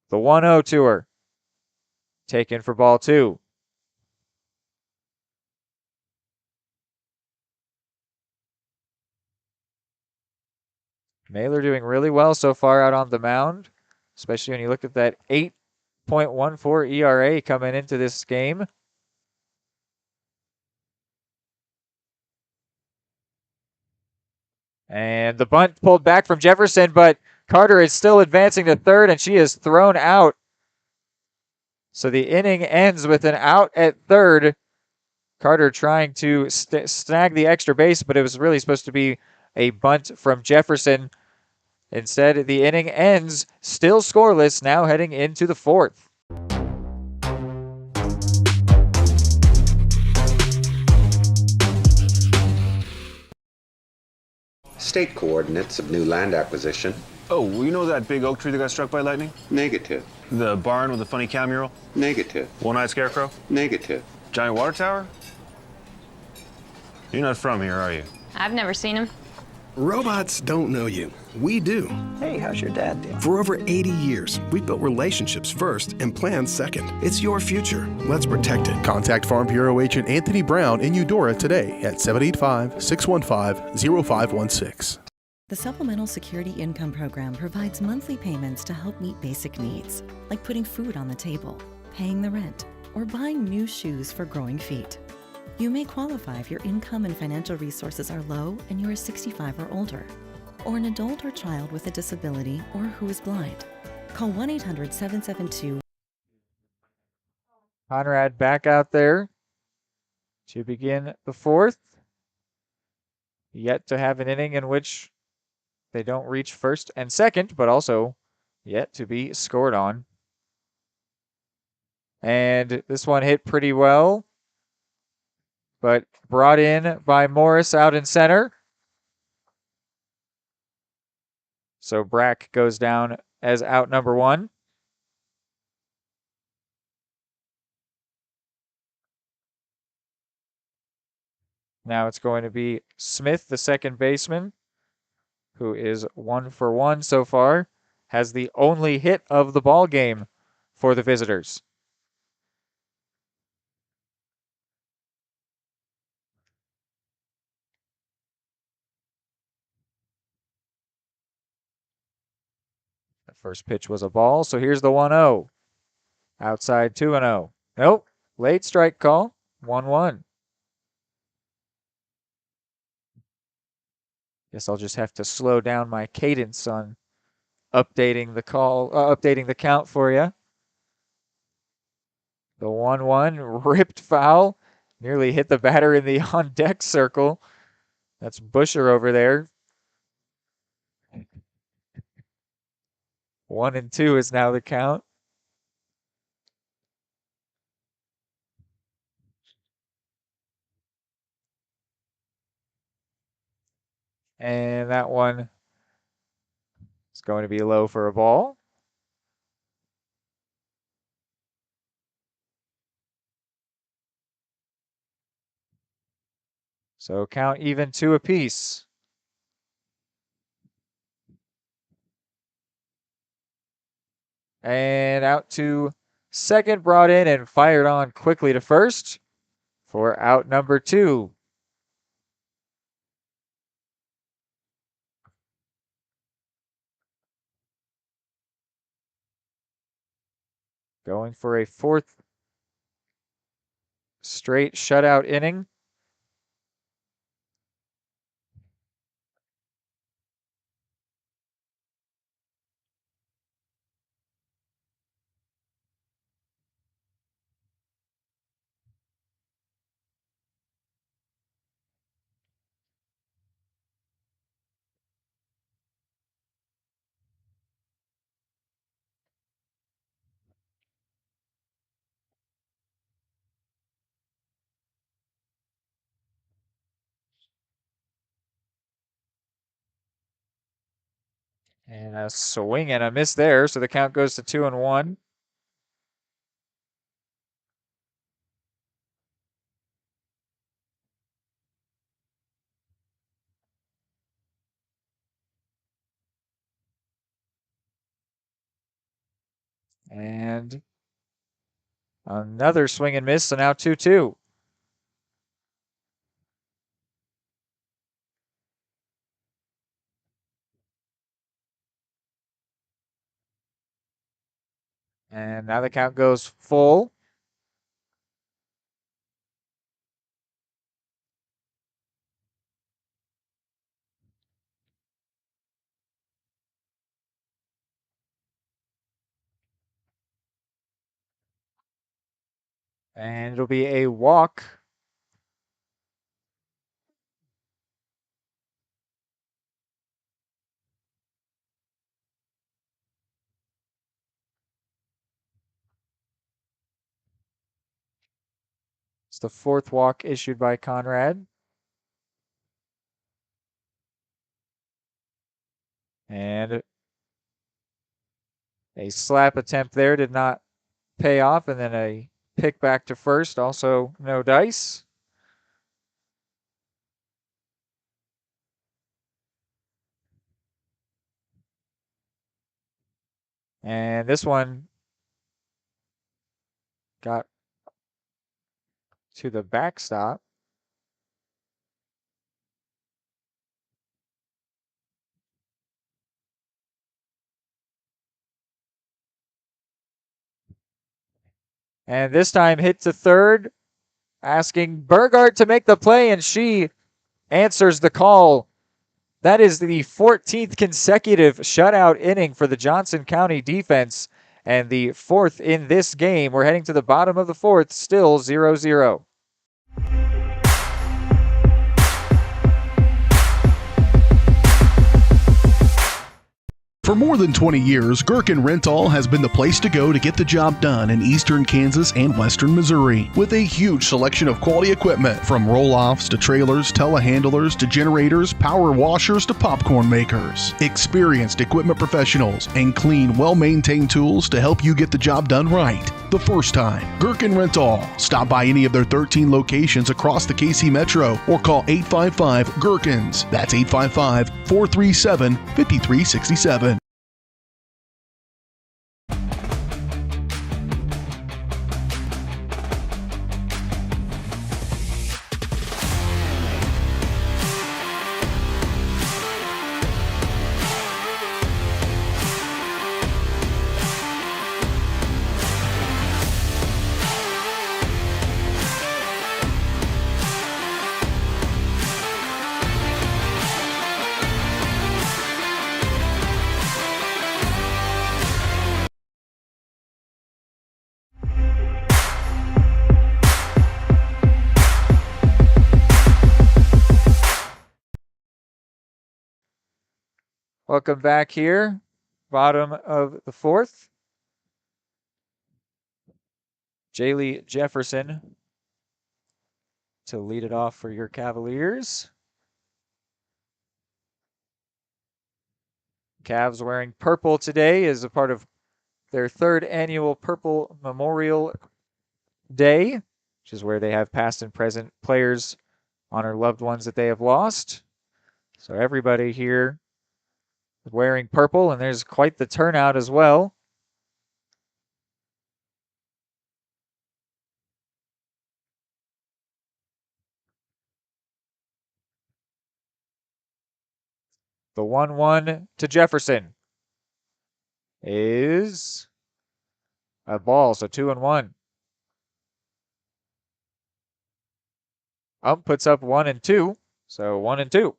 The 1-0 to her. Taken for ball 2. Mailer doing really well so far out on the mound, especially when you look at that 8.14 ERA coming into this game. And the bunt pulled back from Jefferson, but Carter is still advancing to third, and she is thrown out. So the inning ends with an out at third Carter trying to snag the extra base, but it was really supposed to be a bunt from Jefferson. Instead, the inning ends still scoreless, now heading into the fourth. State coordinates of new land acquisition. Oh, well, you know that big oak tree that got struck by lightning? Negative. The barn with the funny cow mural? Negative. One-eyed scarecrow? Negative. Giant water tower? You're not from here, are you? I've never seen him. Robots don't know you. We do. Hey, how's your dad doing? For over 80 years, we've built relationships first and plans second. It's your future. Let's protect it. Contact Farm Bureau Agent Anthony Brown in Eudora today at 785-615-0516. The Supplemental Security Income Program provides monthly payments to help meet basic needs, like putting food on the table, paying the rent, or buying new shoes for growing feet. You may qualify if your income and financial resources are low and you are 65 or older, or an adult or child with a disability or who is blind. Call 1-800-772. Conrad back out there to begin the fourth. Yet to have an inning in which they don't reach first and second, but also yet to be scored on. And this one hit pretty well, but brought in by Morris out in center. So Brack goes down as out number one. Now it's going to be Smith, the second baseman, who is 1 for 1 so far, has the only hit of the ball game for the visitors. The first pitch was a ball, so here's the 1-0. Outside 2-0. Nope. Late strike call. 1-1. Guess I'll just have to slow down my cadence on updating the call, updating the count for you. The 1-1 ripped foul. Nearly hit the batter in the on deck circle. That's Busher over there. 1-2 is now the count. And that one is going to be low for a ball. So count even 2 apiece. And out to second, brought in and fired on quickly to first for out number 2. Going for a 4th straight shutout inning. And a swing and a miss there, so the count goes to 2-1. And another swing and miss, so now 2-2. And now the count goes full. And it'll be a walk It's the fourth walk issued by Conrad. And a slap attempt there did not pay off, and then a pick back to first, also no dice. And this one got to the backstop. And this time hit to third, asking Burgart to make the play, and she answers the call. That is the 14th consecutive shutout inning for the Johnson County defense, and the fourth in this game. We're heading to the bottom of the fourth, still 0-0. For more than 20 years, Gherkin Rental has been the place to go to get the job done in eastern Kansas and western Missouri. With a huge selection of quality equipment, from roll-offs to trailers, telehandlers to generators, power washers to popcorn makers. Experienced equipment professionals and clean, well-maintained tools to help you get the job done right the first time. Gherkin Rental. Stop by any of their 13 locations across the KC Metro or call 855-GHERKINS. That's 855-437-5367. Welcome back here, bottom of the fourth. Jaylee Jefferson to lead it off for your Cavaliers. Cavs wearing purple today as a part of their third annual Purple Memorial Day, which is where they have past and present players honor loved ones that they have lost. So everybody here is wearing purple, and there's quite the turnout as well. The 1-1 to Jefferson is a ball, so 2-1. Puts up 1 and 2, so 1 and 2.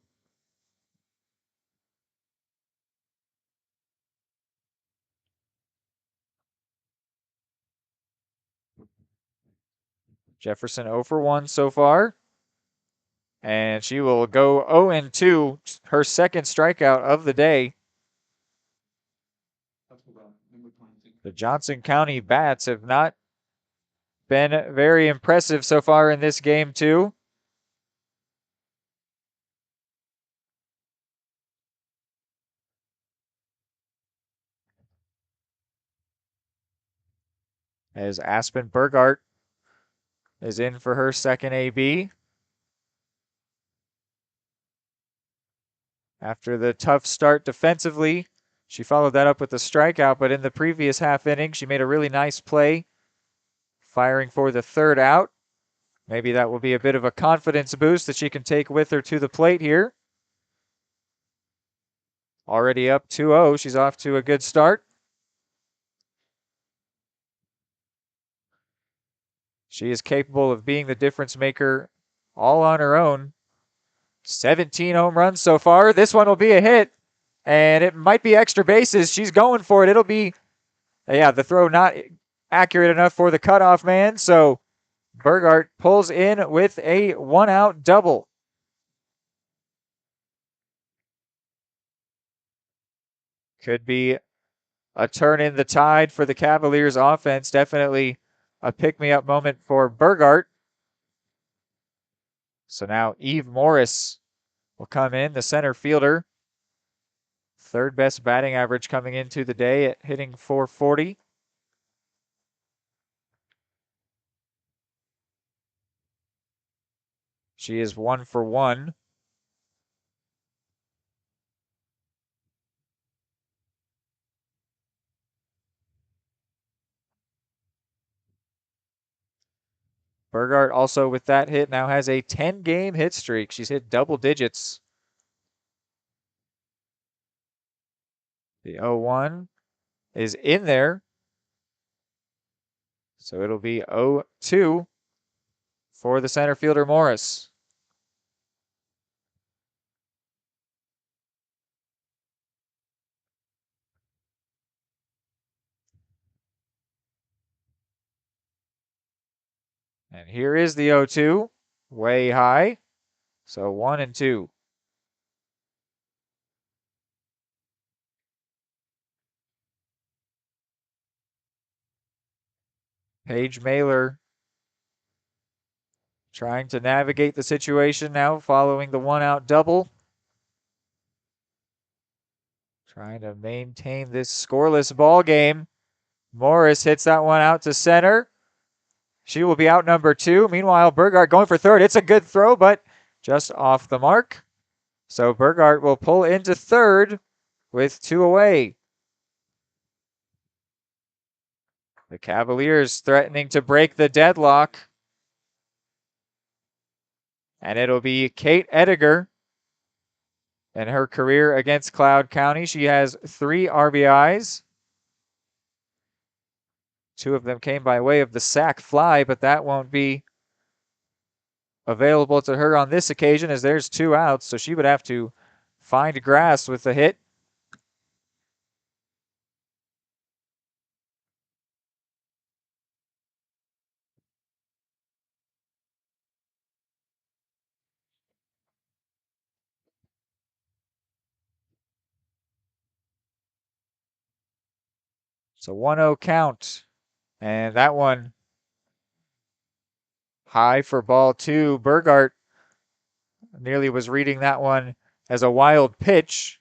Jefferson 0 for 1 so far. And she will go 0 and 2, her second strikeout of the day. The Johnson County Bats have not been very impressive so far in this game, too. As Aspen Burgart is in for her second AB. After the tough start defensively, she followed that up with a strikeout, but in the previous half inning, she made a really nice play, firing for the third out. Maybe that will be a bit of a confidence boost that she can take with her to the plate here. Already up 2-0. She's off to a good start. She is capable of being the difference maker all on her own. 17 home runs so far. This one will be a hit, and it might be extra bases. She's going for it. It'll be, yeah, the throw not accurate enough for the cutoff man, so Burgart pulls in with a one-out double. Could be a turn in the tide for the Cavaliers offense. Definitely a pick-me-up moment for Burgart. So now Eve Morris will come in, the center fielder. Third best batting average coming into the day at hitting .440. She is 1 for 1. Burgart also with that hit now has a 10-game hit streak. She's hit double digits. The 0-1 is in there. So it'll be 0-2 for the center fielder Morris. And here is the 0-2, way high. So 1-2. Paige Mailer trying to navigate the situation now following the 1-out double. Trying to maintain this scoreless ball game. Morris hits that one out to center. She will be out number 2. Meanwhile, Burgart going for third. It's a good throw, but just off the mark. So Burgart will pull into third with 2 away. The Cavaliers threatening to break the deadlock. And it'll be Kate Ediger. In her career against Cloud County, she has 3 RBIs. 2 of them came by way of the sac fly, but that won't be available to her on this occasion as there's 2 outs, so she would have to find grass with the hit. So 1-0 count. And that one high for ball 2. Burgart nearly was reading that one as a wild pitch.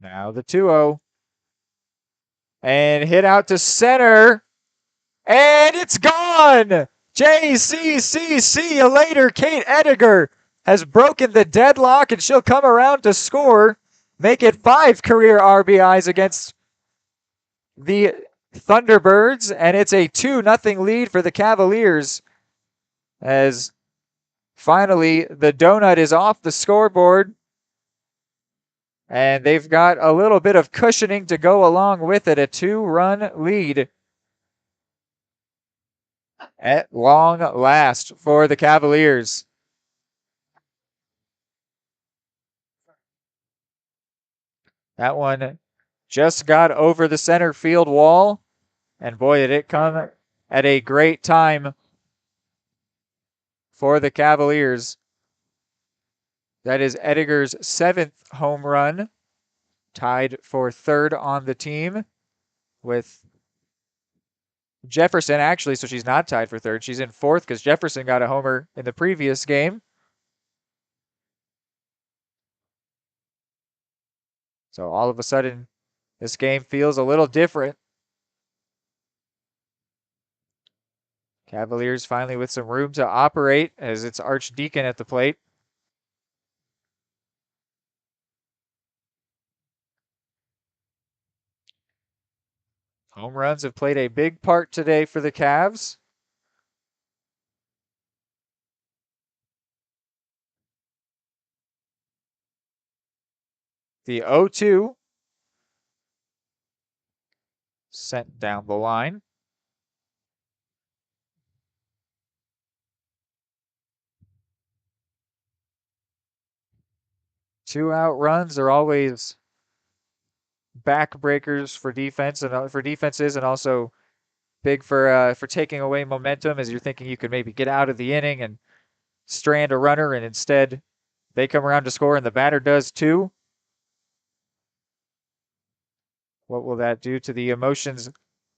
Now the 2-0. And hit out to center. And it's gone! JCC, see you later. Kate Ediger has broken the deadlock, and she'll come around to score, make it 5 career RBIs against the Thunderbirds, and it's a 2-0 lead for the Cavaliers as finally the donut is off the scoreboard, and they've got a little bit of cushioning to go along with it, a 2-run lead at long last for the Cavaliers. That one just got over the center field wall, and boy, did it come at a great time for the Cavaliers. That is Ediger's 7th home run, tied for 3rd on the team with Jefferson, actually, so she's not tied for 3rd. She's in 4th because Jefferson got a homer in the previous game. So all of a sudden, this game feels a little different. Cavaliers finally with some room to operate as it's Archdeacon at the plate. Home runs have played a big part today for the Cavs. The 0-2 sent down the line. Two-out runs are always backbreakers for defense and for defenses, and also big for taking away momentum as you're thinking you could maybe get out of the inning and strand a runner, and instead they come around to score and the batter does too. What will that do to the emotions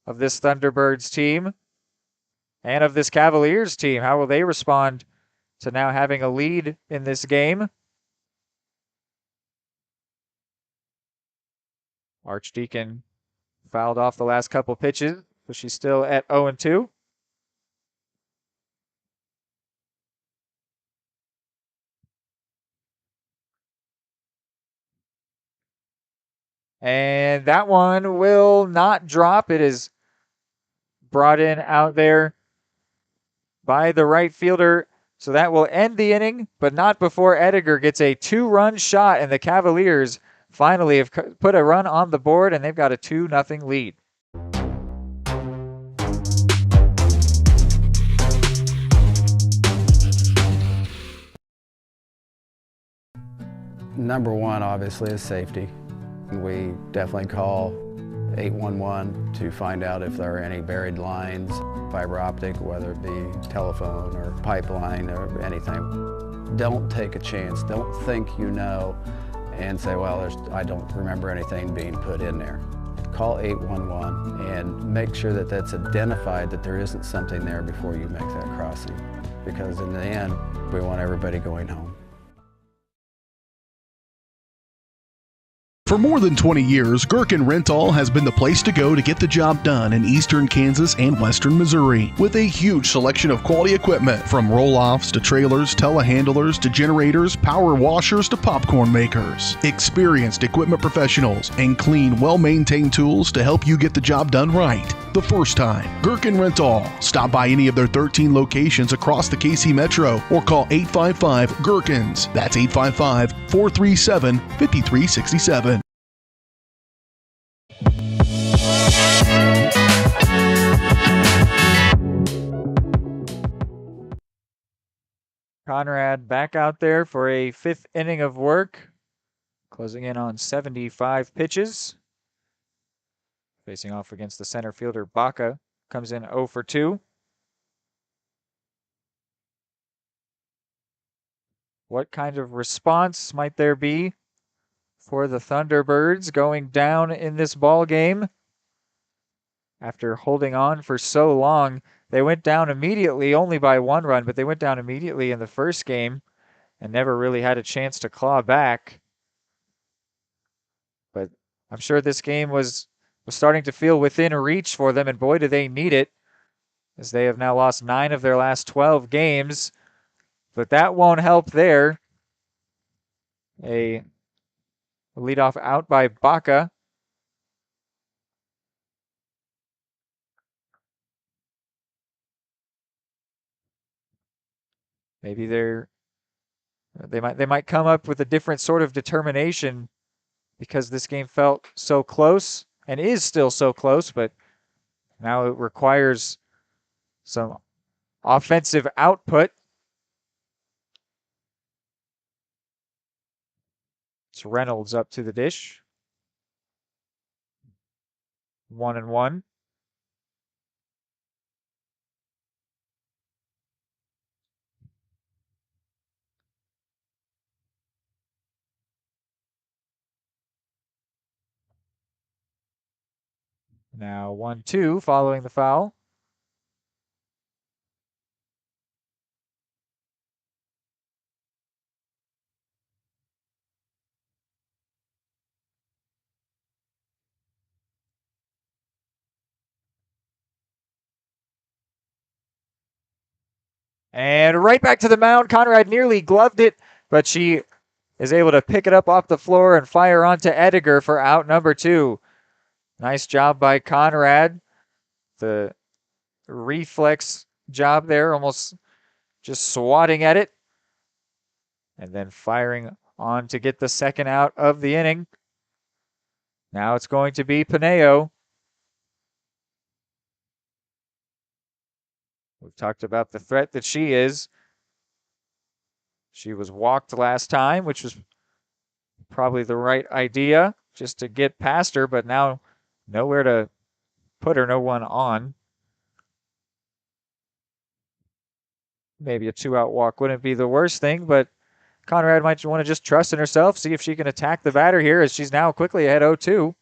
of this Thunderbirds team and of this Cavaliers team? How will they respond to now having a lead in this game? Archdeacon fouled off the last couple pitches, but she's still at 0-2. And that one will not drop. It is brought in out there by the right fielder. So that will end the inning, but not before Ediger gets a 2-run shot, and the Cavaliers finally have put a run on the board, and they've got a 2-0 lead. Number one, obviously, is safety. We definitely call 811 to find out if there are any buried lines, fiber optic, whether it be telephone or pipeline or anything. Don't take a chance. Don't think you know and say, well, I don't remember anything being put in there. Call 811 and make sure that that's identified, that there isn't something there before you make that crossing. Because in the end, we want everybody going home. For more than 20 years, Gherkin Rental has been the place to go to get the job done in eastern Kansas and western Missouri. With a huge selection of quality equipment, from roll-offs to trailers, telehandlers to generators, power washers to popcorn makers. Experienced equipment professionals and clean, well-maintained tools to help you get the job done right the first time. Gherkin Rental. Stop by any of their 13 locations across the KC Metro or call 855-GHERKINS. That's 855-437-5367. Conrad back out there for a 5th inning of work, closing in on 75 pitches. Facing off against the center fielder, Baca, comes in 0 for 2. What kind of response might there be for the Thunderbirds going down in this ball game? After holding on for so long, they went down immediately, only by 1 run, but they went down immediately in the first game and never really had a chance to claw back. But I'm sure this game was starting to feel within reach for them, and boy, do they need it, as they have now lost 9 of their last 12 games. But that won't help there. A leadoff out by Baca. Maybe they might come up with a different sort of determination, because this game felt so close and is still so close, but now it requires some offensive output. It's Reynolds up to the dish. 1-1. Now 1-2 following the foul. And right back to the mound. Conrad nearly gloved it, but she is able to pick it up off the floor and fire onto Ediger for out number 2. Nice job by Conrad. The reflex job there, almost just swatting at it. And then firing on to get the second out of the inning. Now it's going to be Pineo. We've talked about the threat that she is. She was walked last time, which was probably the right idea, just to get past her, but now nowhere to put her, no one on. Maybe a 2-out walk wouldn't be the worst thing, but Conrad might want to just trust in herself, see if she can attack the batter here, as she's now quickly ahead 0-2.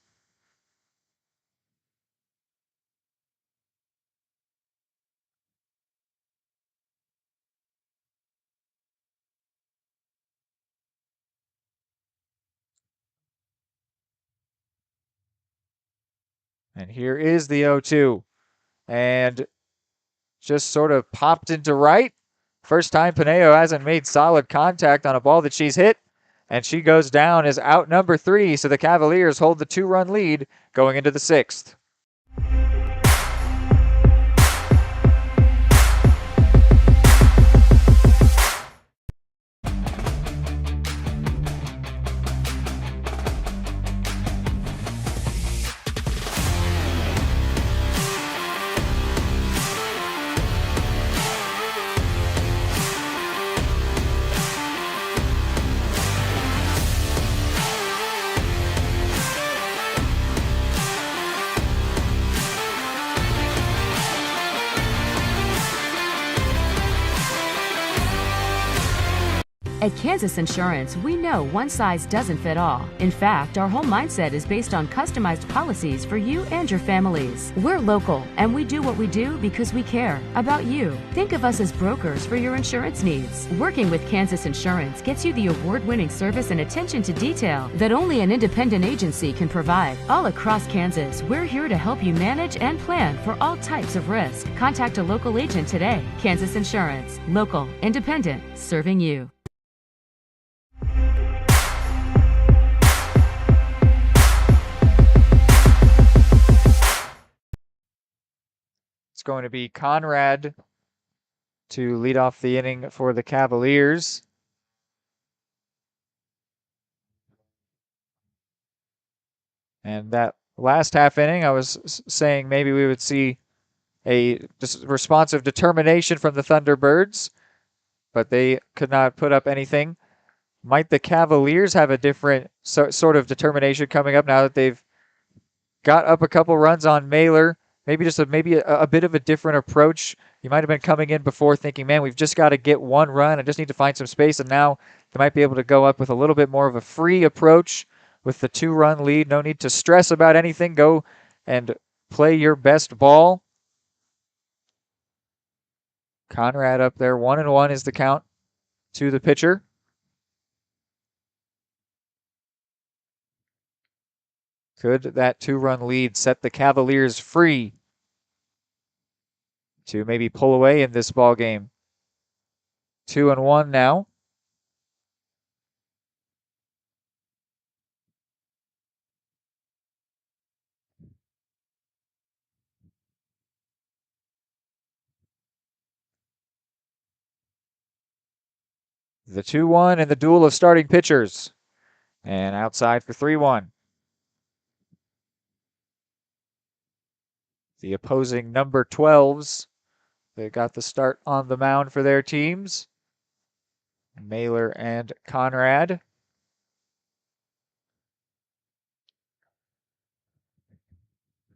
And here is the 0-2. And just sort of popped into right. First time Pineo hasn't made solid contact on a ball that she's hit. And she goes down as out number 3. So the Cavaliers hold the 2-run lead going into the 6th. At Kansas Insurance, we know one size doesn't fit all. In fact, our whole mindset is based on customized policies for you and your families. We're local, and we do what we do because we care about you. Think of us as brokers for your insurance needs. Working with Kansas Insurance gets you the award-winning service and attention to detail that only an independent agency can provide. All across Kansas, we're here to help you manage and plan for all types of risk. Contact a local agent today. Kansas Insurance. Local, independent, serving you. It's going to be Conrad to lead off the inning for the Cavaliers. And that last half inning, I was saying maybe we would see a responsive determination from the Thunderbirds, but they could not put up anything. Might the Cavaliers have a different sort of determination coming up now that they've got up a couple runs on Mailer? Maybe just a bit of a different approach. You might have been coming in before thinking, man, we've just got to get one run. I just need to find some space. And now they might be able to go up with a little bit more of a free approach with the 2-run lead. No need to stress about anything. Go and play your best ball. Conrad up there. 1-1 is the count to the pitcher. Could that 2-run lead set the Cavaliers free to maybe pull away in this ball game? 2-1 now. The 2-1 and the duel of starting pitchers. And outside for 3-1. The opposing number 12s, they got the start on the mound for their teams. Mailer and Conrad.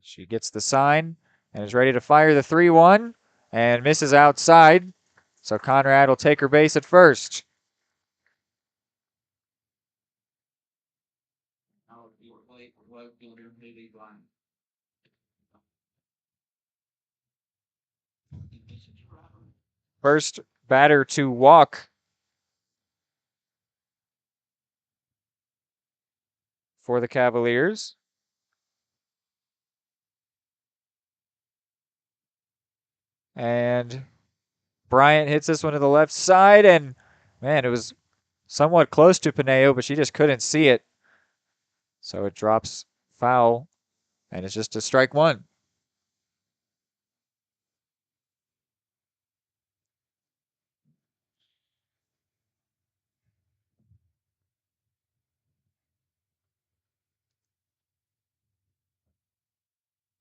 She gets the sign and is ready to fire the 3-1 and misses outside. So Conrad will take her base at first. First batter to walk for the Cavaliers. And Bryant hits this one to the left side, and man, it was somewhat close to Pineo, but she just couldn't see it. So it drops foul, and it's just a strike one.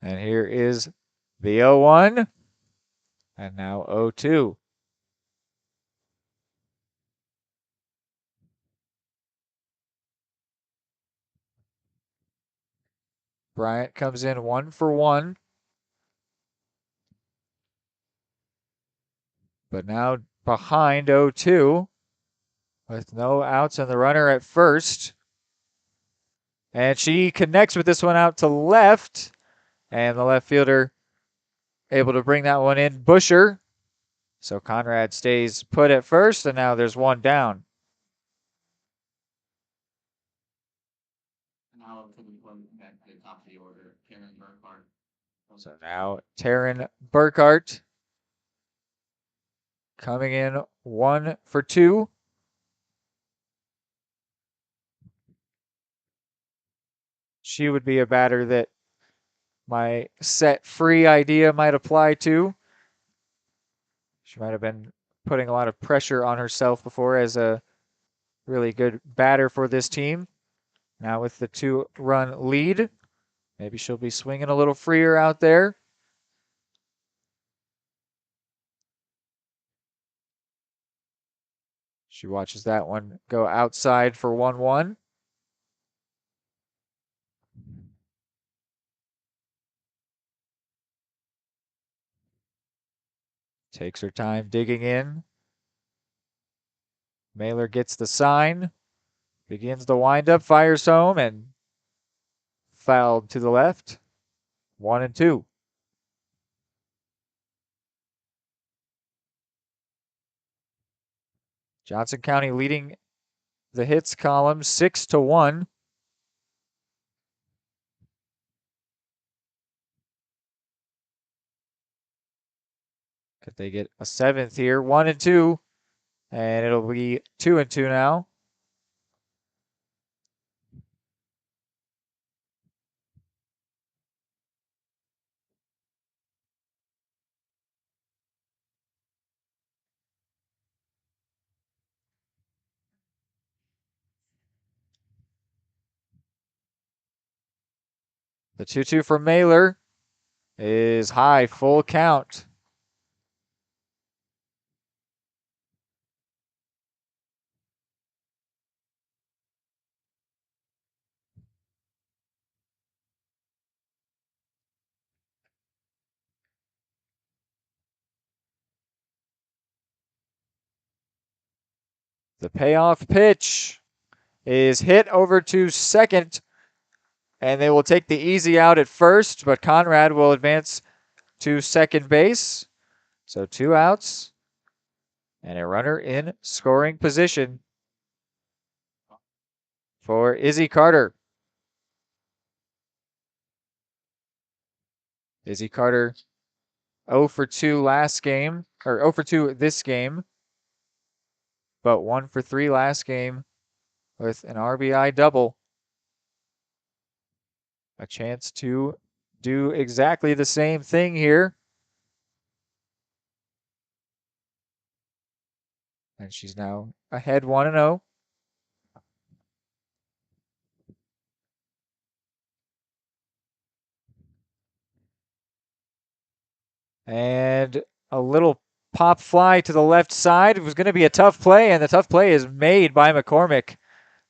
And here is the 0-1, and now 0-2. Bryant comes in 1 for 1. But now behind 0-2 with no outs and the runner at first. And she connects with this one out to left. And the left fielder able to bring that one in. Busher. So Conrad stays put at first, and now there's one down. Now to the top of the order, Karen Burkhardt. So now Taryn Burkhart coming in 1 for 2. She would be a batter that my set free idea might apply to. She might have been putting a lot of pressure on herself before as a really good batter for this team. Now with the 2-run lead, maybe she'll be swinging a little freer out there. She watches that one go outside for 1-1. Takes her time digging in. Mailer gets the sign, begins the windup, fires home, and fouled to the left. 1-2. Johnson County leading the hits column 6-1. Could they get a 7th here? 1-2. And it'll be 2-2 now. The 2-2 from Mailer is high, full count. The payoff pitch is hit over to second, and they will take the easy out at first, but Conrad will advance to second base. So 2 outs and a runner in scoring position for Izzy Carter. Izzy Carter 0 for 2 last game, or 0 for 2 this game, but 1 for 3 last game with an RBI double. A chance to do exactly the same thing here. And she's now ahead 1-0. And a little pop fly to the left side. It was going to be a tough play, and the tough play is made by McCormick.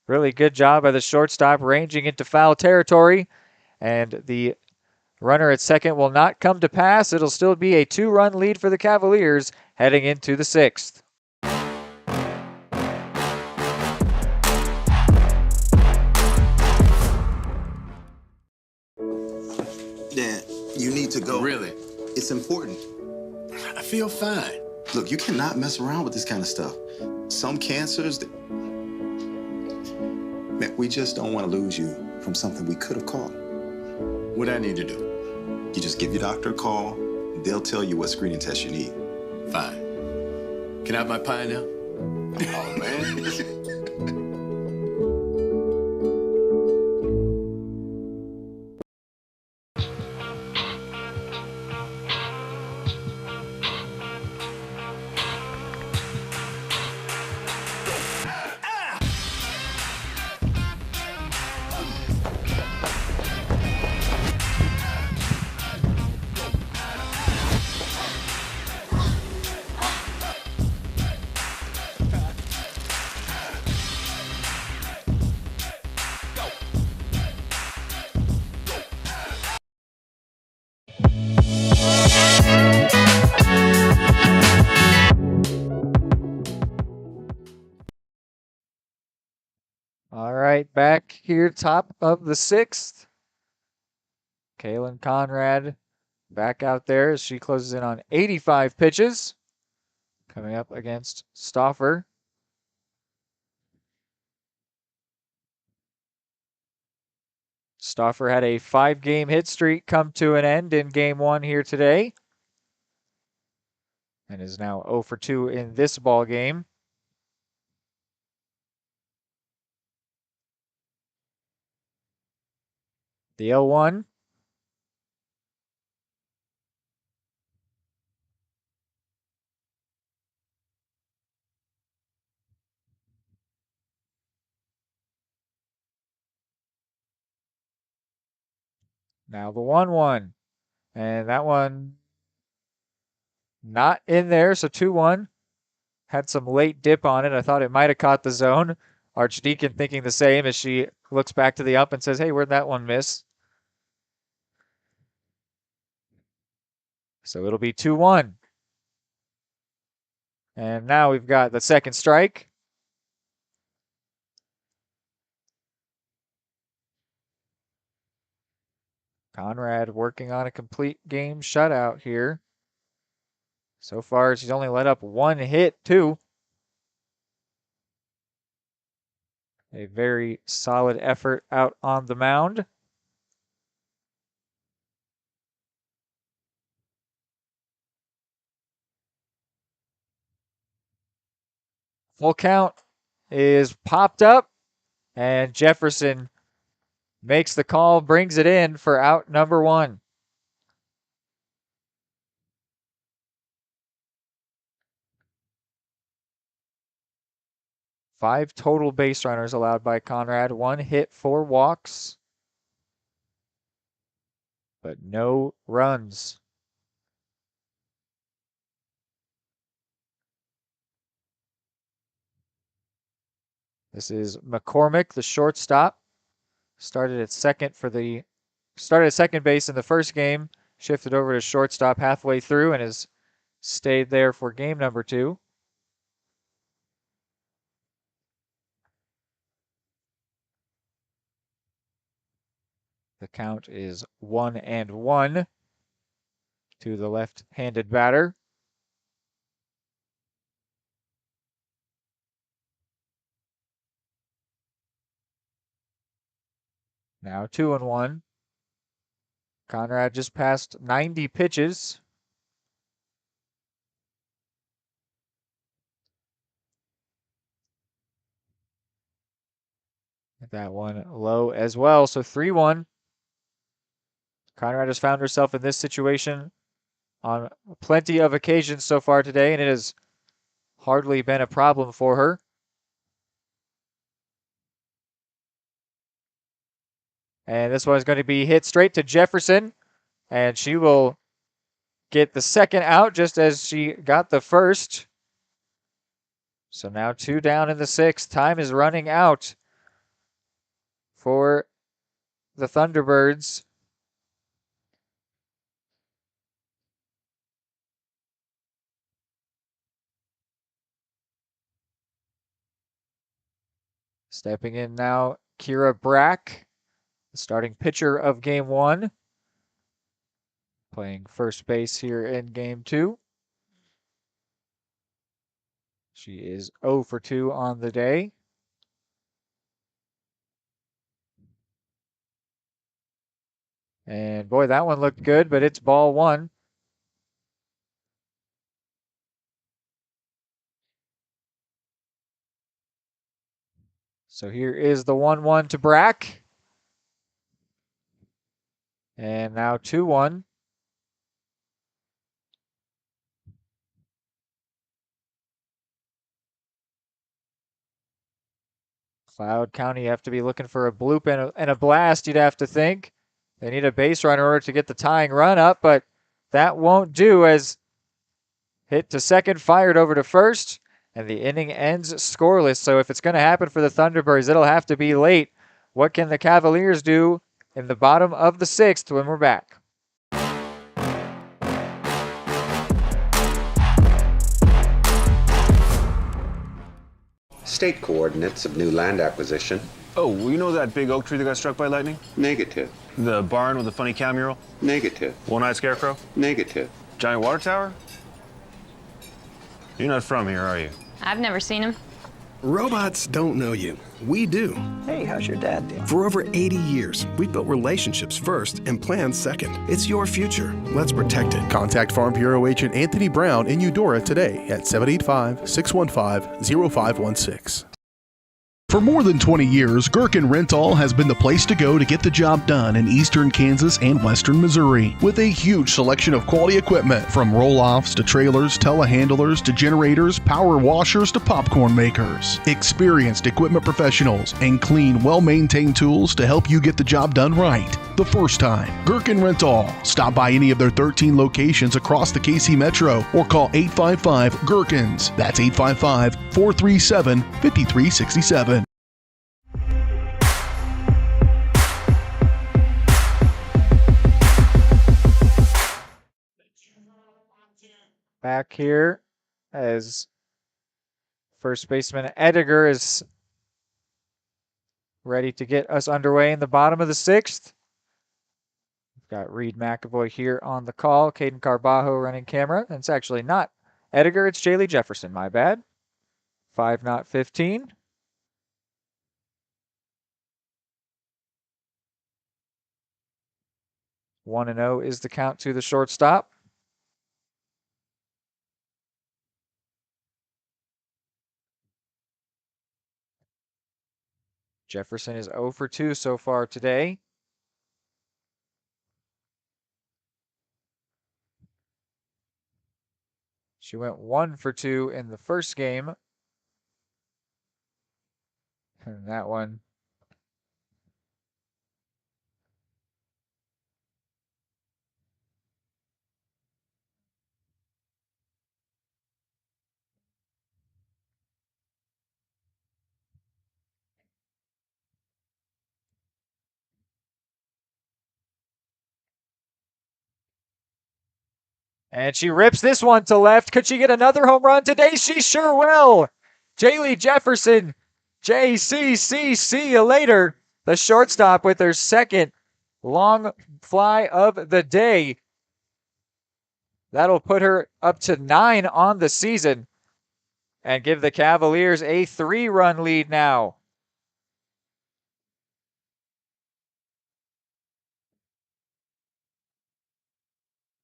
Really good job by the shortstop ranging into foul territory. And the runner at second will not come to pass. It'll still be a 2-run lead for the Cavaliers heading into the 6th. Dad, you need to go. Really? It's important. I feel fine. Look, you cannot mess around with this kind of stuff. Some cancers, man, we just don't want to lose you from something we could have caught. What I need to do? You just give your doctor a call. They'll tell you what screening test you need. Fine. Can I have my pie now? Oh, man. All right, back here, top of the 6th. Kaylin Conrad back out there as she closes in on 85 pitches. Coming up against Stauffer. Stauffer had a 5-game hit streak come to an end in game 1 here today, and is now 0 for 2 in this ball game. The 0-1. Now the 1-1. And that one not in there, so 2-1. Had some late dip on it. I thought it might have caught the zone. Archdeacon thinking the same as she looks back to the ump and says, hey, where'd that one miss? So it'll be 2-1. And now we've got the second strike. Conrad working on a complete game shutout here. So far, she's only let up 1 hit, too. A very solid effort out on the mound. Full count is popped up, and Jefferson makes the call, brings it in for out number 1. Five total base runners allowed by Conrad. 1 hit, 4 walks, but no runs. This is McCormick, the shortstop. Started at second base in the first game, shifted over to shortstop halfway through, and has stayed there for game number 2. The count is 1-1 to the left-handed batter. Now 2-1. Conrad just passed 90 pitches. That one low as well, so 3-1. Conrad has found herself in this situation on plenty of occasions so far today, and it has hardly been a problem for her. And this one is going to be hit straight to Jefferson, and she will get the second out just as she got the first. So now 2 down in the 6th. Time is running out for the Thunderbirds. Stepping in now, Kira Brack, the starting pitcher of game 1. Playing first base here in game 2. She is 0 for 2 on the day. And boy, that one looked good, but it's ball 1. So here is the 1-1 to Brack. And now 2-1. Cloud County have to be looking for a bloop and a blast, you'd have to think. They need a base run in order to get the tying run up, but that won't do as hit to second, fired over to first, and the inning ends scoreless. So if it's going to happen for the Thunderbirds, it'll have to be late. What can the Cavaliers do in the bottom of the 6th when we're back? State coordinates of new land acquisition. Oh, you know that big oak tree that got struck by lightning? Negative. The barn with the funny cow mural? Negative. One-eyed scarecrow? Negative. Giant water tower? You're not from here, are you? I've never seen him. Robots don't know you. We do. Hey, how's your dad doing? For over 80 years, we've built relationships first and plans second. It's your future. Let's protect it. Contact Farm Bureau Agent Anthony Brown in Eudora today at 785-615-0516. For more than 20 years, Gherkin Rental has been the place to go to get the job done in eastern Kansas and western Missouri. With a huge selection of quality equipment, from roll-offs to trailers, telehandlers to generators, power washers to popcorn makers. Experienced equipment professionals and clean, well-maintained tools to help you get the job done right the first time. Gherkin Rental. Stop by any of their 13 locations across the KC Metro or call 855-GHERKINS. That's 855-437-5367. Back here as first baseman Ediger is ready to get us underway in the bottom of the sixth. We've got Reed McAvoy here on the call. Caden Carbajo running camera. And it's actually not Ediger, it's Jaylee Jefferson. My bad. 5 not 15. One and 0 is the count to the shortstop. Jefferson is 0 for 2 so far today. She went 1 for 2 in the first game. And that one 'And she rips this one to left. Could she get another home run today? She sure will. Jaylee Jefferson, JCC, see you later. The shortstop with her second long fly of the day. That'll put her up to 9 on the season and give the Cavaliers a 3-run lead now.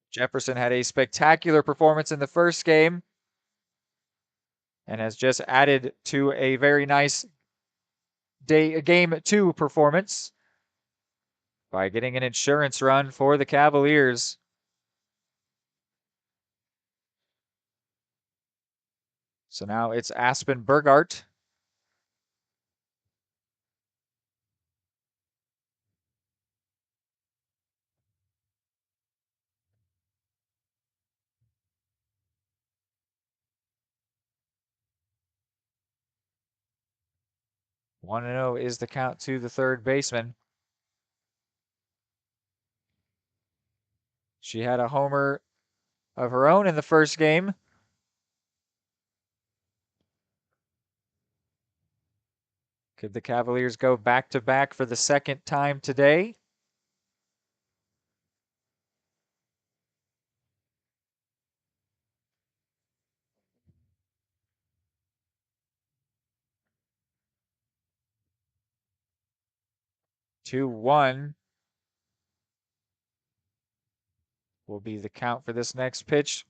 Jefferson had a spectacular performance in the first game and has just added to a very nice game 2 performance by getting an insurance run for the Cavaliers. So now it's Aspen Burgart. One and 0 is the count to the third baseman. She had a homer of her own in the first game. Could the Cavaliers go back-to-back for the second time today? Two, 1 will be the count for this next pitch.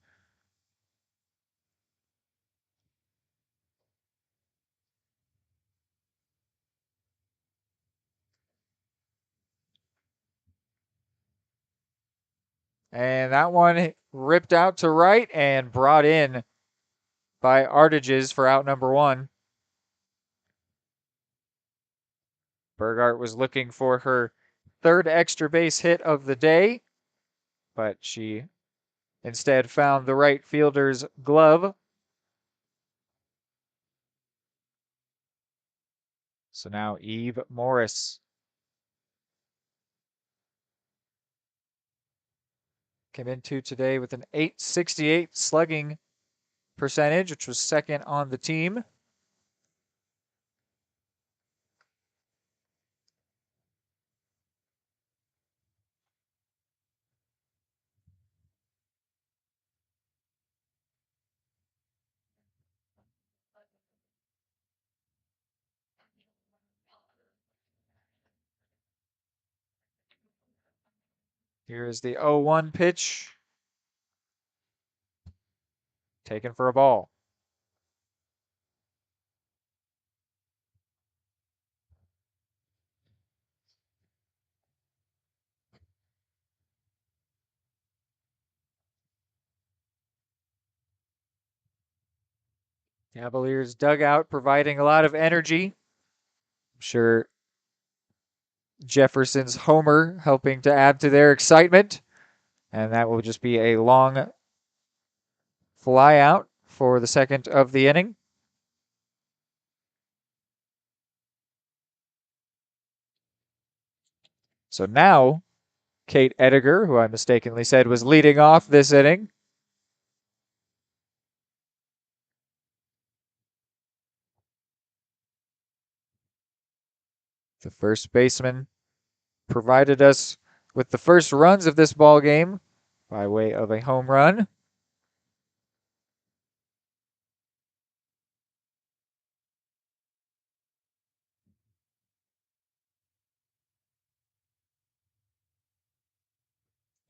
And that one ripped out to right and brought in by Artiges for out number 1. Burgart was looking for her third extra base hit of the day, but she instead found the right fielder's glove. So now Eve Morris came into today with an .868 slugging percentage, which was second on the team. Here is the 0-1 pitch. Taken for a ball. Cavaliers dugout providing a lot of energy. I'm sure Jefferson's homer helping to add to their excitement. And that will just be a long fly out for the second of the inning. So now, Kate Ediger, who I mistakenly said was leading off this inning, the first baseman, provided us with the first runs of this ball game by way of a home run.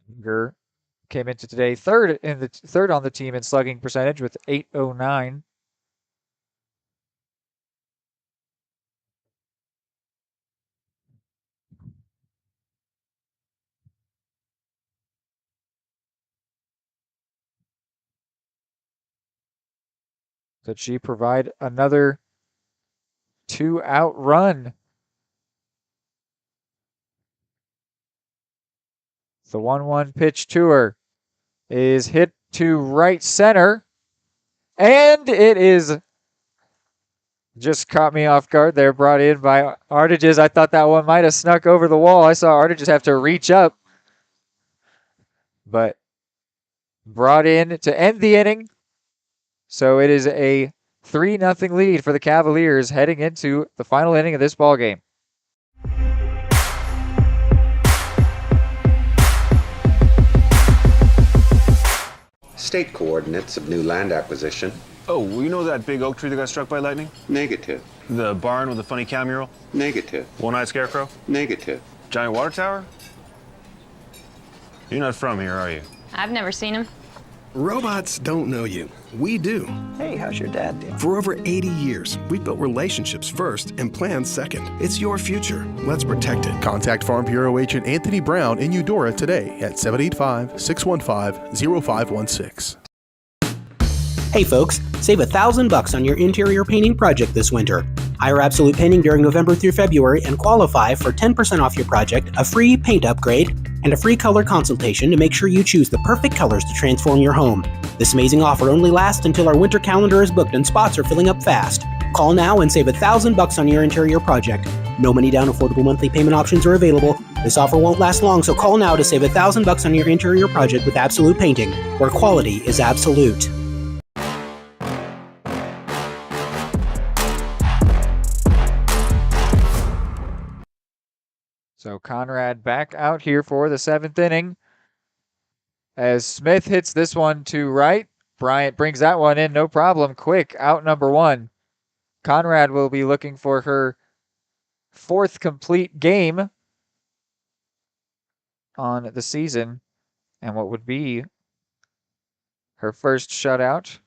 Ediger came into today third on the team in slugging percentage with .809. Could she provide another 2-out run? The 1-1 pitch to her is hit to right center, and it is just caught me off guard there, brought in by Artiges. I thought that one might have snuck over the wall. I saw Artiges have to reach up, but brought in to end the inning. So it is a 3-0 lead for the Cavaliers heading into the final inning of this ball game. State coordinates of new land acquisition. Oh, you know that big oak tree that got struck by lightning? Negative. The barn with the funny cow mural? Negative. One-eyed scarecrow? Negative. Giant water tower? You're not from here, are you? I've never seen him. Robots don't know you. We do. Hey, how's your dad doing? For over 80 years, we've built relationships first and plans second. It's your future. Let's protect it. Contact Farm Bureau agent Anthony Brown in Eudora today at 785-615-0516. Hey folks, save $1,000 on your interior painting project this winter. Hire Absolute Painting during November through February and qualify for 10% off your project, a free paint upgrade, and a free color consultation to make sure you choose the perfect colors to transform your home. This amazing offer only lasts until our winter calendar is booked and spots are filling up fast. Call now and save $1,000 on your interior project. No money down, affordable monthly payment options are available. This offer won't last long, so call now to save $1,000 on your interior project with Absolute Painting, where quality is absolute. So Conrad back out here for the seventh inning. As Smith hits this one to right, Bryant brings that one in, no problem. Quick, out number one. Conrad will be looking for her fourth complete game on the season and what would be her first shutout.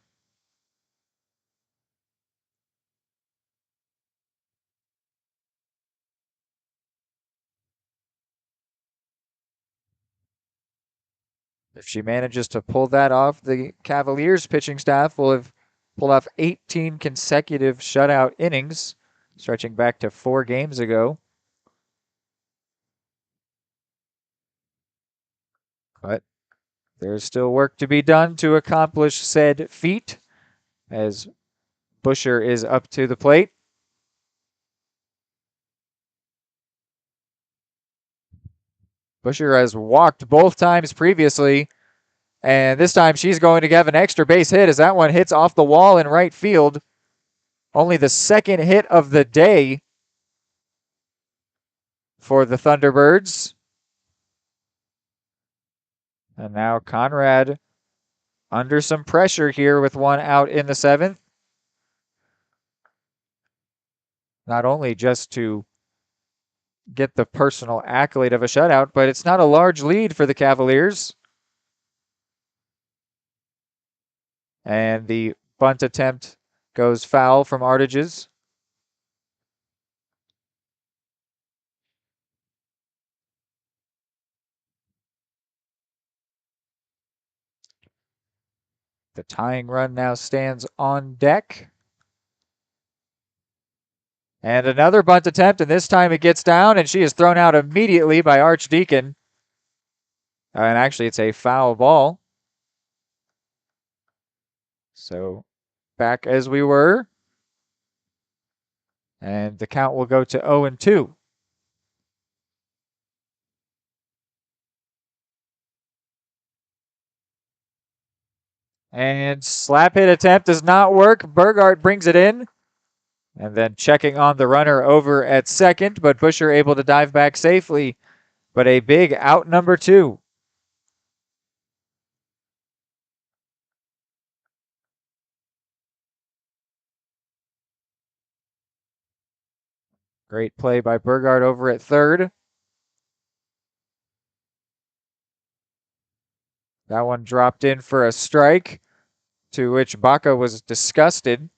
If she manages to pull that off, the Cavaliers pitching staff will have pulled off 18 consecutive shutout innings, stretching back to 4 games ago. But there's still work to be done to accomplish said feat, as Busher is up to the plate. Busher has walked both times previously, and this time she's going to have an extra base hit as that one hits off the wall in right field. Only the second hit of the day for the Thunderbirds. And now Conrad under some pressure here with one out in the seventh. Not only just to get the personal accolade of a shutout, but it's not a large lead for the Cavaliers. And the bunt attempt goes foul from Artiges. The tying run now stands on deck. And another bunt attempt, and this time it gets down, and she is thrown out immediately by Archdeacon. And actually, it's a foul ball. So back as we were. And the count will go to 0-2. And slap hit attempt does not work. Burgart brings it in. And then checking on the runner over at second, but Busher able to dive back safely. But a big out number 2. Great play by Burgart over at third. That one dropped in for a strike, to which Baca was disgusted.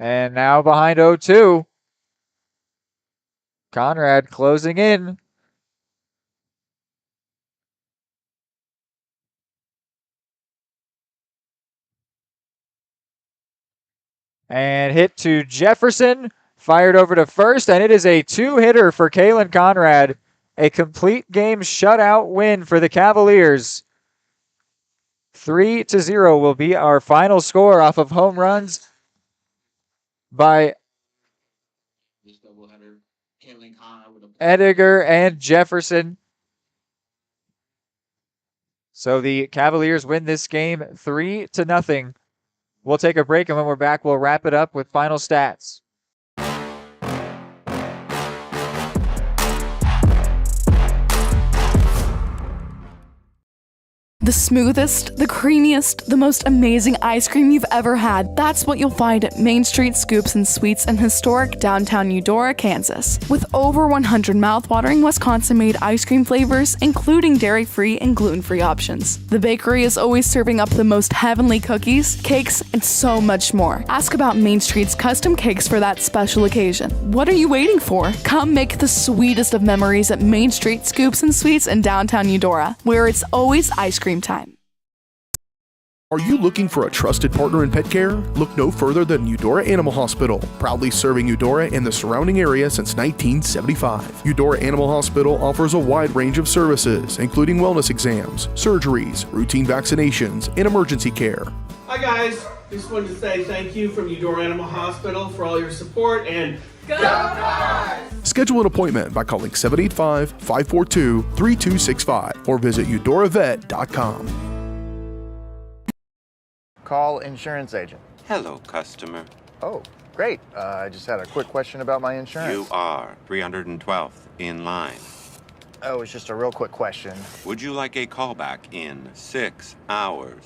And now behind 0-2. Conrad closing in. And hit to Jefferson. Fired over to first, and it is a 2-hitter for Kalen Conrad. A complete game shutout win for the Cavaliers. 3-0 will be our final score off of home runs by Ediger and Jefferson. So the Cavaliers win this game 3-0. We'll take a break, and when we're back, we'll wrap it up with final stats. The smoothest, the creamiest, the most amazing ice cream you've ever had. That's what you'll find at Main Street Scoops and Sweets in historic downtown Eudora, Kansas. With over 100 mouthwatering Wisconsin-made ice cream flavors, including dairy-free and gluten-free options. The bakery is always serving up the most heavenly cookies, cakes, and so much more. Ask about Main Street's custom cakes for that special occasion. What are you waiting for? Come make the sweetest of memories at Main Street Scoops and Sweets in downtown Eudora, where it's always ice cream time. Are you looking for a trusted partner in pet care? Look no further than Eudora Animal Hospital, proudly serving Eudora and the surrounding area since 1975. Eudora Animal Hospital offers a wide range of services, including wellness exams, surgeries, routine vaccinations, and emergency care. Hi guys, just wanted to say thank you from Eudora Animal Hospital for all your support and go Dogs! Schedule an appointment by calling 785-542-3265 or visit eudoravet.com. Call insurance agent. Hello, customer. Oh, great. I just had a quick question about my insurance. You are 312th in line. Oh, it's just a real quick question. Would you like a callback in 6 hours?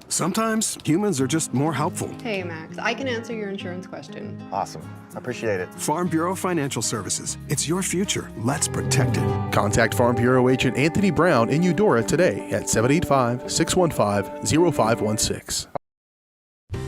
Sometimes humans are just more helpful. Hey, Max, I can answer your insurance question. Awesome. Appreciate it. Farm Bureau Financial Services. It's your future. Let's protect it. Contact Farm Bureau agent Anthony Brown in Eudora today at 785-615-0516.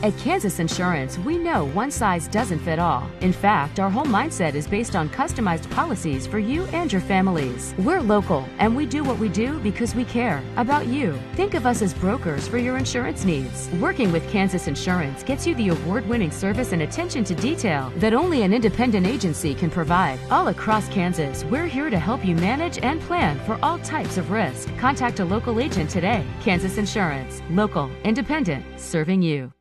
At Kansas Insurance, we know one size doesn't fit all. In fact, our whole mindset is based on customized policies for you and your families. We're local, and we do what we do because we care about you. Think of us as brokers for your insurance needs. Working with Kansas Insurance gets you the award-winning service and attention to detail that only an independent agency can provide. All across Kansas, we're here to help you manage and plan for all types of risk. Contact a local agent today. Kansas Insurance. Local, independent, serving you.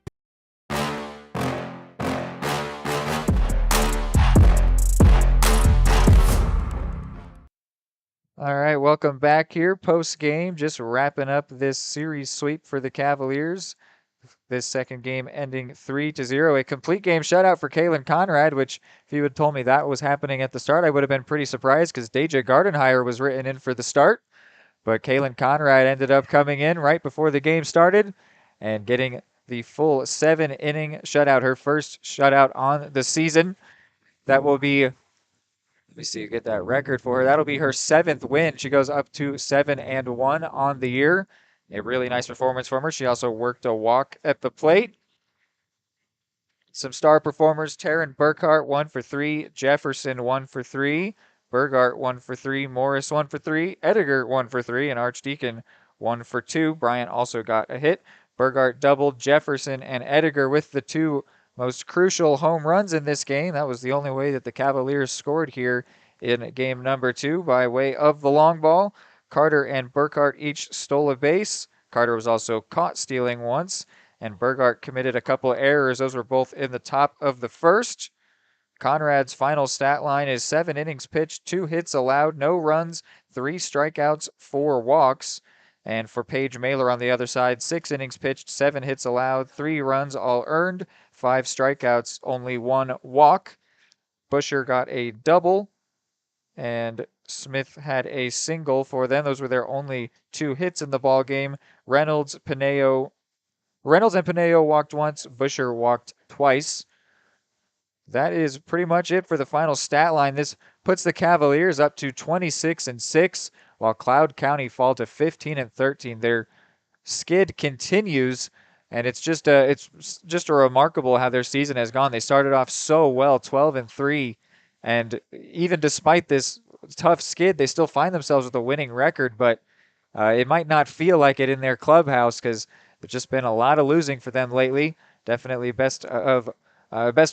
All right, welcome back here post-game. Just wrapping up this series sweep for the Cavaliers. This second game ending 3-0. A complete game shutout for Kalen Conrad, which if you had told me that was happening at the start, I would have been pretty surprised because Deja Gardenhire was written in for the start. But Kalen Conrad ended up coming in right before the game started and getting the full 7-inning shutout, her first shutout on the season. That will be, let me see, get that record for her. That'll be her 7th win. She goes up to 7-1 on the year. A really nice performance from her. She also worked a walk at the plate. Some star performers: Taryn Burkhart, 1 for 3. Jefferson, 1 for 3. Burgart, 1 for 3. Morris, 1 for 3. Ediger, 1 for 3. And Archdeacon, 1 for 2. Bryant also got a hit. Burgart doubled. Jefferson and Ediger with the 2 most crucial home runs in this game. That was the only way that the Cavaliers scored here in game number 2, by way of the long ball. Carter and Burkhart each stole a base. Carter was also caught stealing once, and Burgart committed a couple errors. Those were both in the top of the first. Conrad's final stat line is 7 innings pitched, 2 hits allowed, no runs, 3 strikeouts, 4 walks. And for Paige Mailer on the other side, 6 innings pitched, 7 hits allowed, 3 runs all earned, 5 strikeouts, only 1 walk. Busher got a double, and Smith had a single for them. Those were their only 2 hits in the ball game. Reynolds and Pineo walked once. Busher walked twice. That is pretty much it for the final stat line. This puts the Cavaliers up to 26-6, while Cloud County fall to 15-13. Their skid continues, and it's just a remarkable how their season has gone. They started off so well, 12-3, and even despite this tough skid, they still find themselves with a winning record. But it might not feel like it in their clubhouse, because there's just been a lot of losing for them lately. Definitely best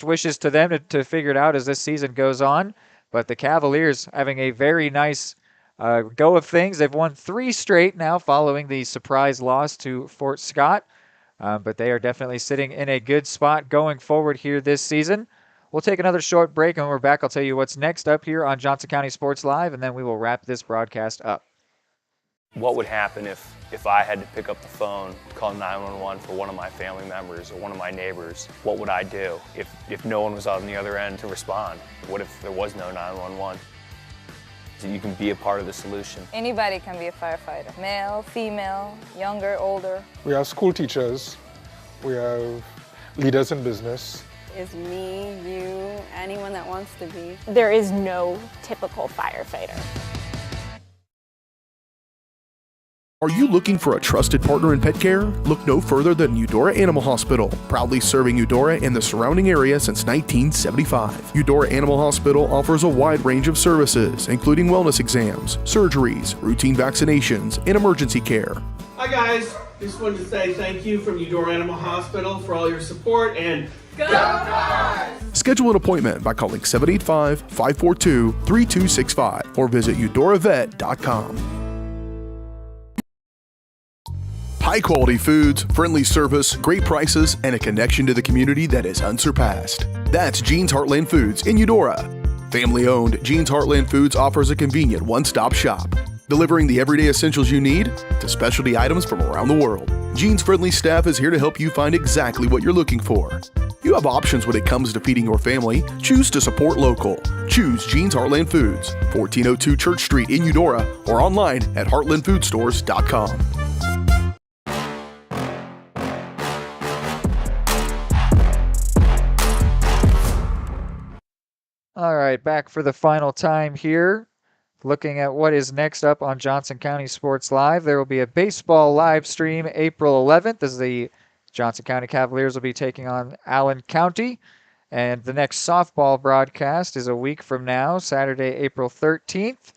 wishes to them to figure it out as this season goes on. But the Cavaliers having a very nice go of things. They've won 3 straight now following the surprise loss to Fort Scott. But they are definitely sitting in a good spot going forward here this season. We'll take another short break, and when we're back, I'll tell you what's next up here on Johnson County Sports Live, and then we will wrap this broadcast up. What would happen if I had to pick up the phone, call 911 for one of my family members or one of my neighbors? What would I do if no one was on the other end to respond? What if there was no 911? So you can be a part of the solution. Anybody can be a firefighter. Male, female, younger, older. We have school teachers. We have leaders in business. Is me, you, anyone that wants to be. There is no typical firefighter. Are you looking for a trusted partner in pet care? Look no further than Eudora Animal Hospital, proudly serving Eudora and the surrounding area since 1975. Eudora Animal Hospital offers a wide range of services, including wellness exams, surgeries, routine vaccinations, and emergency care. Hi guys, just wanted to say thank you from Eudora Animal Hospital for all your support, and go Dogs! Schedule an appointment by calling 785-542-3265 or visit eudoravet.com. High-quality foods, friendly service, great prices, and a connection to the community that is unsurpassed. That's Jean's Heartland Foods in Eudora. Family-owned, Jean's Heartland Foods offers a convenient one-stop shop, delivering the everyday essentials you need to specialty items from around the world. Jean's friendly staff is here to help you find exactly what you're looking for. You have options when it comes to feeding your family. Choose to support local. Choose Jean's Heartland Foods, 1402 Church Street in Eudora, or online at heartlandfoodstores.com. All right, back for the final time here. Looking at what is next up on Johnson County Sports Live, there will be a baseball live stream April 11th as the Johnson County Cavaliers will be taking on Allen County. And the next softball broadcast is a week from now, Saturday, April 13th,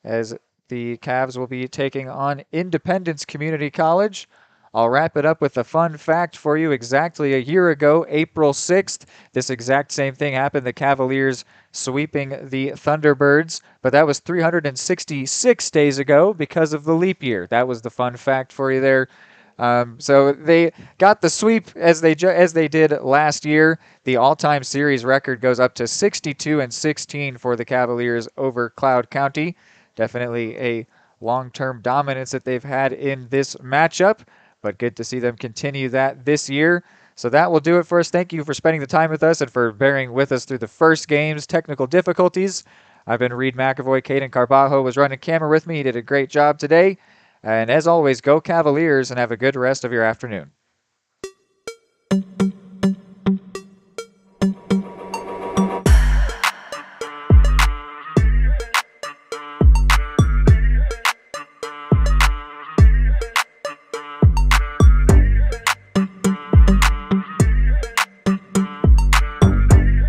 as the Cavs will be taking on Independence Community College. I'll wrap it up with a fun fact for you. Exactly a year ago, April 6th, this exact same thing happened. The Cavaliers sweeping the Thunderbirds, but that was 366 days ago because of the leap year. That was the fun fact for you there. So they got the sweep as they did last year. The all-time series record goes up to 62-16 for the Cavaliers over Cloud County. Definitely a long-term dominance that they've had in this matchup, but good to see them continue that this year. So that will do it for us. Thank you for spending the time with us and for bearing with us through the first game's technical difficulties. I've been Reed McAvoy. Caden Carbajo was running camera with me. He did a great job today. And as always, go Cavaliers and have a good rest of your afternoon.